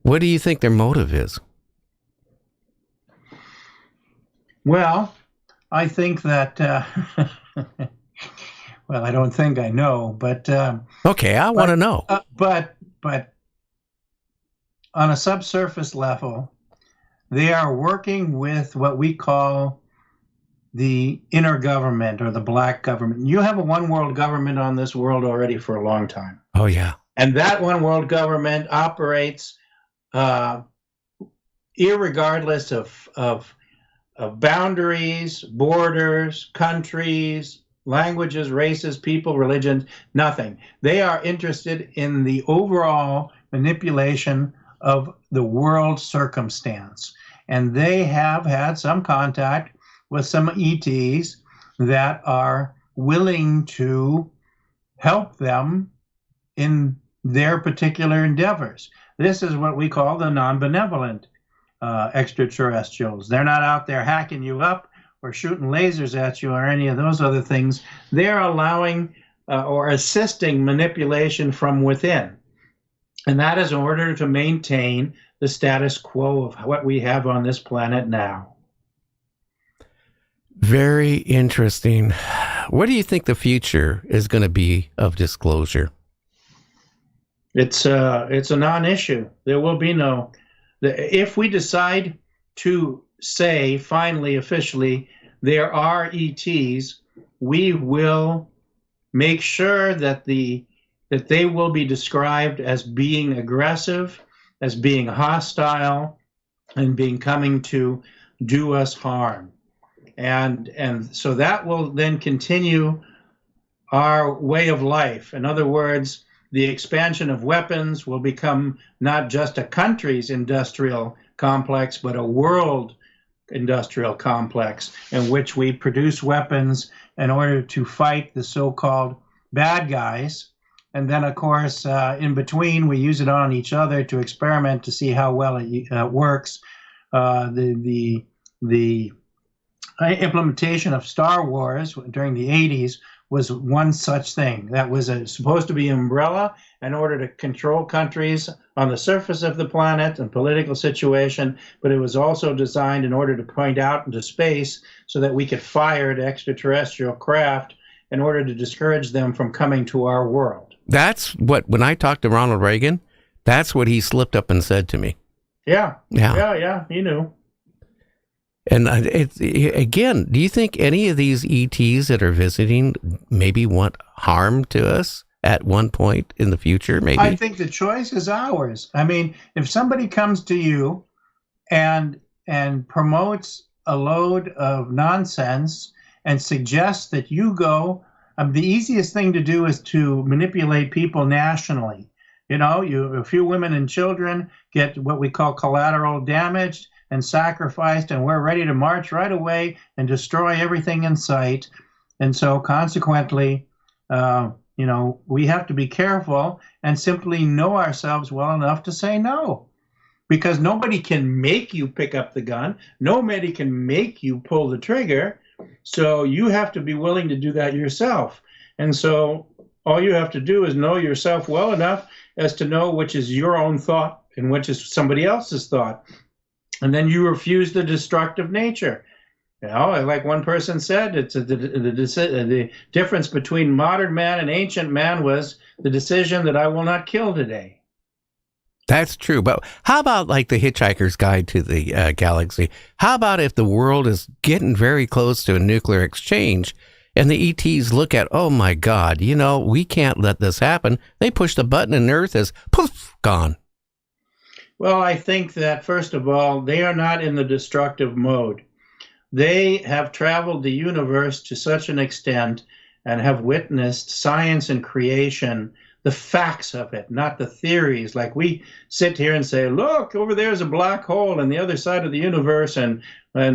What do you think their motive is? Well, I think that... well, I don't think I know, but... okay, I want to know. But on a subsurface level, they are working with what we call the inner government or the black government. You have a one world government on this world already for a long time. Oh, yeah. And that one world government operates irregardless of boundaries, borders, countries, languages, races, people, religions, nothing. They are interested in the overall manipulation of the world circumstance. And they have had some contact with some ETs that are willing to help them in their particular endeavors. This is what we call the non-benevolent extraterrestrials. They're not out there hacking you up or shooting lasers at you or any of those other things. They're allowing or assisting manipulation from within. And that is in order to maintain the status quo of what we have on this planet now. Very interesting. What do you think the future is going to be of disclosure? It's a non-issue. There will be no... If we decide to say, finally, officially, there are ETs, we will make sure that they will be described as being aggressive, as being hostile, and being coming to do us harm. And so that will then continue our way of life. In other words, the expansion of weapons will become not just a country's industrial complex, but a world industrial complex in which we produce weapons in order to fight the so-called bad guys. And then, of course, in between, we use it on each other to experiment to see how well it works. The implementation of Star Wars during the 80s was one such thing. That was supposed to be an umbrella in order to control countries on the surface of the planet and political situation, but it was also designed in order to point out into space so that we could fire at extraterrestrial craft in order to discourage them from coming to our world. That's what, when I talked to Ronald Reagan, that's what he slipped up and said to me. Yeah, he knew. And again, do you think any of these ETs that are visiting maybe want harm to us at one point in the future? Maybe. I think the choice is ours. I mean, if somebody comes to you and promotes a load of nonsense and suggests that you go, the easiest thing to do is to manipulate people nationally. You know, a few women and children get what we call collateral damage and sacrificed, and we're ready to march right away and destroy everything in sight. And so consequently, we have to be careful and simply know ourselves well enough to say no, because nobody can make you pick up the gun. Nobody can make you pull the trigger. So you have to be willing to do that yourself. And so all you have to do is know yourself well enough as to know which is your own thought and which is somebody else's thought. And then you refuse the destructive nature. You know, like one person said, it's the difference between modern man and ancient man was the decision that I will not kill today. That's true. But how about like the Hitchhiker's Guide to the Galaxy? How about if the world is getting very close to a nuclear exchange and the ETs look at, oh my God, we can't let this happen. They push the button and Earth is poof, gone. Well, I think that, first of all, they are not in the destructive mode. They have traveled the universe to such an extent and have witnessed science and creation, the facts of it, not the theories. Like we sit here and say, look, over there's a black hole on the other side of the universe and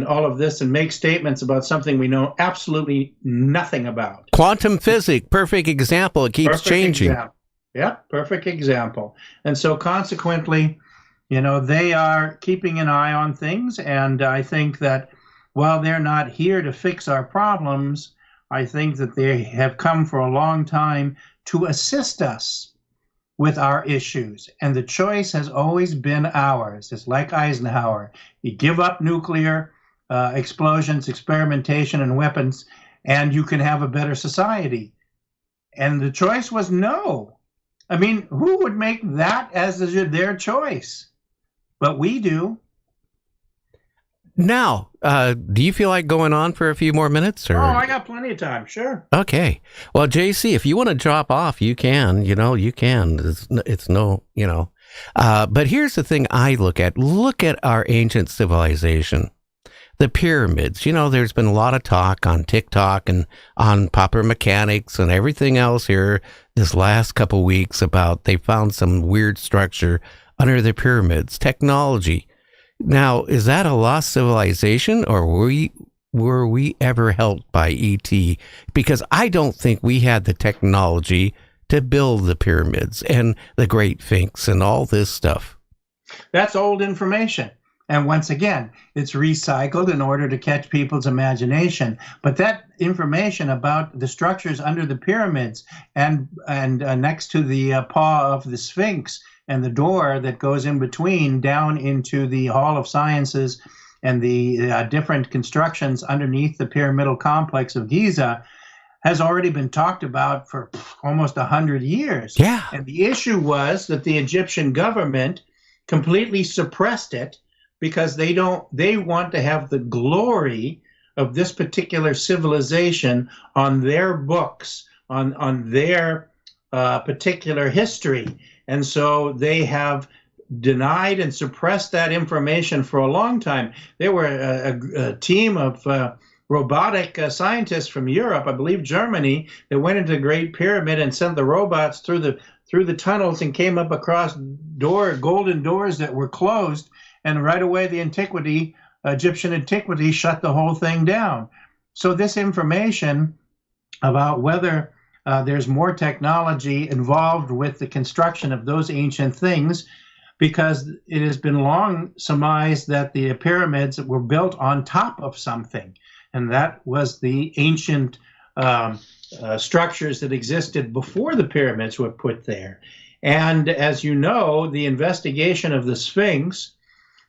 all of this, and make statements about something we know absolutely nothing about. Quantum physics, perfect example. It keeps changing. Yeah, perfect example. And so consequently, they are keeping an eye on things, and I think that while they're not here to fix our problems, I think that they have come for a long time to assist us with our issues. And the choice has always been ours. It's like Eisenhower. You give up nuclear explosions, experimentation, and weapons, and you can have a better society. And the choice was no. I mean, who would make that as their choice? But we do. Now, do you feel like going on for a few more minutes? Or? Oh, I got plenty of time, sure. Okay. Well, JC, if you want to drop off, you can. You can. It's no, But here's the thing I look at. Look at our ancient civilization. The pyramids. There's been a lot of talk on TikTok and on Popular Mechanics and everything else here this last couple weeks about they found some weird structure under the pyramids, technology. Now, is that a lost civilization, or were we ever helped by ET? Because I don't think we had the technology to build the pyramids and the Great Sphinx and all this stuff. That's old information. And once again, it's recycled in order to catch people's imagination. But that information about the structures under the pyramids and next to the paw of the Sphinx and the door that goes in between down into the Hall of Sciences and the different constructions underneath the pyramidal complex of Giza has already been talked about for almost 100 years. Yeah. And the issue was that the Egyptian government completely suppressed it because they want to have the glory of this particular civilization on their books, on their particular history. And so they have denied and suppressed that information for a long time. There were a team of robotic scientists from Europe, I believe Germany, that went into the Great Pyramid and sent the robots through the tunnels and came up across golden doors that were closed. And right away, the antiquity Egyptian antiquity shut the whole thing down. So this information about whether there's more technology involved with the construction of those ancient things, because it has been long surmised that the pyramids were built on top of something, and that was the ancient structures that existed before the pyramids were put there. And as you know, the investigation of the Sphinx,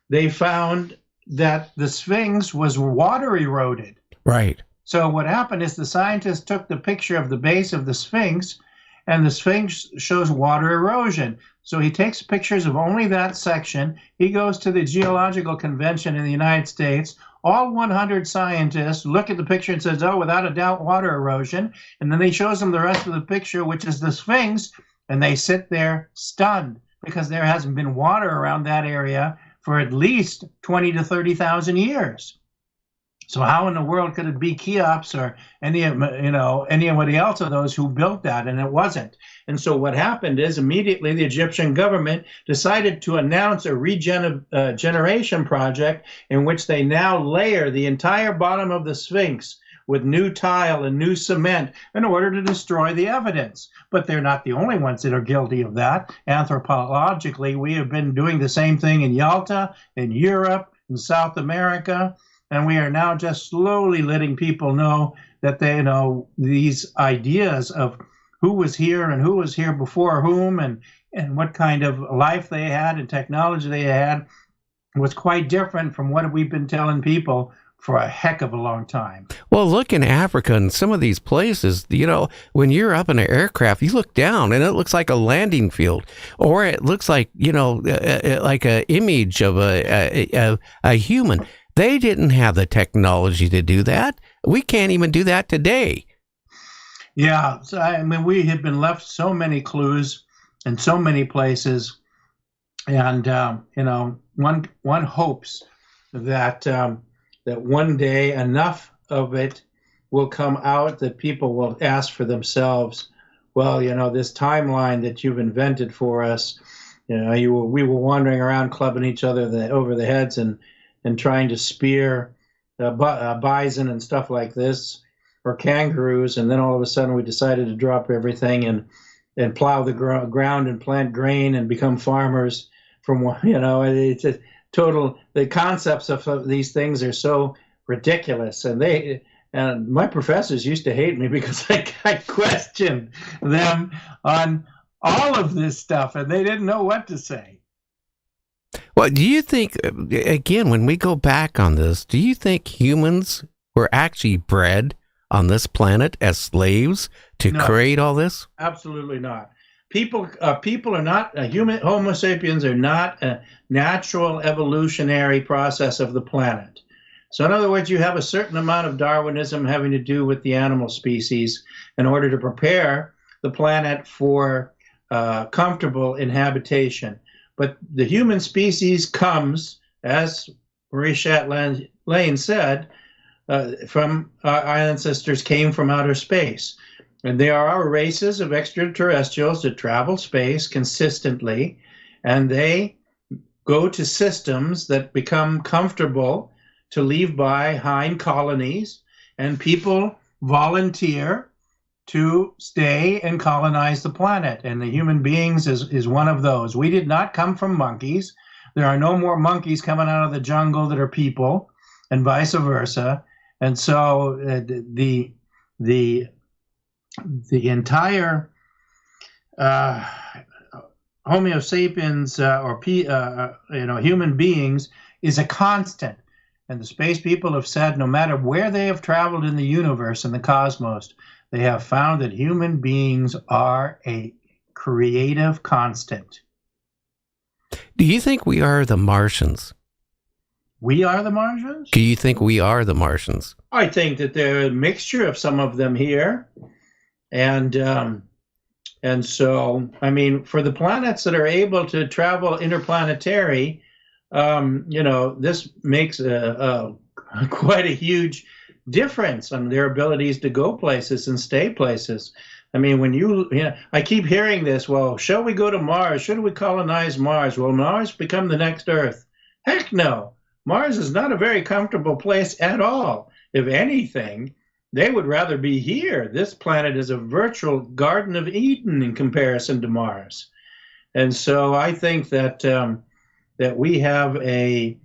they found that the Sphinx was water eroded. Right. So what happened is the scientists took the picture of the base of the Sphinx, and the Sphinx shows water erosion. So he takes pictures of only that section. He goes to the Geological Convention in the United States. All 100 scientists look at the picture and says, oh, without a doubt, water erosion. And then he shows them the rest of the picture, which is the Sphinx, and they sit there stunned because there hasn't been water around that area for at least 20 to 30,000 years. So how in the world could it be Cheops or anybody else of those who built that? And it wasn't. And so what happened is immediately the Egyptian government decided to announce a regeneration project in which they now layer the entire bottom of the Sphinx with new tile and new cement in order to destroy the evidence. But they're not the only ones that are guilty of that. Anthropologically, we have been doing the same thing in Yalta, in Europe, in South America. And we are now just slowly letting people know that they know these ideas of who was here and who was here before whom and what kind of life they had and technology they had was quite different from what we've been telling people for a heck of a long time. Well, look in Africa and some of these places, when you're up in an aircraft, you look down and it looks like a landing field, or it looks like, like an image of a human. They didn't have the technology to do that. We can't even do that today. Yeah, so, I mean, we have been left so many clues in so many places, and one hopes that that one day enough of it will come out that people will ask for themselves, well, this timeline that you've invented for us, we were wandering around clubbing each other over the heads and trying to spear bison and stuff like this, or kangaroos, and then all of a sudden we decided to drop everything and plow the ground and plant grain and become farmers it's a total, the concepts of these things are so ridiculous, and my professors used to hate me because I questioned them on all of this stuff, and they didn't know what to say. Well, do you think, again, when we go back on this, do you think humans were actually bred on this planet as slaves to create all this? Absolutely not. People are not, Homo sapiens are not a natural evolutionary process of the planet. So in other words, you have a certain amount of Darwinism having to do with the animal species in order to prepare the planet for comfortable inhabitation. But the human species comes, as Marie Chatelain said, from our ancestors came from outer space. And there are races of extraterrestrials that travel space consistently, and they go to systems that become comfortable to leave behind colonies, and people volunteer to stay and colonize the planet, and the human beings is one of those. We did not come from monkeys. There are no more monkeys coming out of the jungle that are people, and vice versa. And so the entire Homo sapiens human beings is a constant. And the space people have said no matter where they have traveled in the universe and the cosmos, they have found that human beings are a creative constant. Do you think we are the Martians? We are the Martians? Do you think we are the Martians? I think that there are a mixture of some of them here. And so, I mean, for the planets that are able to travel interplanetary, this makes quite a huge difference on their abilities to go places and stay places. I mean, I keep hearing this, well, shall we go to Mars? Should we colonize Mars? Will Mars become the next Earth? Heck no. Mars is not a very comfortable place at all. If anything, they would rather be here. This planet is a virtual Garden of Eden in comparison to Mars. And so I think that that we have a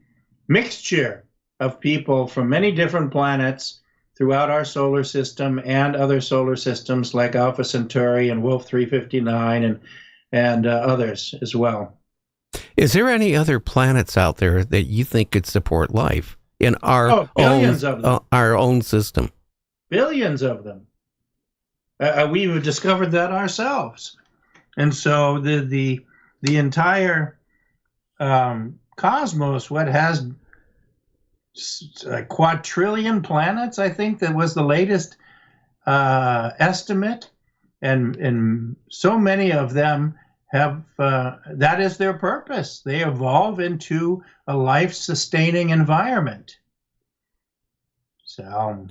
mixture of people from many different planets throughout our solar system and other solar systems like Alpha Centauri and Wolf 359 and others as well. Is there any other planets out there that you think could support life in our billions of them. our own system? Billions of them. We've discovered that ourselves. And so the entire cosmos, what has a quadrillion planets, I think that was the latest estimate, and so many of them have that is their purpose. They evolve into a life-sustaining environment. So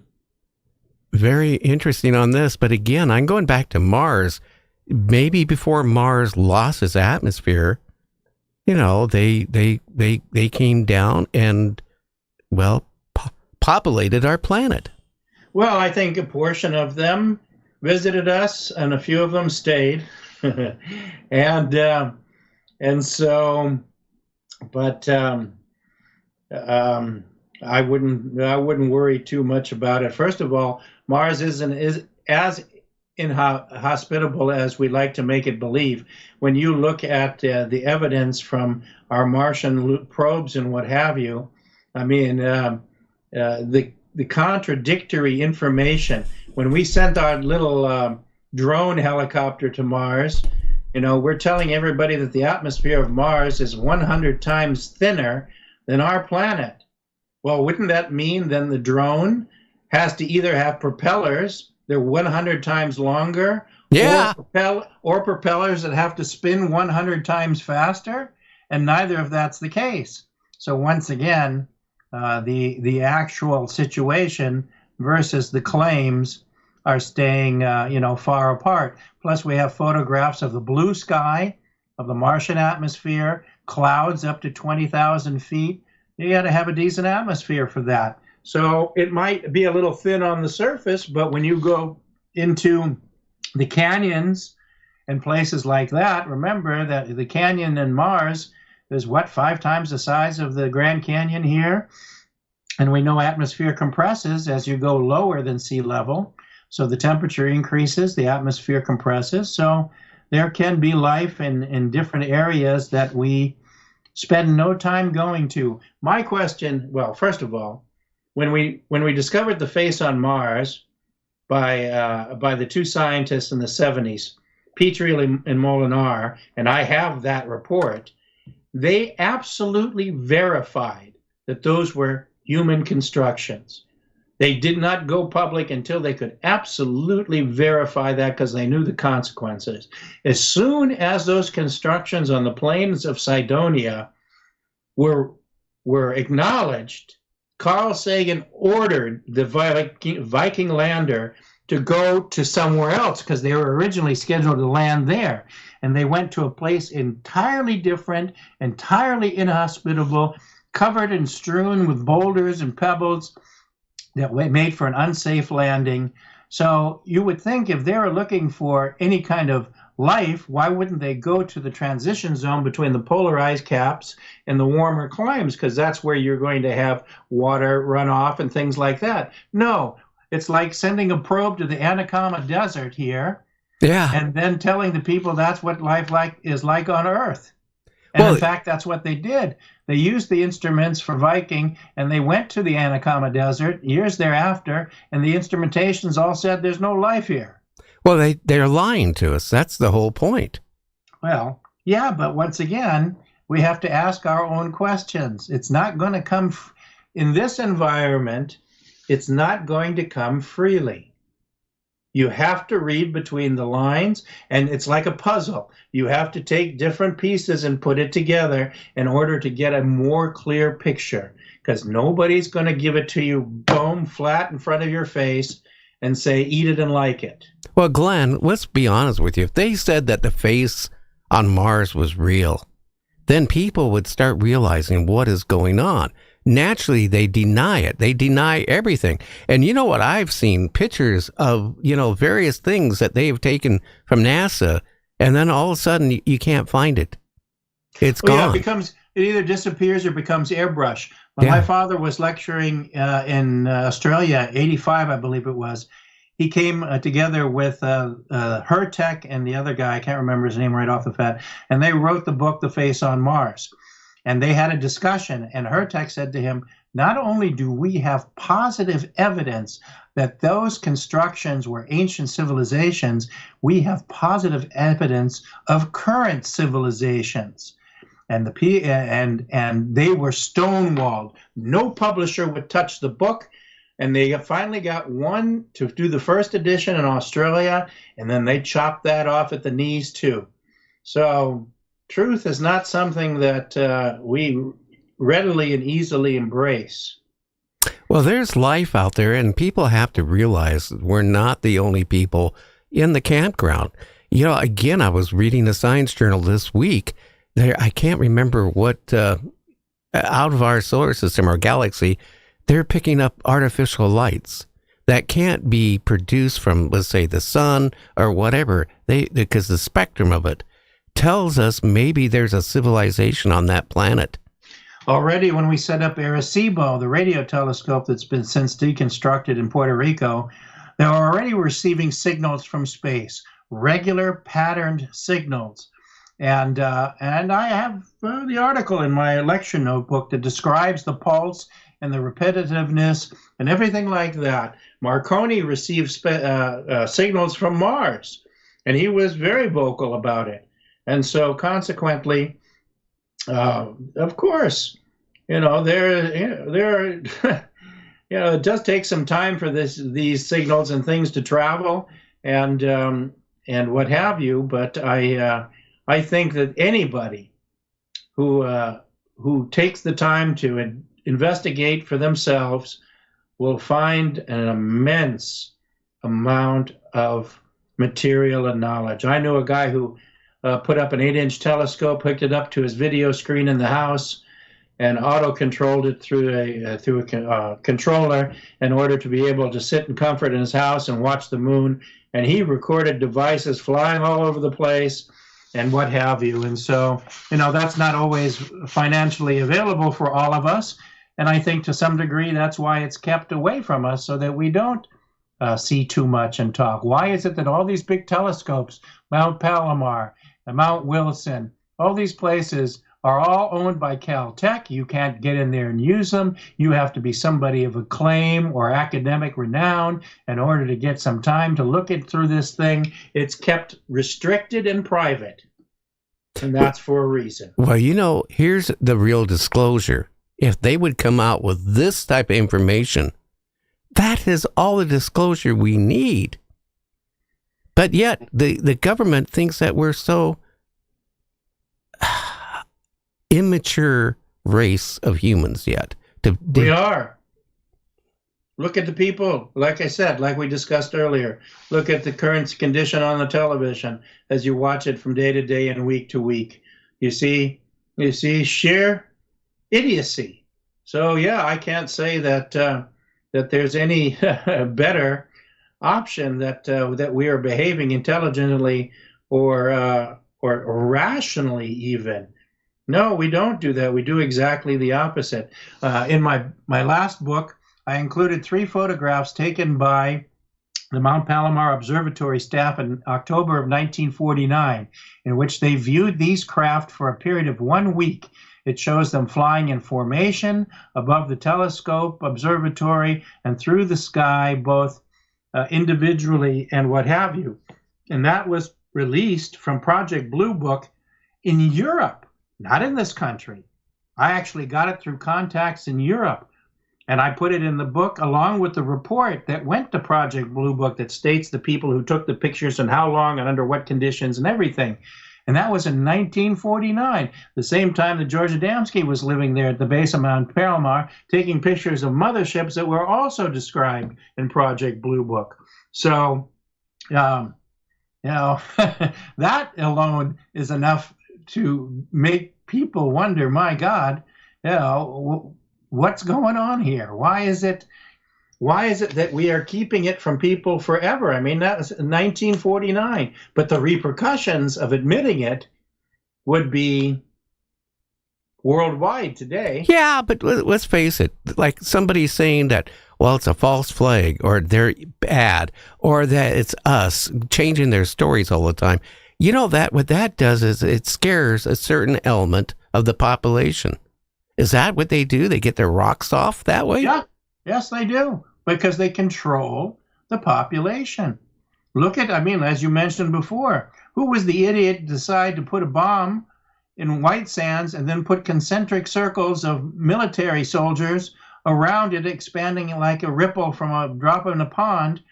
very interesting on this, but again, I'm going back to Mars. Maybe before Mars lost its atmosphere, they came down and populated our planet. Well, I think a portion of them visited us, and a few of them stayed, and so, but I wouldn't worry too much about it. First of all, Mars is as inhospitable as we like to make it believe. When you look at the evidence from our Martian probes and what have you, I mean, the contradictory information. When we sent our little drone helicopter to Mars, we're telling everybody that the atmosphere of Mars is 100 times thinner than our planet. Well, wouldn't that mean then the drone has to either have propellers, they're 100 times longer, yeah, or propellers that have to spin 100 times faster? And neither of that's the case. So once again, the actual situation versus the claims are staying, far apart. Plus, we have photographs of the blue sky, of the Martian atmosphere, clouds up to 20,000 feet. You got to have a decent atmosphere for that. So it might be a little thin on the surface, but when you go into the canyons and places like that, remember that the canyon in Mars is 5 times the size of the Grand Canyon here? And we know atmosphere compresses as you go lower than sea level. So the temperature increases, the atmosphere compresses. So there can be life in different areas that we spend no time going to. My question, well, first of all, when we discovered the face on Mars by the two scientists in the 70s, Petrie and Molinar, and I have that report, they absolutely verified that those were human constructions. They did not go public until they could absolutely verify that, because they knew the consequences. As soon as those constructions on the plains of Cydonia were acknowledged, Carl Sagan ordered the Viking lander to go to somewhere else, because they were originally scheduled to land there. And they went to a place entirely different, entirely inhospitable, covered and strewn with boulders and pebbles that made for an unsafe landing. So you would think if they were looking for any kind of life, why wouldn't they go to the transition zone between the polar ice caps and the warmer climes? Because that's where you're going to have water runoff and things like that. No, it's like sending a probe to the Atacama Desert here, and then telling the people that's what life is like on Earth. And in fact, that's what they did. They used the instruments for Viking, and they went to the Atacama Desert years thereafter, and the instrumentations all said there's no life here. Well, they're lying to us. That's the whole point. Well, yeah, but once again, we have to ask our own questions. It's not going to come in this environment. It's not going to come freely. You have to read between the lines, and it's like a puzzle. You have to take different pieces and put it together in order to get a more clear picture, because nobody's going to give it to you, boom, flat in front of your face and say, eat it and like it. Well, Glenn, let's be honest with you. If they said that the face on Mars was real, then people would start realizing what is going on. naturally they deny it. They deny everything. And you know what? I've seen pictures of, various things that they have taken from NASA, and then all of a sudden you can't find it. It's gone. Yeah, it either disappears or becomes airbrush. When my father was lecturing in Australia, 85, I believe it was, he came together with Hertek and the other guy, I can't remember his name right off the bat, and they wrote the book, The Face on Mars. And they had a discussion, and Hertek said to him, not only do we have positive evidence that those constructions were ancient civilizations, we have positive evidence of current civilizations. And they were stonewalled. No publisher would touch the book. And they finally got one to do the first edition in Australia, and then they chopped that off at the knees too. So truth is not something that we readily and easily embrace. Well, there's life out there, and people have to realize we're not the only people in the campground. Again, I was reading a science journal this week. I can't remember what, out of our solar system or galaxy, they're picking up artificial lights that can't be produced from, let's say, the sun or whatever, because the spectrum of it tells us maybe there's a civilization on that planet. Already, when we set up Arecibo, the radio telescope that's been since deconstructed in Puerto Rico, they're already receiving signals from space, regular patterned signals. And I have the article in my lecture notebook that describes the pulse and the repetitiveness and everything like that. Marconi received signals from Mars, and he was very vocal about it. And so consequently, of course, it does take some time for these signals and things to travel and what have you. But I think that anybody who takes the time to investigate for themselves will find an immense amount of material and knowledge. I knew a guy who put up an 8-inch telescope, hooked it up to his video screen in the house, and auto-controlled it through a controller in order to be able to sit in comfort in his house and watch the moon. And he recorded devices flying all over the place and what have you. And so, that's not always financially available for all of us. And I think to some degree that's why it's kept away from us, so that we don't see too much and talk. Why is it that all these big telescopes, Mount Palomar, and Mount Wilson, all these places are all owned by Caltech? You can't get in there and use them. You have to be somebody of acclaim or academic renown in order to get some time to look through this thing. It's kept restricted and private, and that's for a reason. Well, here's the real disclosure. If they would come out with this type of information, that is all the disclosure we need. But yet, the government thinks that we're so immature race of humans yet. We are. Look at the people, like I said, like we discussed earlier. Look at the current condition on the television as you watch it from day to day and week to week. You see sheer idiocy. So yeah, I can't say that there's any better option that we are behaving intelligently or rationally even. No, we don't do that. We do exactly the opposite. In my last book, I included 3 photographs taken by the Mount Palomar Observatory staff in October of 1949, in which they viewed these craft for a period of 1 week. It shows them flying in formation above the telescope observatory and through the sky, both individually and what have you. And that was released from Project Blue Book in Europe, not in this country. I actually got it through contacts in Europe. And I put it in the book along with the report that went to Project Blue Book that states the people who took the pictures and how long and under what conditions and everything. And that was in 1949, the same time that George Adamkus was living there at the base of Mount Palomar, taking pictures of motherships that were also described in Project Blue Book. So, that alone is enough to make people wonder, my God, what's going on here? Why is it that we are keeping it from people forever? I mean, that was 1949, but the repercussions of admitting it would be worldwide today. Yeah, but let's face it. Like somebody saying that, well, it's a false flag, or they're bad, or that it's us, changing their stories all the time. You know, that what that does is it scares a certain element of the population. Is that what they do? They get their rocks off that way? Yeah, yes, they do, because they control the population. Look at, I mean, as you mentioned before, who was the idiot to decide to put a bomb in White Sands and then put concentric circles of military soldiers around it, expanding it like a ripple from a drop in a pond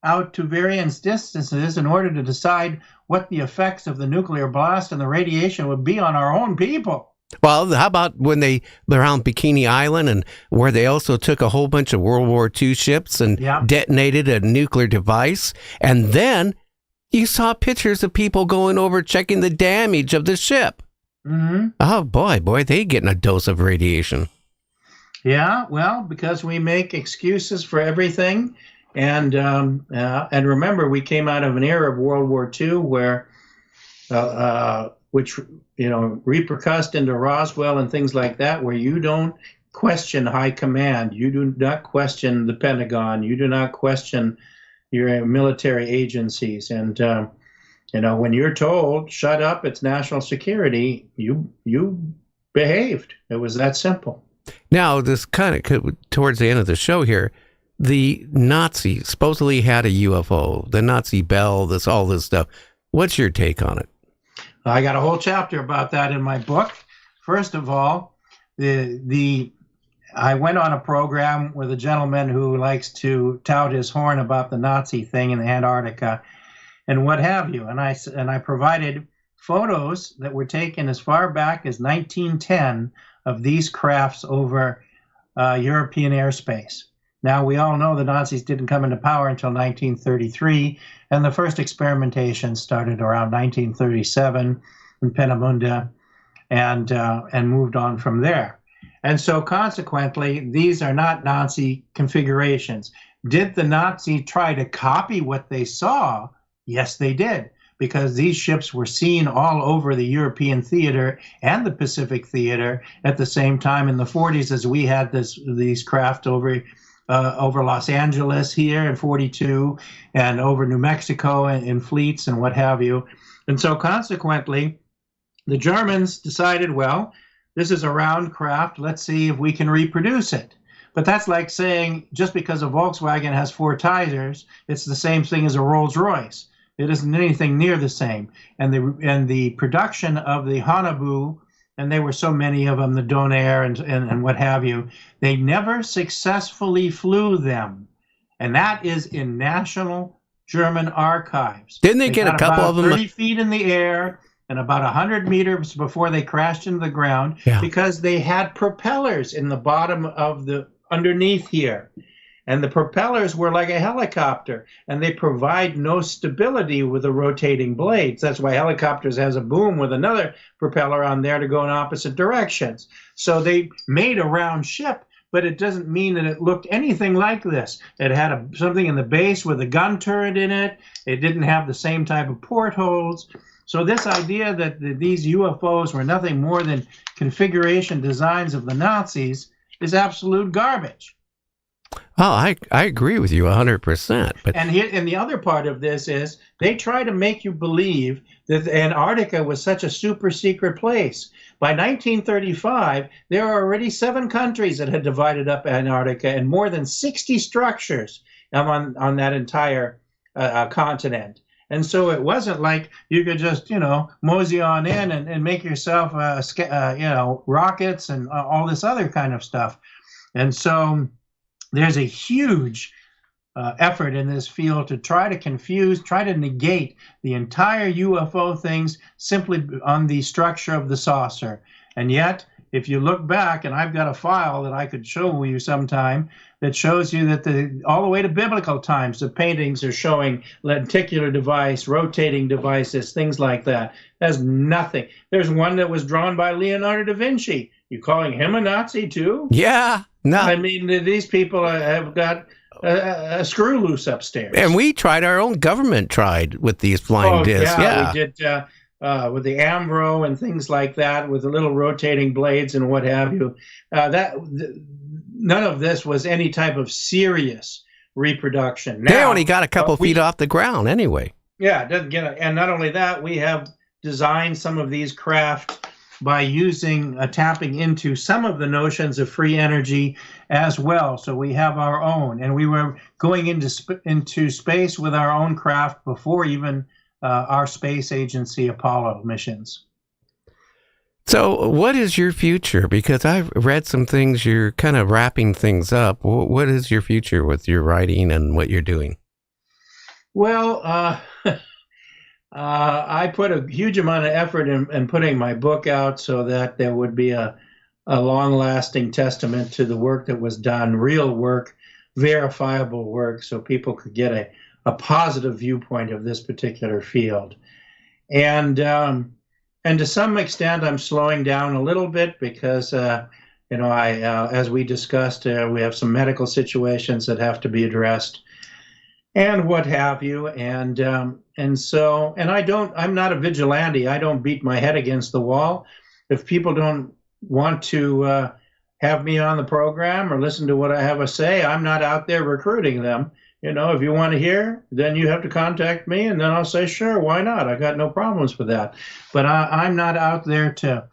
out to various distances in order to decide what the effects of the nuclear blast and the radiation would be on our own people? Well, how about when they're around Bikini Island, and where they also took a whole bunch of World War II ships and detonated a nuclear device, and then you saw pictures of people going over checking the damage of the ship. Mm-hmm. Oh, boy, they getting a dose of radiation. Yeah, well, because we make excuses for everything. And remember, we came out of an era of World War II where, which, you know, repercussed into Roswell and things like that, where you don't question high command. You do not question the Pentagon. You do not question your military agencies. And, you know, when you're told, shut up, it's national security, you behaved. It was that simple. Now, this kind of, towards the end of the show here, the Nazis supposedly had a UFO, the Nazi bell, all this stuff. What's your take on it? I got a whole chapter about that in my book. First of all, I went on a program with a gentleman who likes to tout his horn about the Nazi thing in Antarctica and what have you. And I provided photos that were taken as far back as 1910 of these crafts over European airspace. Now, we all know the Nazis didn't come into power until 1933, and the first experimentation started around 1937 in Peenemünde, and moved on from there. And so consequently, these are not Nazi configurations. Did the Nazi try to copy what they saw? Yes, they did, because these ships were seen all over the European theater and the Pacific theater at the same time in the 40s, as we had these craft over Los Angeles here in 42, and over New Mexico in fleets and what have you. And so consequently, the Germans decided, well, this is a round craft, let's see if we can reproduce it. But that's like saying, just because a Volkswagen has 4 tires, it's the same thing as a Rolls Royce. It isn't anything near the same. And the production of the Haunebu, and there were so many of them, the Donair and what have you, they never successfully flew them. And that is in National German Archives. Didn't they get a couple of them? 30 feet in the air and about 100 meters before they crashed into the ground, because they had propellers in the bottom of underneath here. And the propellers were like a helicopter, and they provide no stability with the rotating blades. That's why helicopters has a boom with another propeller on there to go in opposite directions. So they made a round ship, but it doesn't mean that it looked anything like this. It had something in the base with a gun turret in it. It didn't have the same type of portholes. So this idea that these UFOs were nothing more than configuration designs of the Nazis is absolute garbage. Oh, I agree with you 100%. But and the other part of this is they try to make you believe that Antarctica was such a super secret place. By 1935, there were already 7 countries that had divided up Antarctica, and more than 60 structures on that entire continent. And so it wasn't like you could just, mosey on in and make yourself, rockets and all this other kind of stuff. And so there's a huge effort in this field to try to negate the entire UFO things simply on the structure of the saucer. And yet, if you look back, and I've got a file that I could show you sometime that shows you that all the way to biblical times, the paintings are showing lenticular device, rotating devices, things like that. There's nothing. There's one that was drawn by Leonardo da Vinci. You calling him a Nazi too? Yeah. No. I mean, these people have got a screw loose upstairs. And we tried, our own government tried with these flying discs. Yeah, we did with the Ambro and things like that, with the little rotating blades and what have you. None of this was any type of serious reproduction. Now, they only got a couple feet off the ground anyway. Yeah, it doesn't get it. And not only that, we have designed some of these craft by using tapping into some of the notions of free energy as well. So we have our own, and we were going into space with our own craft before even our space agency Apollo missions. So what is your future? Because I've read some things, you're kind of wrapping things up. What is your future with your writing and what you're doing? Well, I put a huge amount of effort in putting my book out so that there would be a long-lasting testament to the work that was done, real work, verifiable work, so people could get a positive viewpoint of this particular field. And to some extent, I'm slowing down a little bit because, as we discussed, we have some medical situations that have to be addressed and what have you. And I'm not a vigilante. I don't beat my head against the wall. If people don't want to have me on the program or listen to what I have to say, I'm not out there recruiting them. If you want to hear, then you have to contact me, and then I'll say, sure, why not? I got no problems with that. But I'm not out there to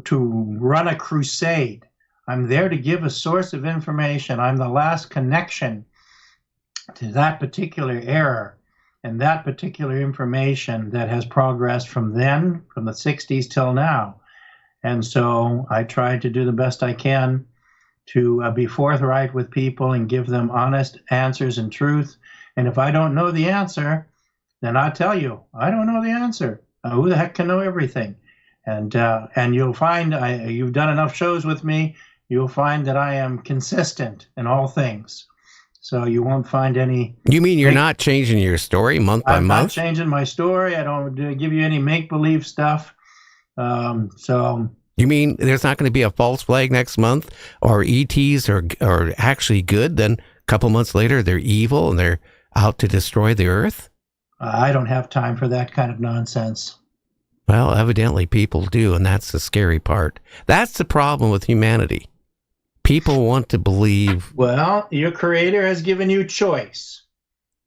run a crusade. I'm there to give a source of information. I'm the last connection to that particular era and that particular information that has progressed from the 60s till now. And so I try to do the best I can to be forthright with people and give them honest answers and truth. And if I don't know the answer, then I tell you, I don't know the answer. Who the heck can know everything? And you'll find, you've done enough shows with me, you'll find that I am consistent in all things. So you won't find any... You mean you're not changing your story month by month? I'm not changing my story. I don't give you any make-believe stuff. You mean there's not going to be a false flag next month, or ETs are actually good, then a couple months later they're evil and they're out to destroy the Earth? I don't have time for that kind of nonsense. Well, evidently people do, and that's the scary part. That's the problem with humanity. People want to believe... Well, your Creator has given you choice.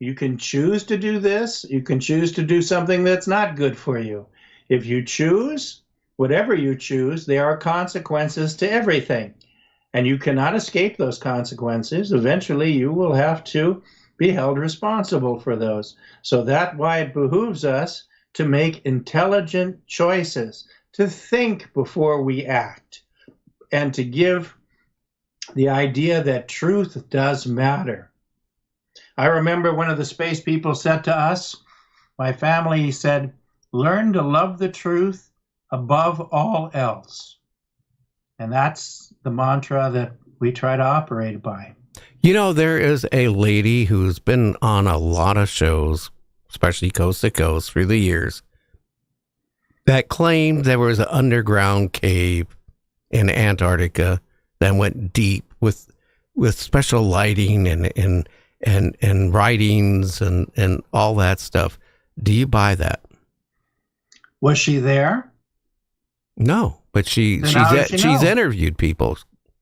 You can choose to do this. You can choose to do something that's not good for you. If you choose, whatever you choose, there are consequences to everything. And you cannot escape those consequences. Eventually, you will have to be held responsible for those. So that's why it behooves us to make intelligent choices, to think before we act, and to give the idea that truth does matter. I remember one of the space people said to us, my family said, learn to love the truth above all else. And that's the mantra that we try to operate by. There is a lady who's been on a lot of shows, especially Coast to Coast, through the years, that claimed there was an underground cave in Antarctica that went deep with special lighting and writings and all that stuff. Do you buy that? Was she there? No, but she's interviewed people.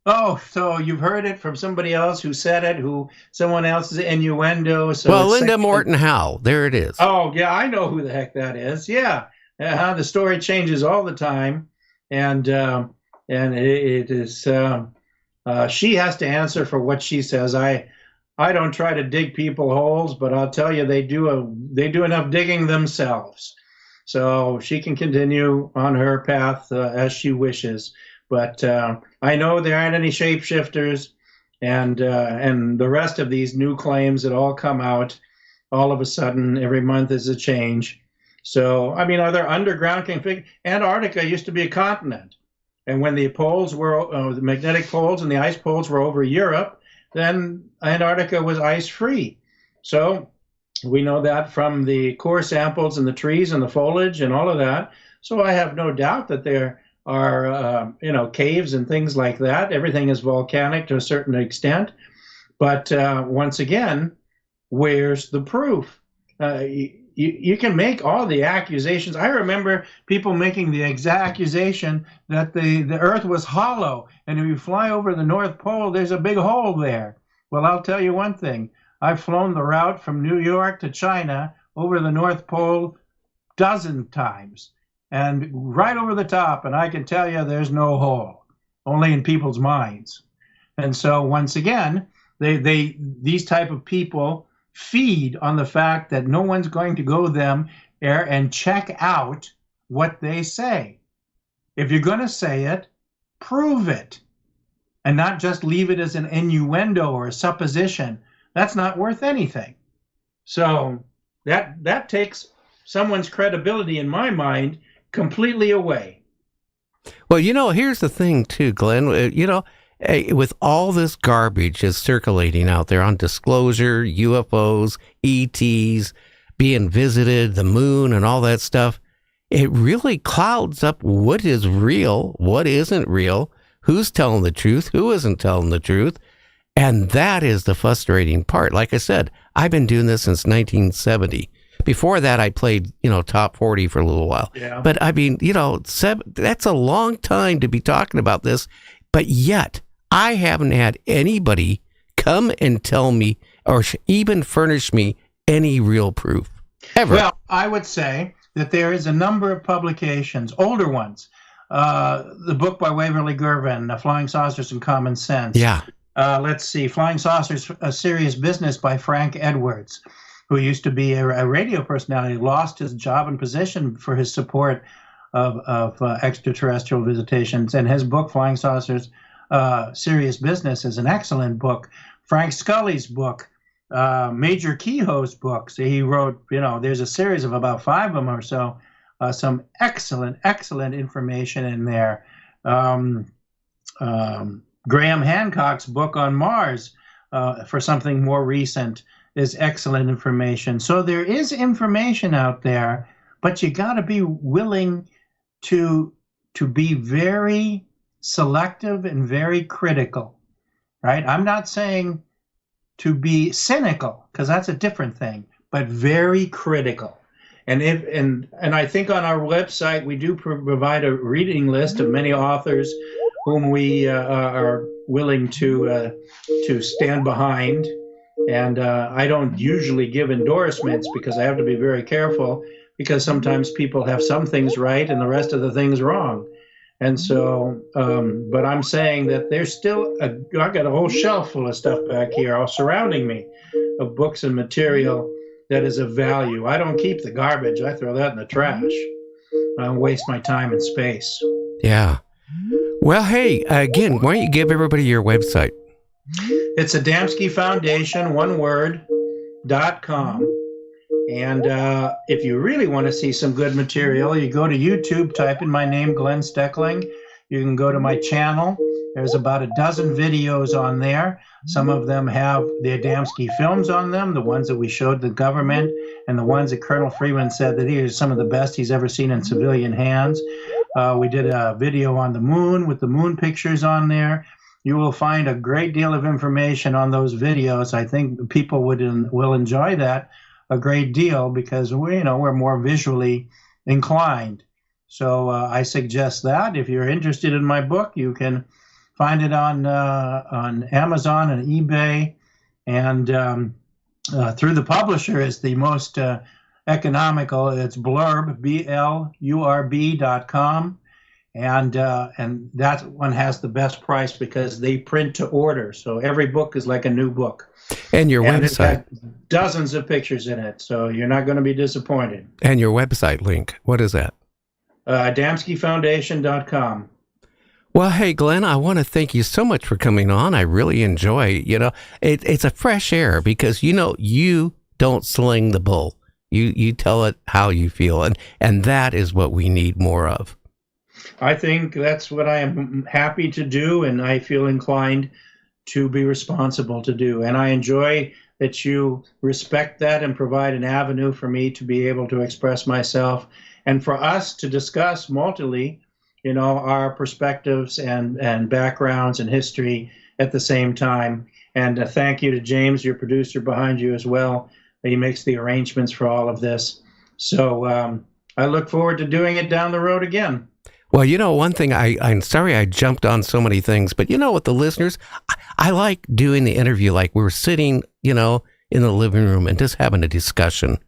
Oh, so you've heard it from somebody else who said it, someone else's innuendo. So well, Linda Morton Howe, there it is. Oh, yeah, I know who the heck that is. Yeah, the story changes all the time, and it is. She has to answer for what she says. I don't try to dig people holes, but I'll tell you, they do enough digging themselves. So she can continue on her path as she wishes. But I know there aren't any shapeshifters, and the rest of these new claims that all come out all of a sudden every month is a change. So I mean, are there underground Antarctica used to be a continent, and when the poles were the magnetic poles and the ice poles were over Europe, then Antarctica was ice free. So we know that from the core samples and the trees and the foliage and all of that. So I have no doubt that there caves and things like that. Everything is volcanic to a certain extent. But once again, where's the proof? You can make all the accusations. I remember people making the exact accusation that the Earth was hollow, and if you fly over the North Pole, there's a big hole there. Well, I'll tell you one thing. I've flown the route from New York to China over the North Pole dozen times, and right over the top, and I can tell you there's no hole, only in people's minds. And so once again, these type of people feed on the fact that no one's going to go there and check out what they say. If you're going to say it, prove it, and not just leave it as an innuendo or a supposition. That's not worth anything. So that takes someone's credibility, in my mind, completely away. Well, here's the thing too, Glenn. With all this garbage is circulating out there on disclosure, UFOs, ETs, being visited, the moon, and all that stuff, it really clouds up what is real, what isn't real, who's telling the truth, who isn't telling the truth. And that is the frustrating part. Like I said, I've been doing this since 1970. Before that, I played, top 40 for a little while. Yeah. But I mean, that's a long time to be talking about this. But yet, I haven't had anybody come and tell me or even furnish me any real proof ever. Well, I would say that there is a number of publications, older ones. The book by Waverly Gervin, Flying Saucers and Common Sense. Yeah. Let's see, Flying Saucers, A Serious Business by Frank Edwards, who used to be a radio personality, lost his job and position for his support of extraterrestrial visitations. And his book, Flying Saucers, Serious Business, is an excellent book. Frank Scully's book, Major Kehoe's books, he wrote, there's a series of about 5 of them or so, some excellent information in there. Graham Hancock's book on Mars, for something more recent, is excellent information. So there is information out there, but you got to be willing to be very selective and very critical, right? I'm not saying to be cynical, because that's a different thing, but very critical. And I think on our website we do provide a reading list of many authors whom we are willing to stand behind. And I don't usually give endorsements because I have to be very careful, because sometimes people have some things right and the rest of the things wrong. And so, but I'm saying that there's still, I've got a whole shelf full of stuff back here all surrounding me of books and material that is of value. I don't keep the garbage. I throw that in the trash. I don't waste my time and space. Yeah. Well, hey, again, why don't you give everybody your website? It's Adamski Foundation, one word, .com. And if you really want to see some good material, you go to YouTube, type in my name, Glenn Steckling. You can go to my channel. There's about a dozen videos on there. Some of them have the Adamski films on them, the ones that we showed the government, and the ones that Colonel Freeman said that these are some of the best he's ever seen in civilian hands. We did a video on the moon with the moon pictures on there. You will find a great deal of information on those videos. I think people will enjoy that a great deal, because we're more visually inclined. So I suggest that if you're interested in my book, you can find it on Amazon and eBay, and through the publisher is the most economical. It's Blurb, BLURB.com, and that one has the best price because they print to order. So every book is like a new book. And your and website. It's got dozens of pictures in it, so you're not going to be disappointed. And your website link. What is that? AdamskiFoundation.com. Well, hey, Glenn, I want to thank you so much for coming on. I really enjoy, it's a fresh air because, you don't sling the bull. You tell it how you feel, and that is what we need more of. I think that's what I am happy to do, and I feel inclined to be responsible to do. And I enjoy that you respect that and provide an avenue for me to be able to express myself and for us to discuss multiply our perspectives and backgrounds and history at the same time. And thank you to James, your producer behind you as well. He makes the arrangements for all of this. So I look forward to doing it down the road again. Well, one thing, I'm sorry I jumped on so many things, but with the listeners, I like doing the interview like we're sitting, in the living room and just having a discussion.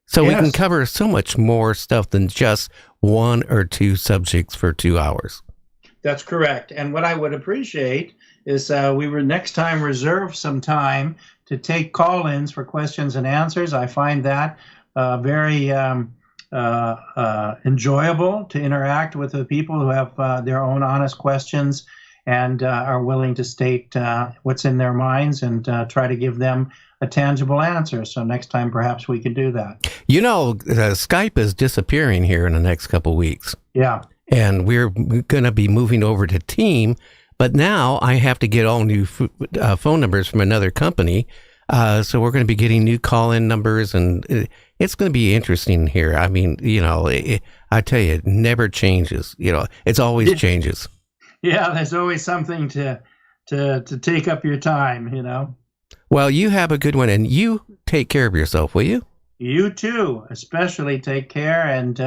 So we can cover so much more stuff than just one or two subjects for 2 hours. That's correct. And what I would appreciate is we would next time reserve some time to take call-ins for questions and answers. I find that very enjoyable to interact with the people who have their own honest questions and are willing to state what's in their minds and try to give them a tangible answer. So next time, perhaps we could do that. Skype is disappearing here in the next couple weeks. Yeah. And we're going to be moving over to Team, but now I have to get all new phone numbers from another company. So we're going to be getting new call-in numbers, and it's going to be interesting here. I mean, I tell you, it never changes. It's always changes. Yeah, there's always something to take up your time, Well, you have a good one, and you take care of yourself, will you? You too, especially take care, and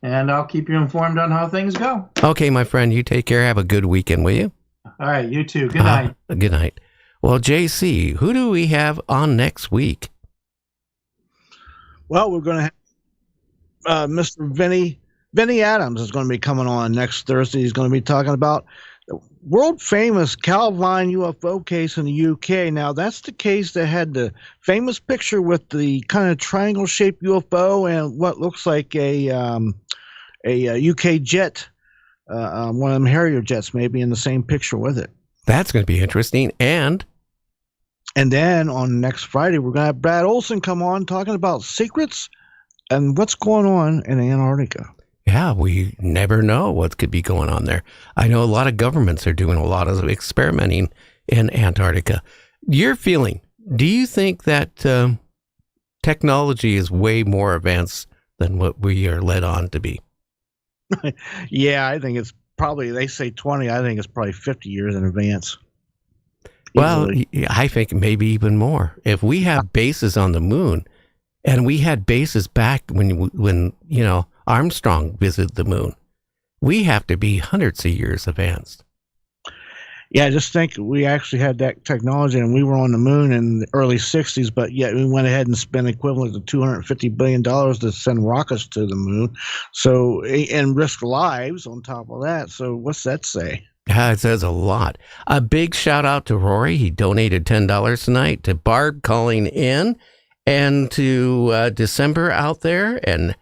I'll keep you informed on how things go. Okay, my friend, you take care. Have a good weekend, will you? All right, you too. Good night. Good night. Well, JC, who do we have on next week? Well, we're going to have Mr. Vinny Adams is going to be coming on next Thursday. He's going to be talking about the world-famous Calvine UFO case in the UK. Now, that's the case that had the famous picture with the kind of triangle-shaped UFO and what looks like a UK jet, one of them Harrier jets, maybe in the same picture with it. That's going to be interesting. And then on next Friday, we're going to have Brad Olson come on talking about secrets and what's going on in Antarctica. Yeah, we never know what could be going on there. I know a lot of governments are doing a lot of experimenting in Antarctica. Your feeling, do you think that technology is way more advanced than what we are led on to be? Yeah, I think it's probably, they say 20, I think it's probably 50 years in advance. Well, I think maybe even more. If we have bases on the moon, and we had bases back when Armstrong visited the moon, we have to be hundreds of years advanced. Yeah, I just think we actually had that technology, and we were on the moon in the early 60s, but yet we went ahead and spent equivalent to $250 billion to send rockets to the moon, so, and risk lives on top of that. So what's that say? It says a lot. A big shout out to Rory. He donated $10 tonight, to Barb calling in, and to December out there, and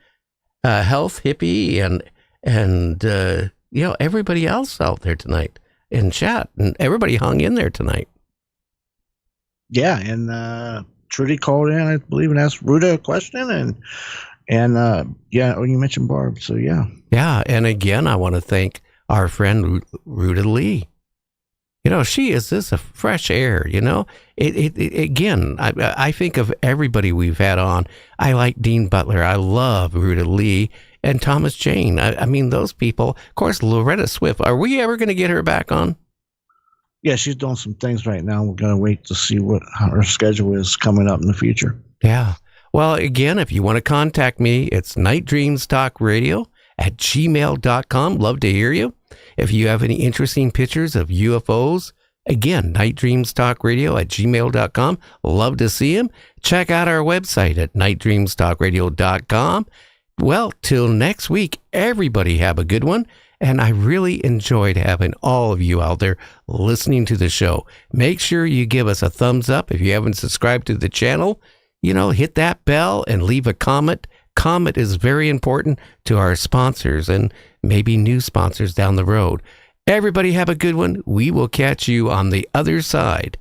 Health Hippie, and everybody else out there tonight in chat, and everybody hung in there tonight. Yeah, and Trudy called in, I believe, and asked Ruta a question, and you mentioned Barb, so yeah. Yeah, and again, I want to thank our friend Ruta Lee. She is just a fresh air, Again, I think of everybody we've had on. I like Dean Butler. I love Ruta Lee and Thomas Jane. I mean, those people. Of course, Loretta Swift. Are we ever going to get her back on? Yeah, she's doing some things right now. We're going to wait to see how her schedule is coming up in the future. Yeah. Well, again, if you want to contact me, it's nightdreamstalkradio@gmail.com. Love to hear you. If you have any interesting pictures of UFOs, again, nightdreamstalkradio@gmail.com. Love to see them. Check out our website at nightdreamstalkradio.com. Well, till next week, everybody have a good one. And I really enjoyed having all of you out there listening to the show. Make sure you give us a thumbs up. If you haven't subscribed to the channel, hit that bell and leave a comment. Comment is very important to our sponsors and maybe new sponsors down the road. Everybody have a good one. We will catch you on the other side.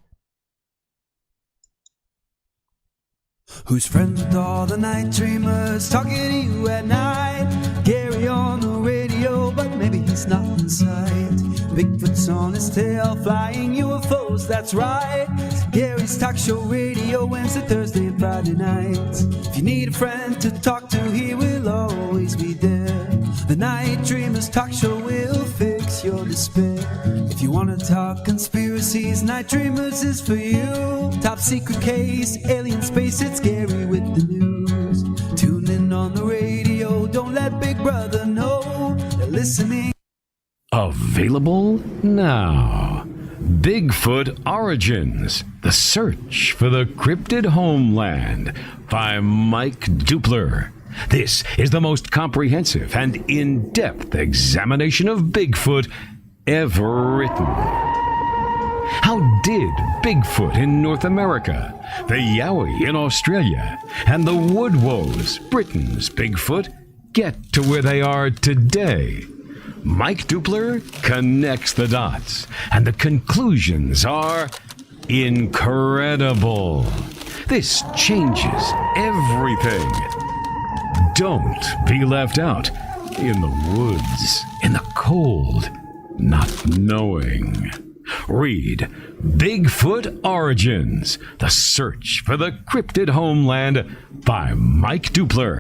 Who's friends with all the night dreamers talking to you at night? Gary on the radio, but maybe he's not inside. Bigfoot's on his tail, flying UFOs, that's right. Gary's talk show radio, Wednesday, Thursday, and Friday nights. If you need a friend to talk to, he will always be there. The Night Dreamers talk show will fix your despair. If you want to talk conspiracies, Night Dreamers is for you. Top secret case, alien space, it's scary with the news. Tune in on the radio, don't let Big Brother know they're listening. Available now. Bigfoot Origins, The Search for the Cryptid Homeland by Mike Dupler. This is the most comprehensive and in-depth examination of Bigfoot ever written. How did Bigfoot in North America, the Yowie in Australia, and the Woodwoes, Britain's Bigfoot, get to where they are today? Mike Dupler connects the dots, and the conclusions are incredible. This changes everything. Don't be left out in the woods, in the cold, not knowing. Read Bigfoot Origins, The Search for the Cryptid Homeland by Mike Dupler.